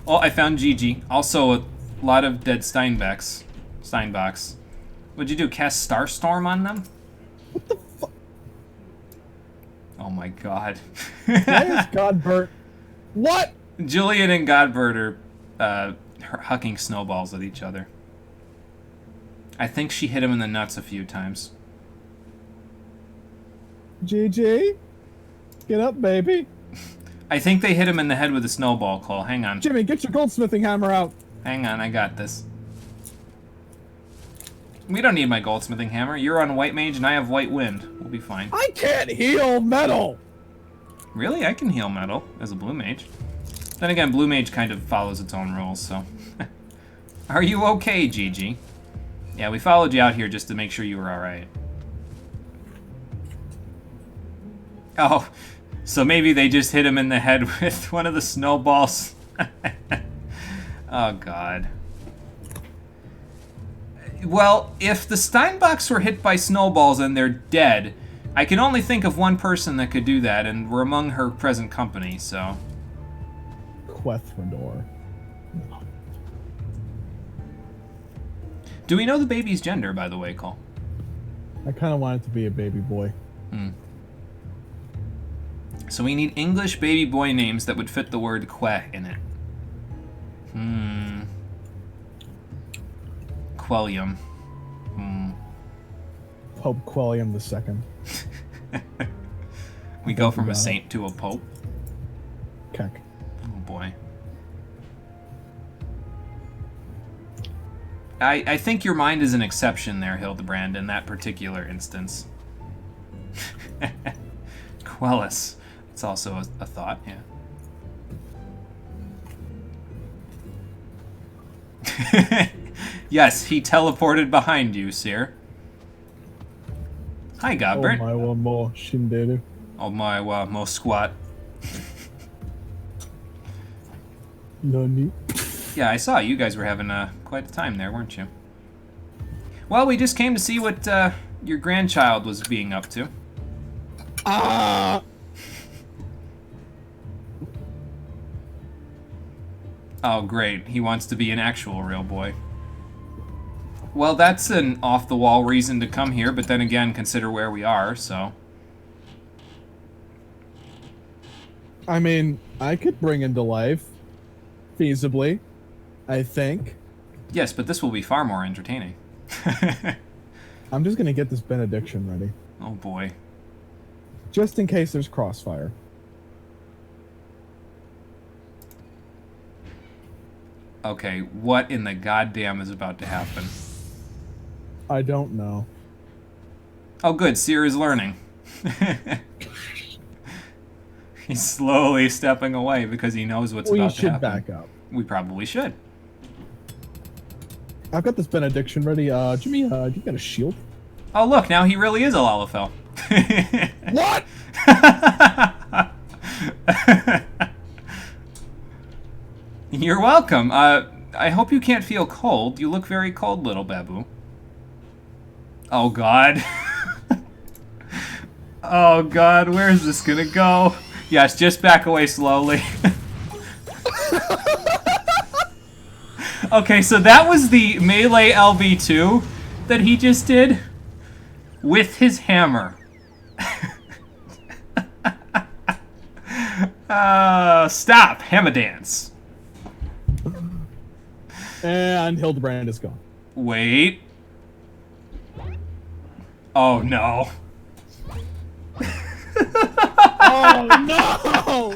S1: Oh, I found Gigi. Also, a lot of dead Steinbocks. What'd you do, cast Starstorm on them?
S2: What the fuck?
S1: Oh my god.
S2: Why is Godbert? What?
S1: Julian and Godbert are hucking snowballs at each other. I think she hit him in the nuts a few times.
S2: GG? Get up, baby.
S1: I think they hit him in the head with a snowball, Cole. Hang on.
S2: Jimmy, get your goldsmithing hammer out.
S1: Hang on, I got this. We don't need my goldsmithing hammer. You're on white mage and I have white wind. We'll be fine.
S2: I can't heal metal.
S1: Really? I can heal metal as a blue mage. Then again, blue mage kind of follows its own rules, so... Are you okay, Gigi? Yeah, we followed you out here just to make sure you were alright. Oh, so maybe they just hit him in the head with one of the snowballs. Oh, God. Well, if the Steinbocks were hit by snowballs and they're dead, I can only think of one person that could do that, and we're among her present company, so...
S2: Quethrador.
S1: Do we know the baby's gender, by the way, Cole?
S2: I kind of want it to be a baby boy.
S1: So we need English baby boy names that would fit the word que in it. Quellium.
S2: Pope Quellium II.
S1: We go from a saint to a pope.
S2: Keck.
S1: Oh boy. I think your mind is an exception there, Hildebrand, in that particular instance. Quellis. It's also a thought, yeah. Yes, he teleported behind you, sir. Hi, Godbert.
S2: Oh my one more shinderu.
S1: Oh my mo squat.
S2: Nani?
S1: Yeah, I saw you guys were having quite a time there, weren't you? Well, we just came to see what your grandchild was being up to.
S2: Ah!
S1: Oh, great. He wants to be an actual real boy. Well, that's an off-the-wall reason to come here, but then again, consider where we are, so...
S2: I mean, I could bring him to life. Feasibly. I think.
S1: Yes, but this will be far more entertaining.
S2: I'm just gonna get this benediction ready.
S1: Oh, boy.
S2: Just in case there's crossfire.
S1: Okay, what in the goddamn is about to happen?
S2: I don't know.
S1: Oh, good. Seer is learning. He's slowly stepping away because he knows what's about to happen.
S2: We should back up.
S1: We probably should.
S2: I've got this benediction ready. Jimmy, you got a shield?
S1: Oh, look. Now he really is a Lalafell.
S2: What?
S1: You're welcome. I hope you can't feel cold. You look very cold, little Babu. Oh, God. Oh, God. Where is this gonna go? Yes, just back away slowly. Okay, so that was the melee LB2 that he just did with his hammer. Stop. Hammer dance.
S2: And Hildebrand is gone.
S1: Wait. Oh, no.
S2: Oh, no!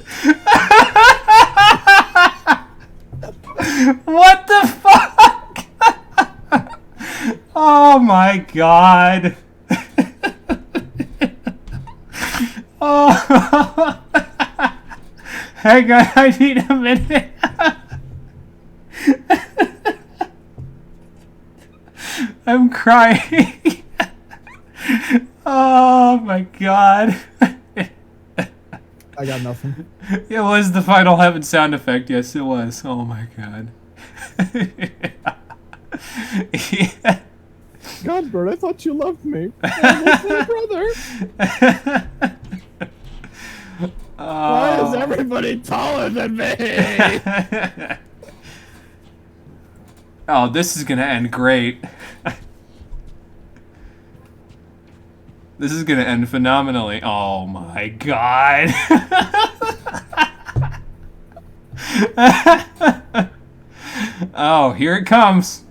S1: What the fuck? Oh, my God. Oh. Hang on, I need a minute. I'm crying. Oh my God.
S2: I got nothing.
S1: It was the final heaven sound effect. Yes, it was. Oh my god. Yeah.
S2: Godbird, I thought you loved me. I love my brother. Why is everybody taller than me?
S1: Oh, this is gonna end great. This is gonna end phenomenally. Oh my god. Oh, here it comes.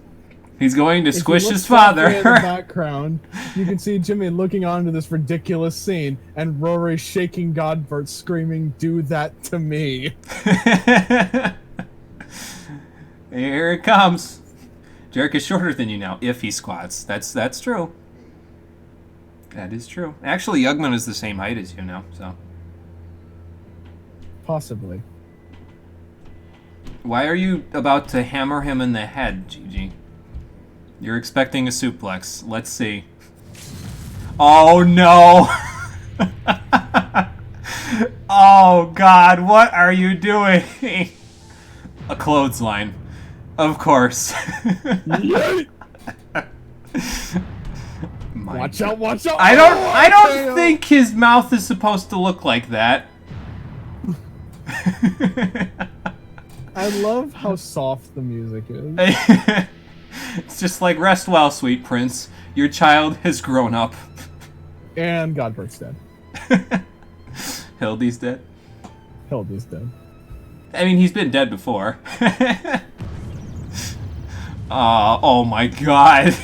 S1: He's going to squish his father.
S2: In the background, you can see Jimmy looking on to this ridiculous scene, and Rory shaking Godbert, screaming, "Do that to me!"
S1: Here it comes. Jarek is shorter than you now, if he squats. That's true. That is true. Actually, Yugman is the same height as you now, so.
S2: Possibly.
S1: Why are you about to hammer him in the head, Gigi? You're expecting a suplex. Let's see. Oh no! Oh god, what are you doing? A clothesline. Of course.
S2: Watch out, watch out!
S1: I don't think his mouth is supposed to look like that.
S2: I love how soft the music is.
S1: It's just like, rest well, sweet prince. Your child has grown up.
S2: And Godbert's dead.
S1: Hildy's dead?
S2: Hildy's dead.
S1: I mean, he's been dead before. Oh my god.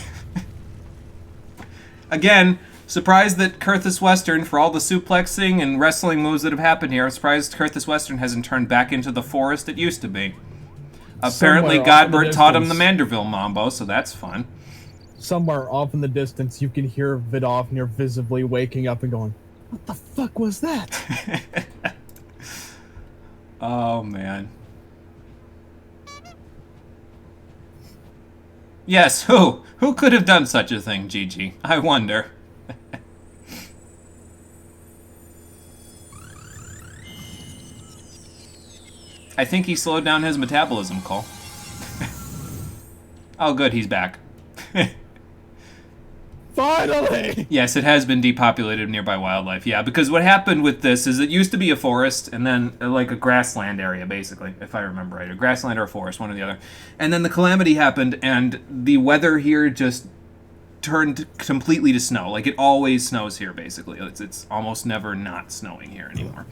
S1: Again, surprised that Kurthus Western, for all the suplexing and wrestling moves that have happened here, I'm surprised Kurthus Western hasn't turned back into the forest it used to be. Apparently Godbert taught him the Manderville Mambo, so that's fun.
S2: Somewhere off in the distance, you can hear Vidofnir visibly waking up and going, "What the fuck was that?"
S1: Oh, man. Yes, who? Who could have done such a thing, Gigi? I wonder. I think he slowed down his metabolism, Cole. Oh, good, he's back.
S2: Finally!
S1: Yes, it has been depopulated of nearby wildlife. Yeah, because what happened with this is it used to be a forest and then like a grassland area, basically, if I remember right. A grassland or a forest, one or the other. And then the calamity happened and the weather here just turned completely to snow. Like, it always snows here, basically. It's almost never not snowing here anymore.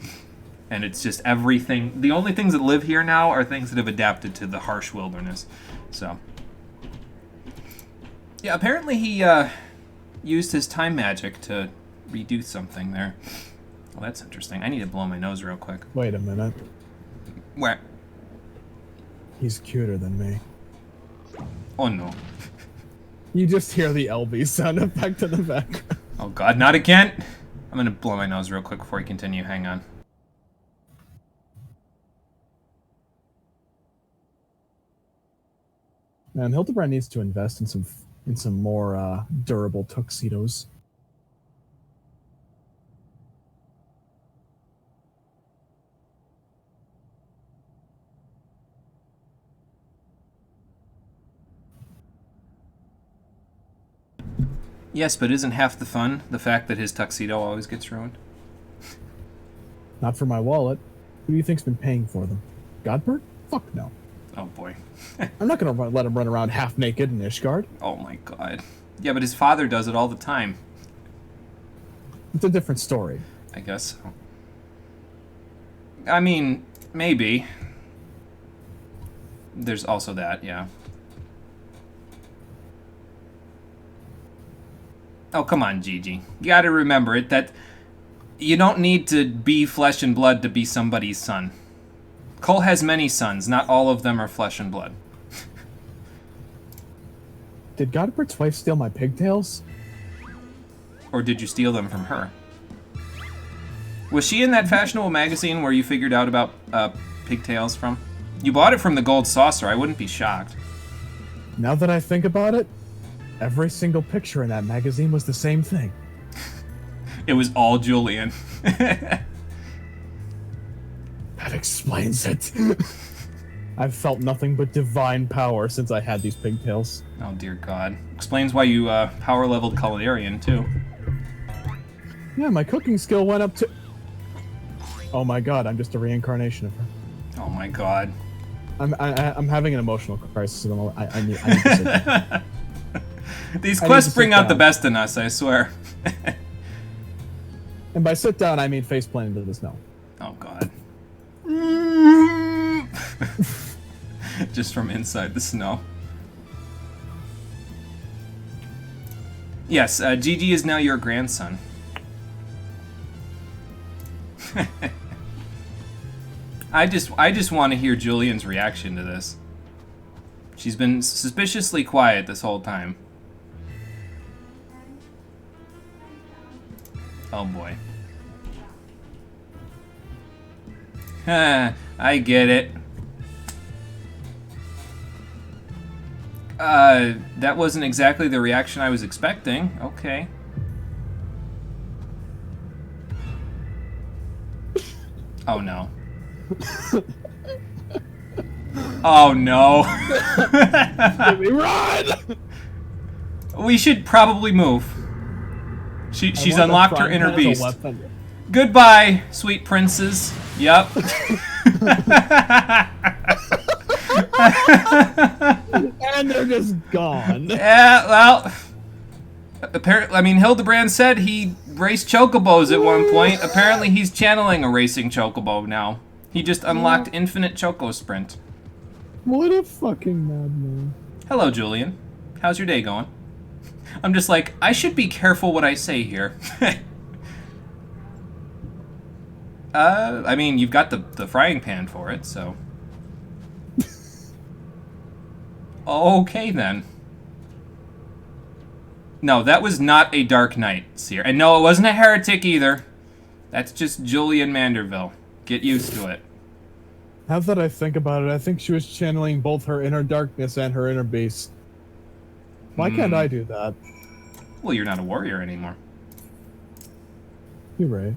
S1: And it's just everything. The only things that live here now are things that have adapted to the harsh wilderness. So, yeah, apparently he used his time magic to redo something there. Well, that's interesting. I need to blow my nose real quick.
S2: Wait a minute.
S1: Where?
S2: He's cuter than me.
S1: Oh, no.
S2: You just hear the LB sound effect in the background.
S1: Oh, God, not again. I'm going to blow my nose real quick before we continue. Hang on.
S2: Man, Hildebrand needs to invest in some more durable tuxedos.
S1: Yes, but isn't half the fun the fact that his tuxedo always gets ruined?
S2: Not for my wallet. Who do you think's been paying for them? Godbert? Fuck no.
S1: Oh, boy.
S2: I'm not gonna let him run around half naked in Ishgard.
S1: Oh, my God. Yeah, but his father does it all the time.
S2: It's a different story.
S1: I guess so. I mean, maybe. There's also that, yeah. Oh, come on, Gigi. You gotta remember it, that you don't need to be flesh and blood to be somebody's son. Cole has many sons, not all of them are flesh and blood.
S2: Did Godbert's wife steal my pigtails?
S1: Or did you steal them from her? Was she in that fashionable magazine where you figured out about pigtails from? You bought it from the Gold Saucer, I wouldn't be shocked.
S2: Now that I think about it, every single picture in that magazine was the same thing.
S1: It was all Julian.
S2: explains it. I've felt nothing but divine power since I had these pigtails.
S1: Oh dear God. Explains why you power leveled culinarian too.
S2: Yeah, my cooking skill went up to... Oh my God, I'm just a reincarnation of her.
S1: Oh my God.
S2: I'm having an emotional crisis at the moment. I need to sit down.
S1: These quests bring out the best in us, I swear.
S2: And by sit down, I mean face plant into the snow.
S1: Oh God. Just from inside the snow. Yes, Gigi is now your grandson. I just want to hear Julian's reaction to this. She's been suspiciously quiet this whole time. Oh boy. I get it. That wasn't exactly the reaction I was expecting. Okay. Oh no. Oh no.
S2: Run!
S1: We should probably move. She's unlocked her inner beast. Goodbye, sweet princes. Yep.
S2: And they're just gone.
S1: Yeah, well, apparently, I mean, Hildebrand said he raced chocobos at one point. Apparently, he's channeling a racing chocobo now. He just unlocked infinite choco sprint.
S2: What a fucking madman.
S1: Hello, Julian. How's your day going? I'm just like, I should be careful what I say here. I mean, you've got the frying pan for it, so. Okay, then. No, that was not a Dark Knight, Seer. And no, it wasn't a heretic either. That's just Julian Manderville. Get used to it.
S2: Now that I think about it, I think she was channeling both her inner darkness and her inner beast. Why can't I do that?
S1: Well, you're not a warrior anymore.
S2: You're right.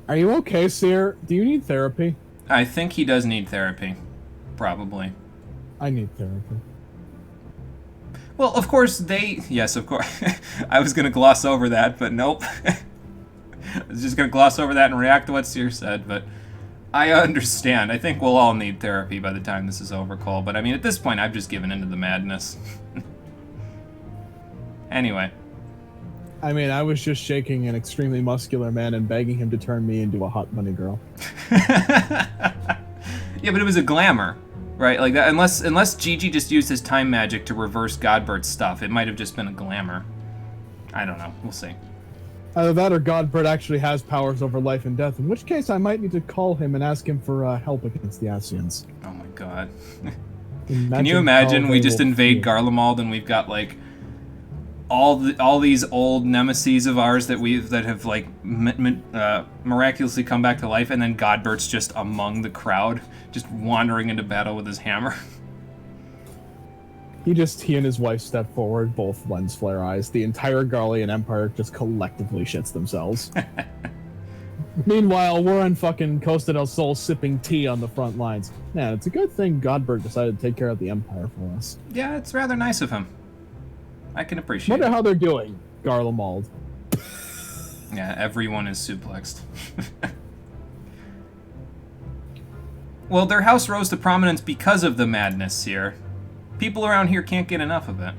S2: Are you okay, Seer? Do you need therapy?
S1: I think he does need therapy. Probably.
S2: I need therapy.
S1: Well, of course yes, of course. I was going to gloss over that, but nope. I was just going to gloss over that and react to what Seer said, but I understand. I think we'll all need therapy by the time this is over, Cole. But I mean, at this point, I've just given into the madness. Anyway.
S2: I mean, I was just shaking an extremely muscular man and begging him to turn me into a hot bunny girl.
S1: Yeah, but it was a glamour, right? Like that. Unless Gigi just used his time magic to reverse Godbert's stuff, it might have just been a glamour. I don't know. We'll see.
S2: Either that or Godbert actually has powers over life and death, in which case I might need to call him and ask him for help against the Asians.
S1: Oh my god. Can you imagine we just invade Garlemald and we've got like all these old nemesis of ours that have like miraculously come back to life, and then Godbert's just among the crowd, just wandering into battle with his hammer.
S2: He and his wife step forward, both lens flare eyes. The entire Garlean Empire just collectively shits themselves. Meanwhile, we're on fucking Costa del Sol sipping tea on the front lines. Man, it's a good thing Godbert decided to take care of the Empire for us.
S1: Yeah, it's rather nice of him. I can appreciate
S2: Wonder
S1: it.
S2: how they're doing, Garlemald.
S1: Yeah, everyone is suplexed. Well, their house rose to prominence because of the madness here. People around here can't get enough of it.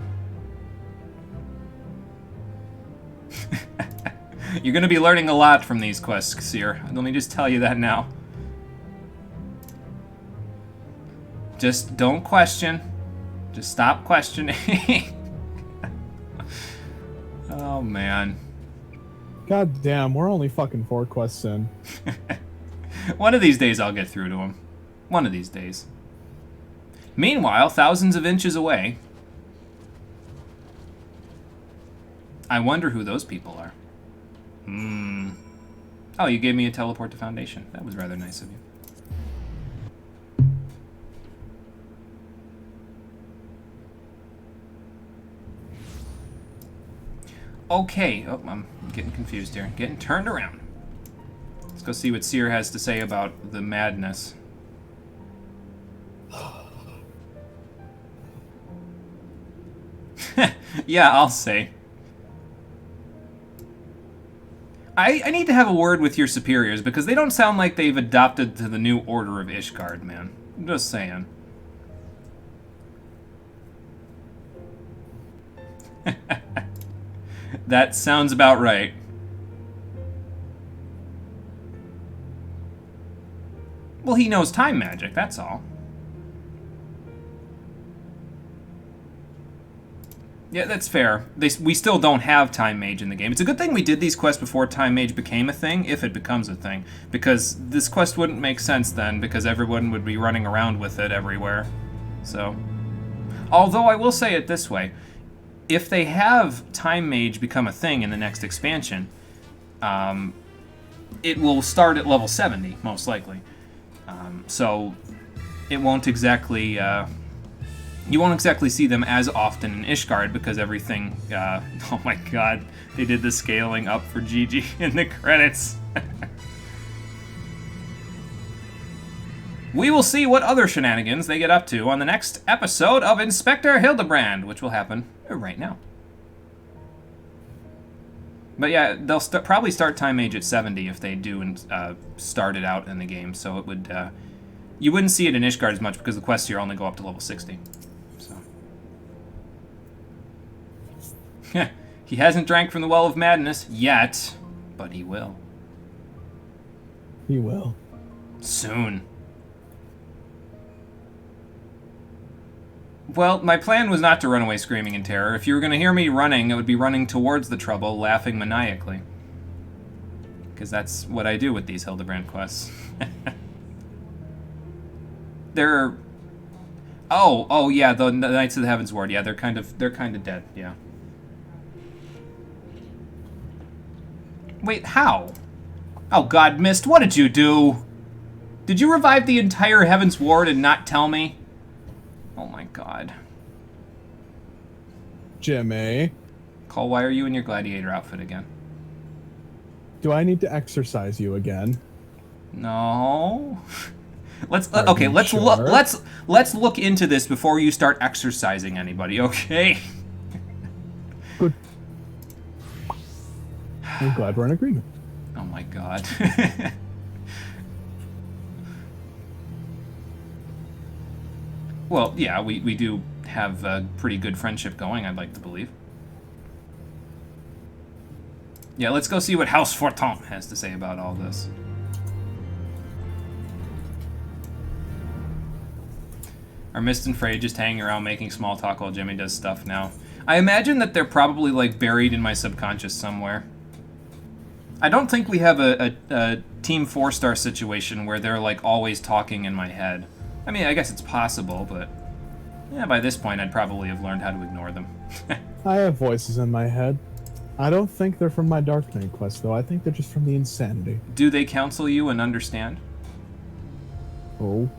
S1: You're going to be learning a lot from these quests, Seer. Let me just tell you that now. Just don't question. Just stop questioning. Oh, man.
S2: God damn, we're only fucking 4 quests in.
S1: One of these days I'll get through to him. One of these days. Meanwhile, thousands of inches away, I wonder who those people are. Oh, you gave me a teleport to Foundation. That was rather nice of you. Okay. Oh, I'm getting confused here. Getting turned around. Let's go see what Seer has to say about the madness. Yeah, I'll say. I need to have a word with your superiors because they don't sound like they've adopted to the new order of Ishgard, man. I'm just saying. That sounds about right. Well, he knows time magic, that's all. Yeah, that's fair. We still don't have Time Mage in the game. It's a good thing we did these quests before Time Mage became a thing, if it becomes a thing. Because this quest wouldn't make sense then, because everyone would be running around with it everywhere. So, although I will say it this way. If they have Time Mage become a thing in the next expansion, it will start at level 70, most likely. So, it won't exactly... you won't exactly see them as often in Ishgard because everything... oh my god, they did the scaling up for Gigi in the credits. We will see what other shenanigans they get up to on the next episode of Inspector Hildebrand, which will happen right now. But yeah, they'll probably start Time Mage at 70 if they do and start it out in the game, so it would... you wouldn't see it in Ishgard as much because the quests here only go up to level 60. He hasn't drank from the Well of Madness yet, but he will.
S2: He will.
S1: Soon. Well, my plan was not to run away screaming in terror. If you were going to hear me running, it would be running towards the trouble, laughing maniacally. Because that's what I do with these Hildebrand quests. They're... Oh, yeah, the Knights of the Heavens Ward. Yeah, they're kind of dead, yeah. Wait, how? Oh god, Mist, what did you do? Did you revive the entire Heavens Ward and not tell me? Oh my god.
S2: Jimmy.
S1: Cole, why are you in your gladiator outfit again?
S2: Do I need to exercise you again?
S1: No. Let's
S2: Sure?
S1: let's look into this before you start exercising anybody, okay?
S2: Good. I'm glad we're in agreement.
S1: Oh my god. Well, yeah, we do have a pretty good friendship going, I'd like to believe. Yeah, let's go see what House Fortin has to say about all this. Are Mist and Frey just hanging around making small talk while Jimmy does stuff now? I imagine that they're probably, like, buried in my subconscious somewhere. I don't think we have a Team 4-star situation where they're, like, always talking in my head. I mean, I guess it's possible, but... yeah, by this point, I'd probably have learned how to ignore them.
S2: I have voices in my head. I don't think they're from my Dark Knight quest, though. I think they're just from the insanity.
S1: Do they counsel you and understand?
S2: Oh.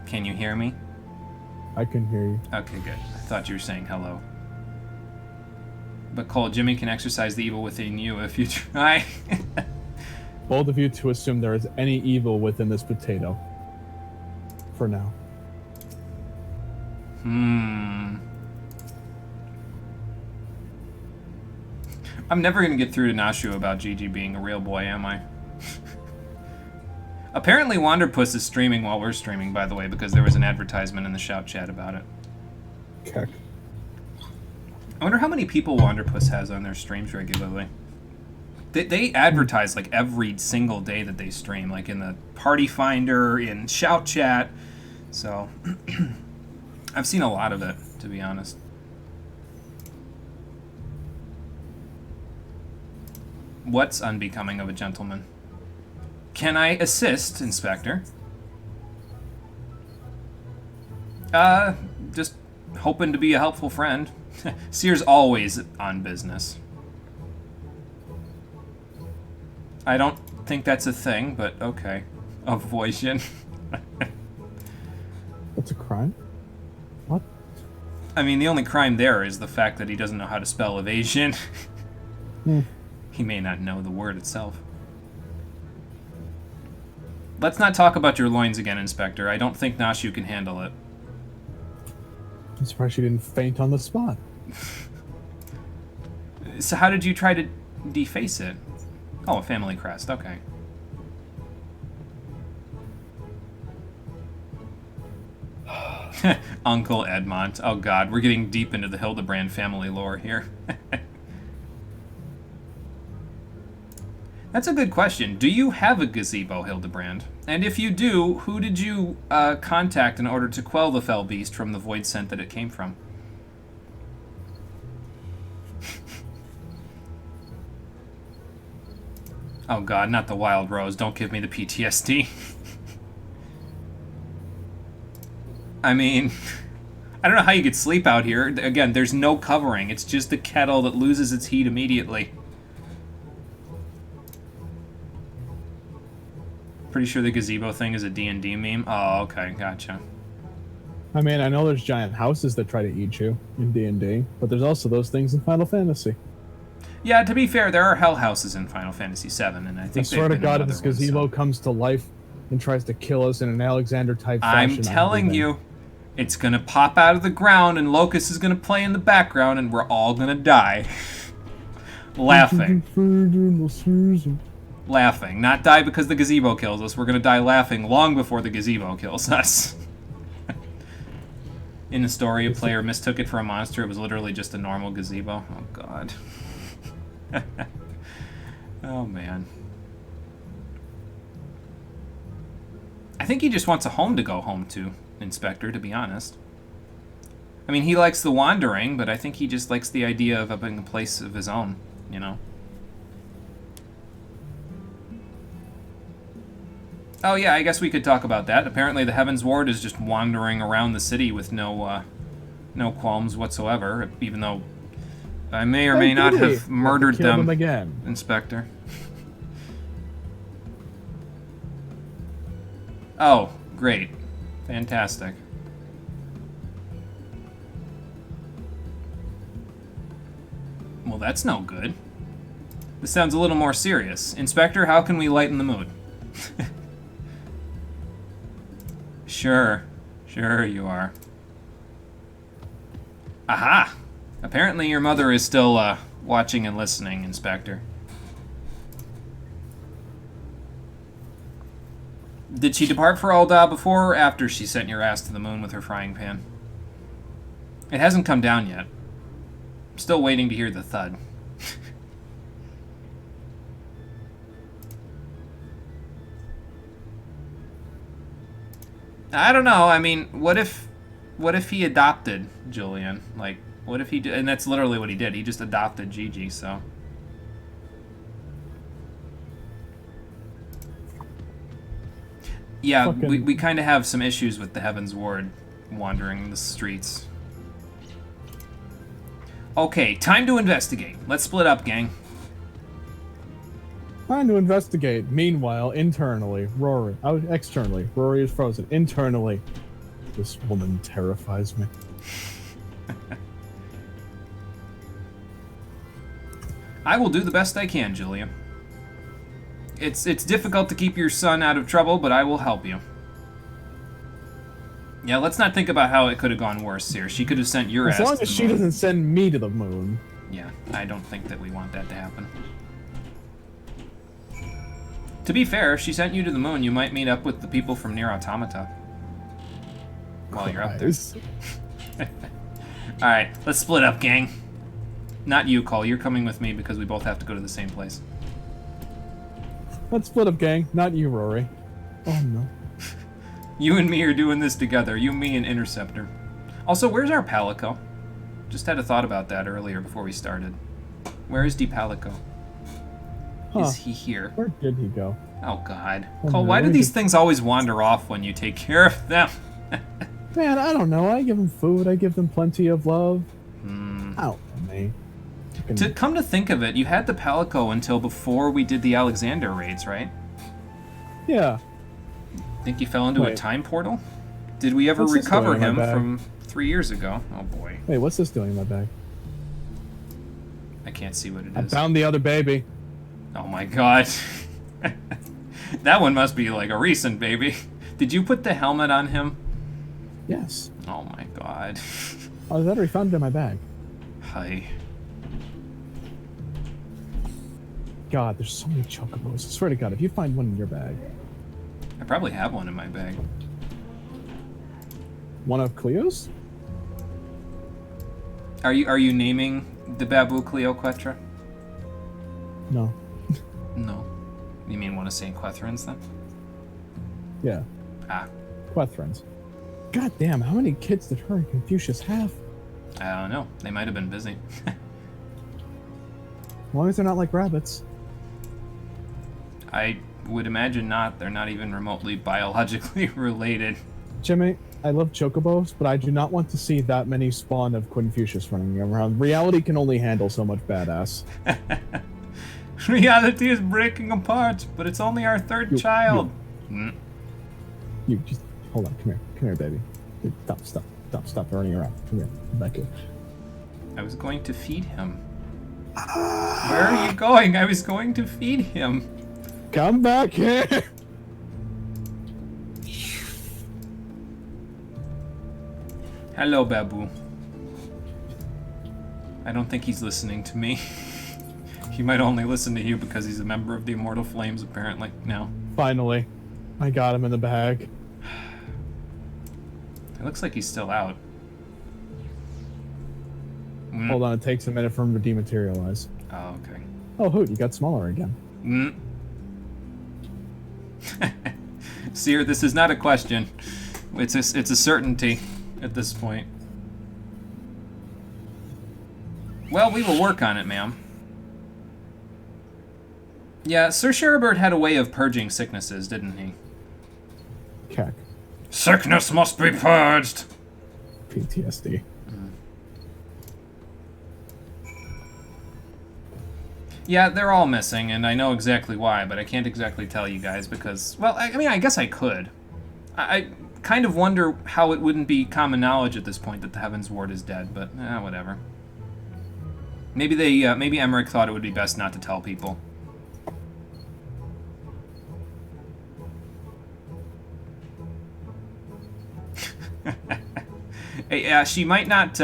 S1: Can you hear me?
S2: I can hear you.
S1: Okay, good. I thought you were saying hello. But Cole, Jimmy can exercise the evil within you if you try.
S2: Bold of you to assume there is any evil within this potato. For now.
S1: I'm never going to get through to Nashu about Gigi being a real boy, am I? Apparently Wanderpuss is streaming while we're streaming, by the way, because there was an advertisement in the shout chat about it.
S2: Keck.
S1: I wonder how many people Wanderpuss has on their streams regularly. They advertise like every single day that they stream, like in the Party Finder, in shout chat. So I've seen a lot of it, to be honest. What's unbecoming of a gentleman? Can I assist, Inspector? Just hoping to be a helpful friend. Seer's always on business. I don't think that's a thing, but okay. Avoision.
S2: That's a crime? What?
S1: I mean, the only crime there is the fact that he doesn't know how to spell evasion. He may not know the word itself. Let's not talk about your loins again, Inspector. I don't think Nashu can handle it.
S2: I'm surprised she didn't faint on the spot.
S1: So how did you try to deface it? Oh, a family crest. Okay. Uncle Edmont. Oh god, we're getting deep into the Hildebrand family lore here. That's a good question. Do you have a gazebo, Hildebrand? And if you do, who did you contact in order to quell the fell beast from the void scent that it came from? Oh god, not the wild rose. Don't give me the PTSD. I mean, I don't know how you could sleep out here. Again, there's no covering. It's just a kettle that loses its heat immediately. Pretty sure the gazebo thing is a D&D meme. Oh, okay, gotcha.
S2: I mean, I know there's giant houses that try to eat you in D&D, but there's also those things in Final Fantasy.
S1: Yeah, to be fair, there are hell houses in Final Fantasy VII, and I think
S2: I swear to God, if this gazebo comes to life and tries to kill us in an Alexander-type fashion...
S1: I'm telling you, it's gonna pop out of the ground, and Locust is gonna play in the background, and we're all gonna die. Laughing. Laughing. Not die because the gazebo kills us. We're gonna die laughing long before the gazebo kills us. In the story, a player mistook it for a monster. It was literally just a normal gazebo. Oh, God. Oh, man. I think he just wants a home to go home to, Inspector, to be honest. I mean, he likes the wandering, but I think he just likes the idea of having a place of his own, you know? Oh yeah, I guess we could talk about that. Apparently the Heavens Ward is just wandering around the city with no qualms whatsoever, even though I may or may not have murdered them
S2: again.
S1: Inspector. Oh, great. Fantastic. Well, that's no good. This sounds a little more serious. Inspector, how can we lighten the mood? Sure. Sure you are. Aha! Apparently your mother is still, watching and listening, Inspector. Did she depart for Alda before or after she sent your ass to the moon with her frying pan? It hasn't come down yet. I'm still waiting to hear the thud. I don't know. I mean, what if he adopted Julian? Like, what if he did? And that's literally what he did. He just adopted Gigi, so. Yeah, we kind of have some issues with the Heavens Ward wandering the streets. Okay, time to investigate. Let's split up, gang.
S2: Time to investigate. Meanwhile, internally, Rory... Oh, externally, Rory is frozen. Internally, this woman terrifies me.
S1: I will do the best I can, Julia. It's difficult to keep your son out of trouble, but I will help you. Yeah, let's not think about how it could have gone worse here. She could have sent your ass to the moon.
S2: As long as she doesn't send me to the moon.
S1: Yeah, I don't think that we want that to happen. To be fair, if she sent you to the moon, you might meet up with the people from Nier Automata. While you're up there. Alright, let's split up, gang. Not you, Cole. You're coming with me because we both have to go to the same place.
S2: Let's split up, gang. Not you, Rory. Oh, no.
S1: You and me are doing this together. You, me, and Interceptor. Also, where's our Palico? Just had a thought about that earlier before we started. Where is Palico?
S2: Huh.
S1: Is he here?
S2: Where did he go?
S1: Oh, God.
S2: Oh,
S1: Cole,
S2: no.
S1: why do these things always wander off when you take care of them?
S2: Man, I don't know. I give them food. I give them plenty of love. I don't know, me.
S1: To come to think of it, you had the Palico until before we did the Alexander raids, right?
S2: Yeah.
S1: Think you fell into a time portal? Did we ever recover him from 3 years ago? Oh boy.
S2: Wait, what's this doing in my bag?
S1: I can't see what it
S2: I
S1: is.
S2: found the other baby.
S1: Oh my god. That one must be like a recent baby. Did you put the helmet on him?
S2: Yes.
S1: Oh my god.
S2: I already found it in my bag.
S1: Hi.
S2: God, there's so many chocobos. I swear to God, if you find one in your bag.
S1: I probably have one in my bag.
S2: One of Cleo's?
S1: Are you naming the Babu Cleoquetra?
S2: No.
S1: No. You mean one of St. Quetherin's then?
S2: Yeah.
S1: Ah.
S2: Quethrins. God damn, how many kids did her and Confucius have?
S1: I don't know. They might have been busy.
S2: As long as they're not like rabbits.
S1: I would imagine not. They're not even remotely biologically related.
S2: Jimmy, I love chocobos, but I do not want to see that many spawn of Confucius running around. Reality can only handle so much badass.
S1: Reality is breaking apart, but it's only our third child.
S2: You just hold on. Come here, baby. Stop running around. Come here, come back here.
S1: I was going to feed him. Where are you going? I was going to feed him.
S2: Come back here.
S1: Hello, Babu. I don't think he's listening to me. He might only listen to you because he's a member of the Immortal Flames, apparently, now.
S2: Finally. I got him in the bag.
S1: It looks like he's still out.
S2: Hold on, it takes a minute for him to dematerialize.
S1: Oh, okay.
S2: Oh, Hoot, you got smaller again.
S1: Seer, this is not a question. It's a certainty at this point. Well, we will work on it, ma'am. Yeah, Sir Sheribird had a way of purging sicknesses, didn't he?
S2: Keck.
S1: Sickness must be purged!
S2: PTSD.
S1: Yeah, they're all missing, and I know exactly why, but I can't exactly tell you guys because, well, I mean, I guess I could. I kind of wonder how it wouldn't be common knowledge at this point that the Heavens Ward is dead, but whatever. Maybe maybe Emmerich thought it would be best not to tell people. Hey, she might not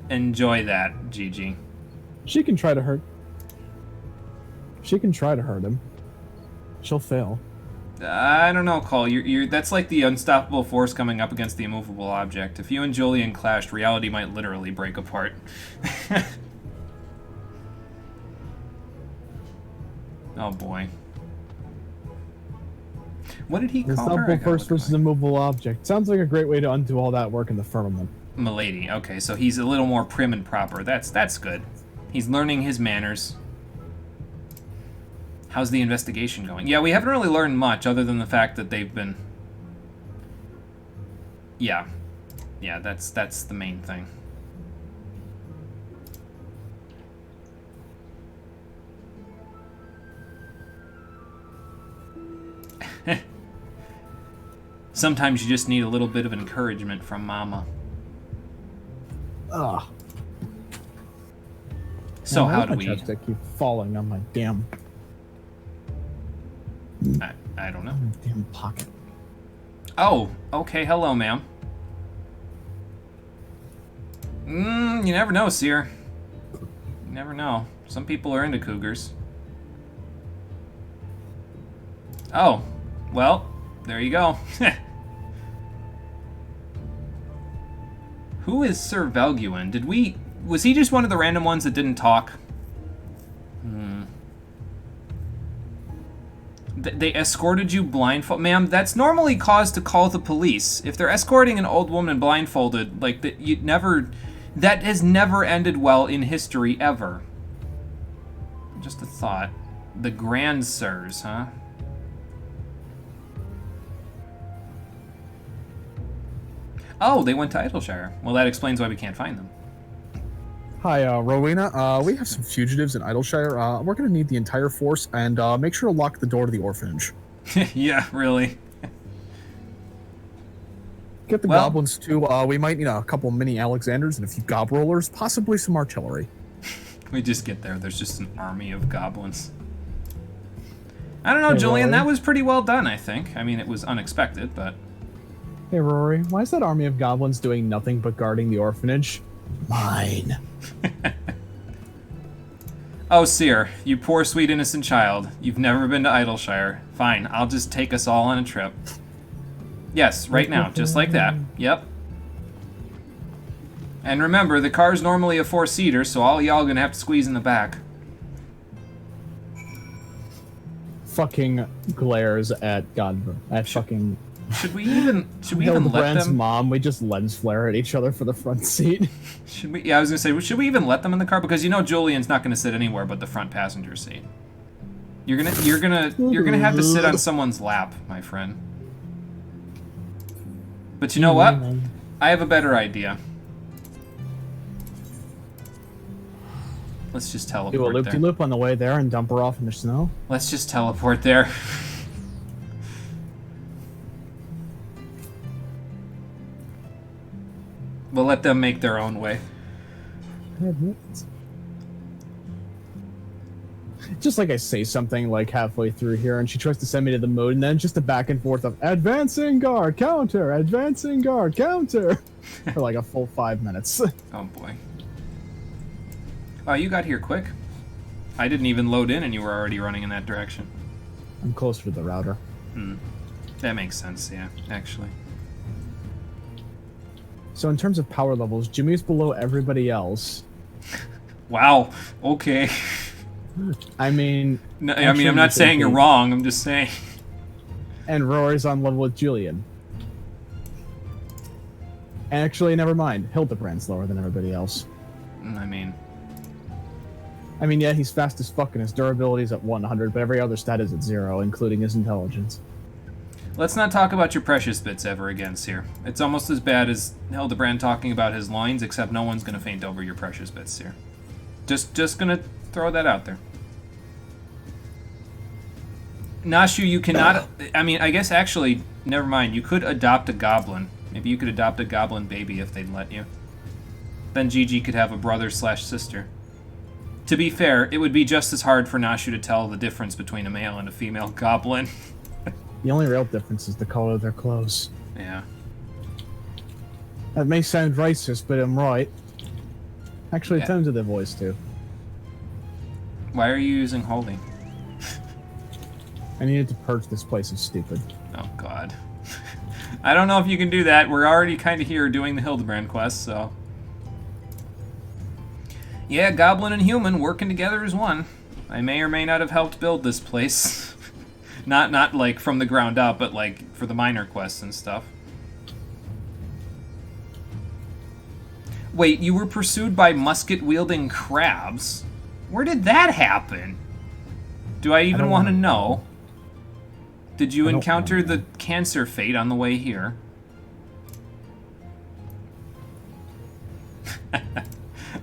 S1: enjoy that, Gigi.
S2: She can try to hurt. She can try to hurt him. She'll fail.
S1: I don't know, Cole. That's like the unstoppable force coming up against the immovable object. If you and Julian clashed, reality might literally break apart. Oh boy. What did he call her?
S2: Unstoppable force versus immovable object. Sounds like a great way to undo all that work in the firmament.
S1: Milady. Okay, so he's a little more prim and proper. That's good. He's learning his manners. How's the investigation going? Yeah, we haven't really learned much other than the fact that they've been... Yeah. Yeah, that's the main thing. Sometimes you just need a little bit of encouragement from Mama.
S2: Ugh.
S1: So
S2: Man,
S1: how do we...
S2: chapstick keep falling on my damn...
S1: I don't know.
S2: My damn pocket.
S1: Oh, okay. Hello, ma'am. You never know, Seer. You never know. Some people are into cougars. Oh, well, there you go. Who is Sir Velguin? Was he just one of the random ones that didn't talk? They escorted you blindfolded? Ma'am, that's normally cause to call the police. If they're escorting an old woman blindfolded, like, that has never ended well in history, ever. Just a thought. The Grand Sirs, huh? Oh, they went to Idleshire. Well, that explains why we can't find them.
S2: Hi, Rowena. We have some fugitives in Idleshire. We're going to need the entire force, and make sure to lock the door to the orphanage.
S1: Yeah, really.
S2: Get the goblins, too. We might need a couple mini Alexanders and a few gob rollers, possibly some artillery.
S1: We just get there. There's just an army of goblins. I don't know,
S2: Hey,
S1: Julian,
S2: Rory.
S1: that was pretty well done, I think. I mean, it was unexpected, but...
S2: Hey, Rory, why is that army of goblins doing nothing but guarding the orphanage? Mine.
S1: Oh, Seer, you poor sweet innocent child. You've never been to Idleshire. Fine, I'll just take us all on a trip. Yes, right now, just like that. Yep. And remember, the car's normally a 4-seater, so all y'all gonna have to squeeze in the back.
S2: Fucking glares at fucking
S1: Should we even let
S2: Hildebrand's
S1: them?
S2: mom. We just lens flare at each other for the front seat.
S1: Should we? Yeah, I was gonna say, should we even let them in the car? Because you know Julian's not gonna sit anywhere but the front passenger seat. You're gonna have to sit on someone's lap, my friend. But you know what? I have a better idea. Let's just
S2: Do a
S1: teleport there.
S2: loop-de-loop on the way there and dump her off in the snow.
S1: Let's just teleport there. We'll let them make their own way.
S2: Just like I say something like halfway through here, and she tries to send me to the moon, and then just a back and forth of advancing guard, counter, advancing guard, counter, for like a full 5 minutes.
S1: Oh boy. Oh, you got here quick. I didn't even load in and you were already running in that direction.
S2: I'm closer to the router.
S1: That makes sense, yeah, actually.
S2: So in terms of power levels, Jimmy's below everybody else.
S1: Wow, okay.
S2: I mean...
S1: No, I mean, I'm not saying you're wrong, I'm just saying.
S2: And Rory's on level with Julian. Actually, never mind. Hildebrand's lower than everybody else.
S1: I mean,
S2: yeah, he's fast as fuck and his durability is at 100, but every other stat is at 0, including his intelligence.
S1: let's not talk about your precious bits ever again, Seer. It's almost as bad as Hildebrand talking about his loins, except no one's gonna faint over your precious bits, Seer. Just gonna throw that out there. Nashu, you cannot... I mean, I guess actually, never mind. You could adopt a goblin. Maybe you could adopt a goblin baby if they'd let you. Then Gigi could have a brother/sister. To be fair, it would be just as hard for Nashu to tell the difference between a male and a female goblin.
S2: The only real difference is the color of their clothes.
S1: Yeah.
S2: That may sound racist, but I'm right. Actually,
S1: Yeah.
S2: tones of their voice, too.
S1: Why are you using holy?
S2: I needed to purge this place of stupid.
S1: Oh, God. I don't know if you can do that. We're already kind of here doing the Hildebrand quest, so... Yeah, goblin and human working together as one. I may or may not have helped build this place. not like from the ground up, but like for the minor quests and stuff. Wait, you were pursued by musket-wielding crabs? Where did that happen? Do I even want to know? Did you encounter the cancer fate on the way here?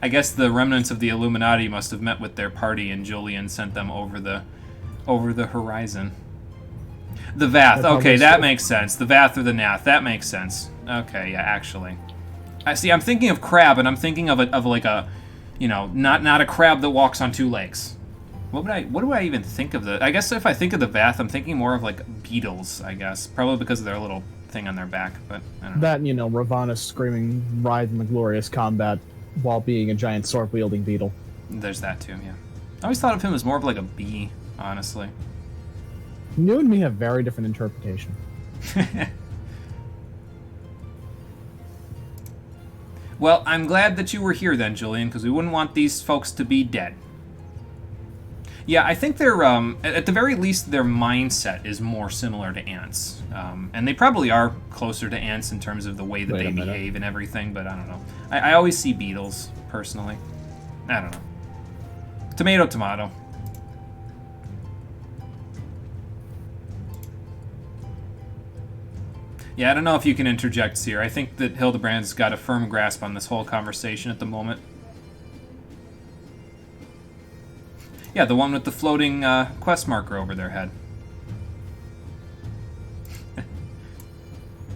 S1: I guess the remnants of the Illuminati must have met with their party and Julian sent them over the horizon. The Vath. Okay, that makes sense. The Vath or the Nath. That makes sense. Okay, yeah, actually. I see. I'm thinking of crab, and I'm thinking of like a, you know, not a crab that walks on two legs. What do I even think of the? I guess if I think of the Vath, I'm thinking more of like beetles. I guess probably because of their little thing on their back. But I don't know.
S2: That, you know, Ravana screaming ride in the glorious combat while being a giant sword-wielding beetle.
S1: There's that too. Yeah. I always thought of him as more of like a bee, honestly.
S2: You and me have very different interpretation.
S1: Well, I'm glad that you were here then, Julian, because we wouldn't want these folks to be dead. Yeah, I think they're, at the very least, their mindset is more similar to ants. And they probably are closer to ants in terms of the way that they behave and everything, but I don't know. I always see beetles, personally. I don't know. Tomato, tomato. Yeah, I don't know if you can interject, Seer. I think that Hildebrand's got a firm grasp on this whole conversation at the moment. Yeah, the one with the floating quest marker over their head.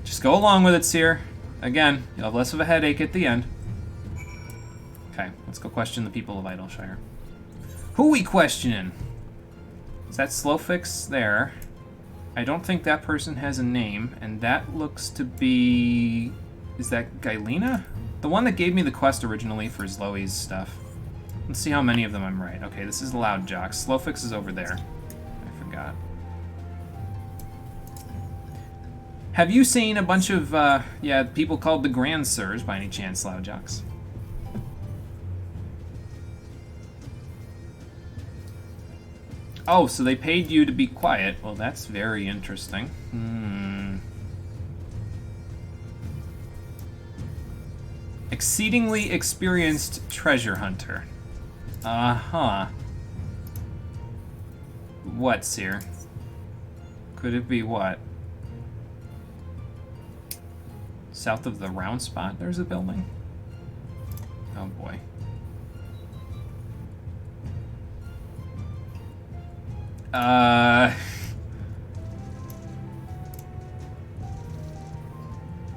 S1: Just go along with it, Seer. Again, you'll have less of a headache at the end. Okay, let's go question the people of Idleshire. Who we questioning? Is that Slowfix there? I don't think that person has a name, and that looks to be... Is that Gailina? The one that gave me the quest originally for Zloe's stuff. Let's see how many of them I'm right. Okay, this is Loud Jock. Slowfix is over there. I forgot. Have you seen a bunch of, people called the Grand Sirs by any chance, Loud Jocks? Oh, so they paid you to be quiet. Well, that's very interesting. Exceedingly experienced treasure hunter. Uh-huh. What, Seer? Could it be what? South of the round spot, there's a building? Oh boy.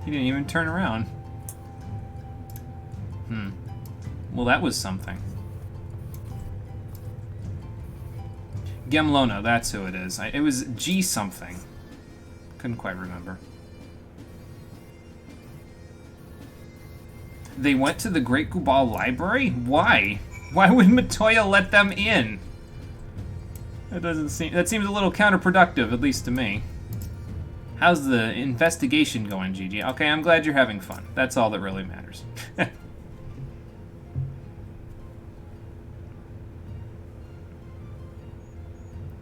S1: He didn't even turn around. Well, that was something. Gemlona, that's who it is. It was G something. Couldn't quite remember. They went to the Great Gubal Library? Why? Why would Matoya let them in? That seems a little counterproductive, at least to me. How's the investigation going, Gigi? Okay, I'm glad you're having fun. That's all that really matters.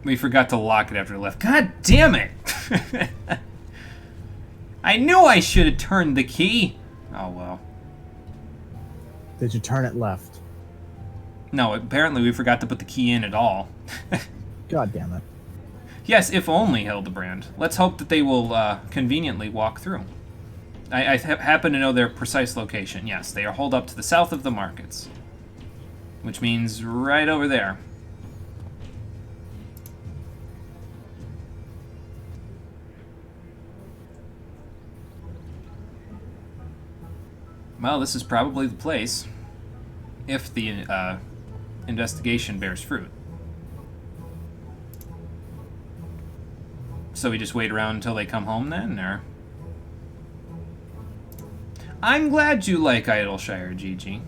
S1: We forgot to lock it after we left. God damn it! I knew I should have turned the key. Oh well.
S2: Did you turn it left?
S1: No, apparently we forgot to put the key in at all.
S2: God damn it.
S1: Yes, if only, Hildebrand. Let's hope that they will conveniently walk through. I happen to know their precise location. Yes, they are holed up to the south of the markets. Which means right over there. Well, this is probably the place. If the investigation bears fruit. So we just wait around until they come home then, or? I'm glad you like Idleshire, Gigi.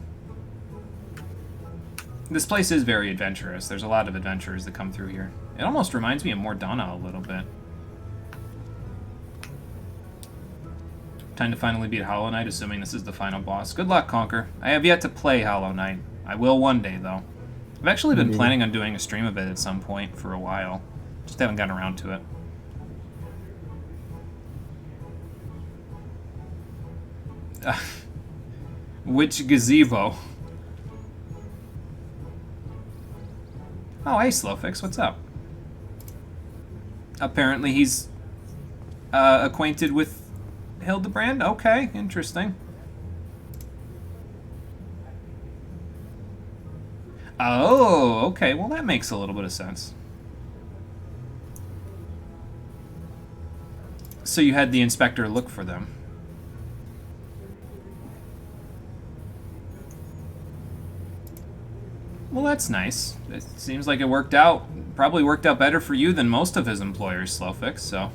S1: This place is very adventurous. There's a lot of adventurers that come through here. It almost reminds me of Mordana a little bit. Time to finally beat Hollow Knight, assuming this is the final boss. Good luck, Conquer. I have yet to play Hollow Knight. I will one day, though. I've actually been planning on doing a stream of it at some point for a while. Just haven't gotten around to it. Which gazebo? Oh, hey, Slowfix, what's up? Apparently he's acquainted with Hildebrand? Okay, interesting. Oh, okay, well that makes a little bit of sense. So you had the inspector look for them. Well, that's nice. It seems like it worked out. Probably worked out better for you than most of his employers, Slowfix, so...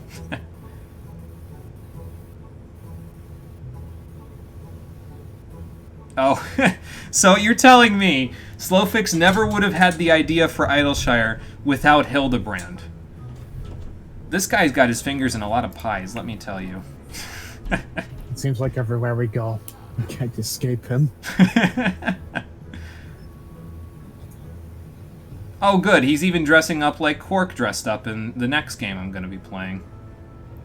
S1: Oh, so you're telling me Slowfix never would have had the idea for Idleshire without Hildebrand. This guy's got his fingers in a lot of pies, let me tell you.
S2: It seems like everywhere we go, we can't escape him.
S1: Oh, good. He's even dressing up like Quark dressed up in the next game I'm going to be playing.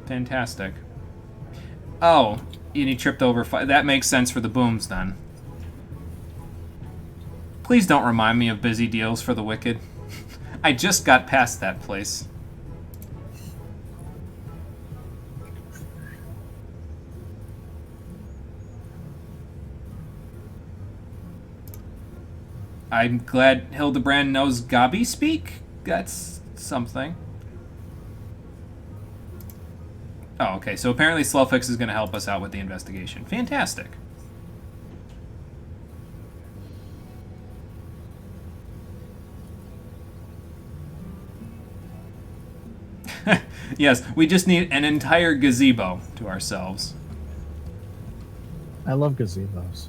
S1: Fantastic. Oh, and he tripped over. That makes sense for the booms, then. Please don't remind me of Busy Deals for the Wicked. I just got past that place. I'm glad Hildebrand knows Gabi speak. That's something. Oh, okay. So apparently Slowfix is going to help us out with the investigation. Fantastic. Yes, we just need an entire gazebo to ourselves.
S2: I love gazebos.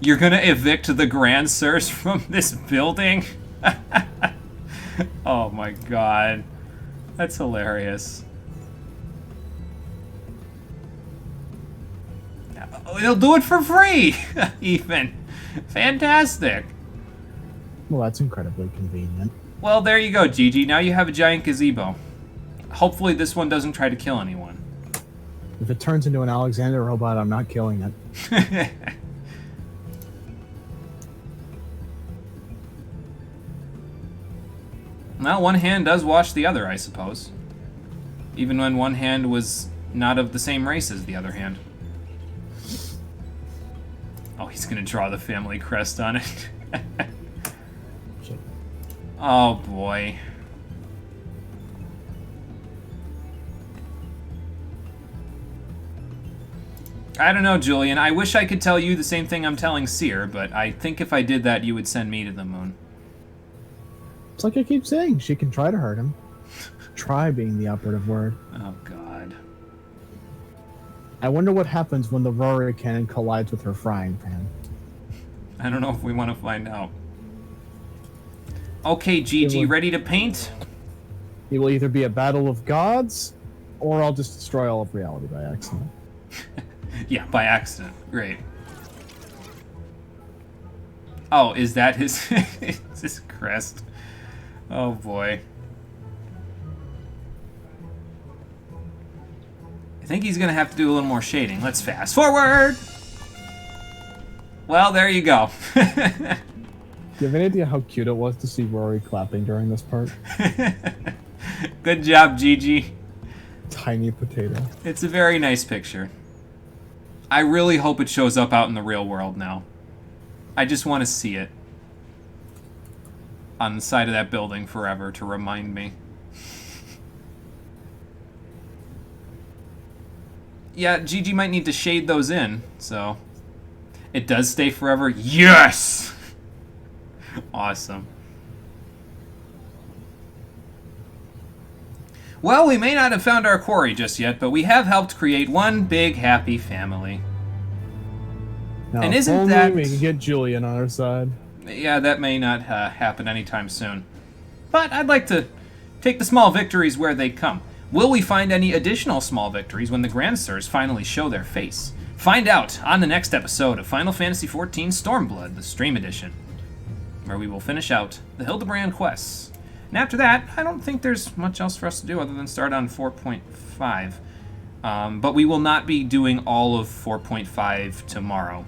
S1: You're gonna evict the Grand Sirs from this building? Oh my god. That's hilarious. They'll do it for free, even. Fantastic.
S2: Well, that's incredibly convenient.
S1: Well, there you go, Gigi. Now you have a giant gazebo. Hopefully this one doesn't try to kill anyone.
S2: If it turns into an Alexander robot, I'm not killing it.
S1: Well, one hand does wash the other, I suppose. Even when one hand was not of the same race as the other hand. Oh, he's gonna draw the family crest on it. Oh, boy. I don't know, Julian. I wish I could tell you the same thing I'm telling Seer, but I think if I did that, you would send me to the moon.
S2: It's like I keep saying, she can try to hurt him. Try being the operative word.
S1: Oh, God.
S2: I wonder what happens when the Rory cannon collides with her frying pan.
S1: I don't know if we want to find out. Okay, Gigi, ready to paint?
S2: It will either be a battle of gods, or I'll just destroy all of reality by accident.
S1: Yeah, by accident. Great. Oh, is that his, his crest? Oh, boy. I think he's going to have to do a little more shading. Let's fast forward! Well, there you go.
S2: Do you have any idea how cute it was to see Rory clapping during this part?
S1: Good job, Gigi.
S2: Tiny potato.
S1: It's a very nice picture. I really hope it shows up out in the real world now. I just want to see it on the side of that building forever to remind me. Yeah, Gigi might need to shade those in, so... It does stay forever? Yes! Awesome. Well, we may not have found our quarry just yet, but we have helped create one big happy family.
S2: Now,
S1: and isn't
S2: only
S1: that...
S2: we can get Julian on our side.
S1: Yeah, that may not happen anytime soon. But I'd like to take the small victories where they come. Will we find any additional small victories when the Grand Sirs finally show their face? Find out on the next episode of Final Fantasy XIV Stormblood, the Stream Edition, where we will finish out the Hildebrand quests. And after that, I don't think there's much else for us to do other than start on 4.5. But we will not be doing all of 4.5 tomorrow,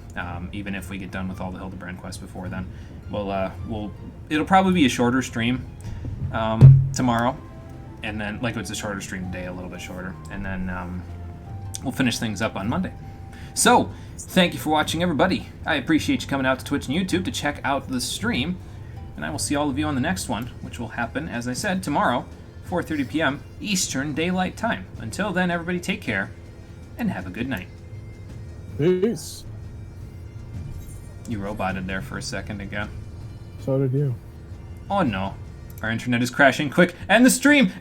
S1: even if we get done with all the Hildebrand quests before then. It'll probably be a shorter stream tomorrow, and then, like, it's a shorter stream today, a little bit shorter, and then we'll finish things up on Monday. So, thank you for watching, everybody. I appreciate you coming out to Twitch and YouTube to check out the stream, and I will see all of you on the next one, which will happen, as I said, tomorrow, 4:30 p.m. Eastern Daylight Time. Until then, everybody take care, and have a good night.
S2: Peace.
S1: You roboted there for a second again.
S2: So did you.
S1: Oh no. Our internet is crashing. Quick, end the stream!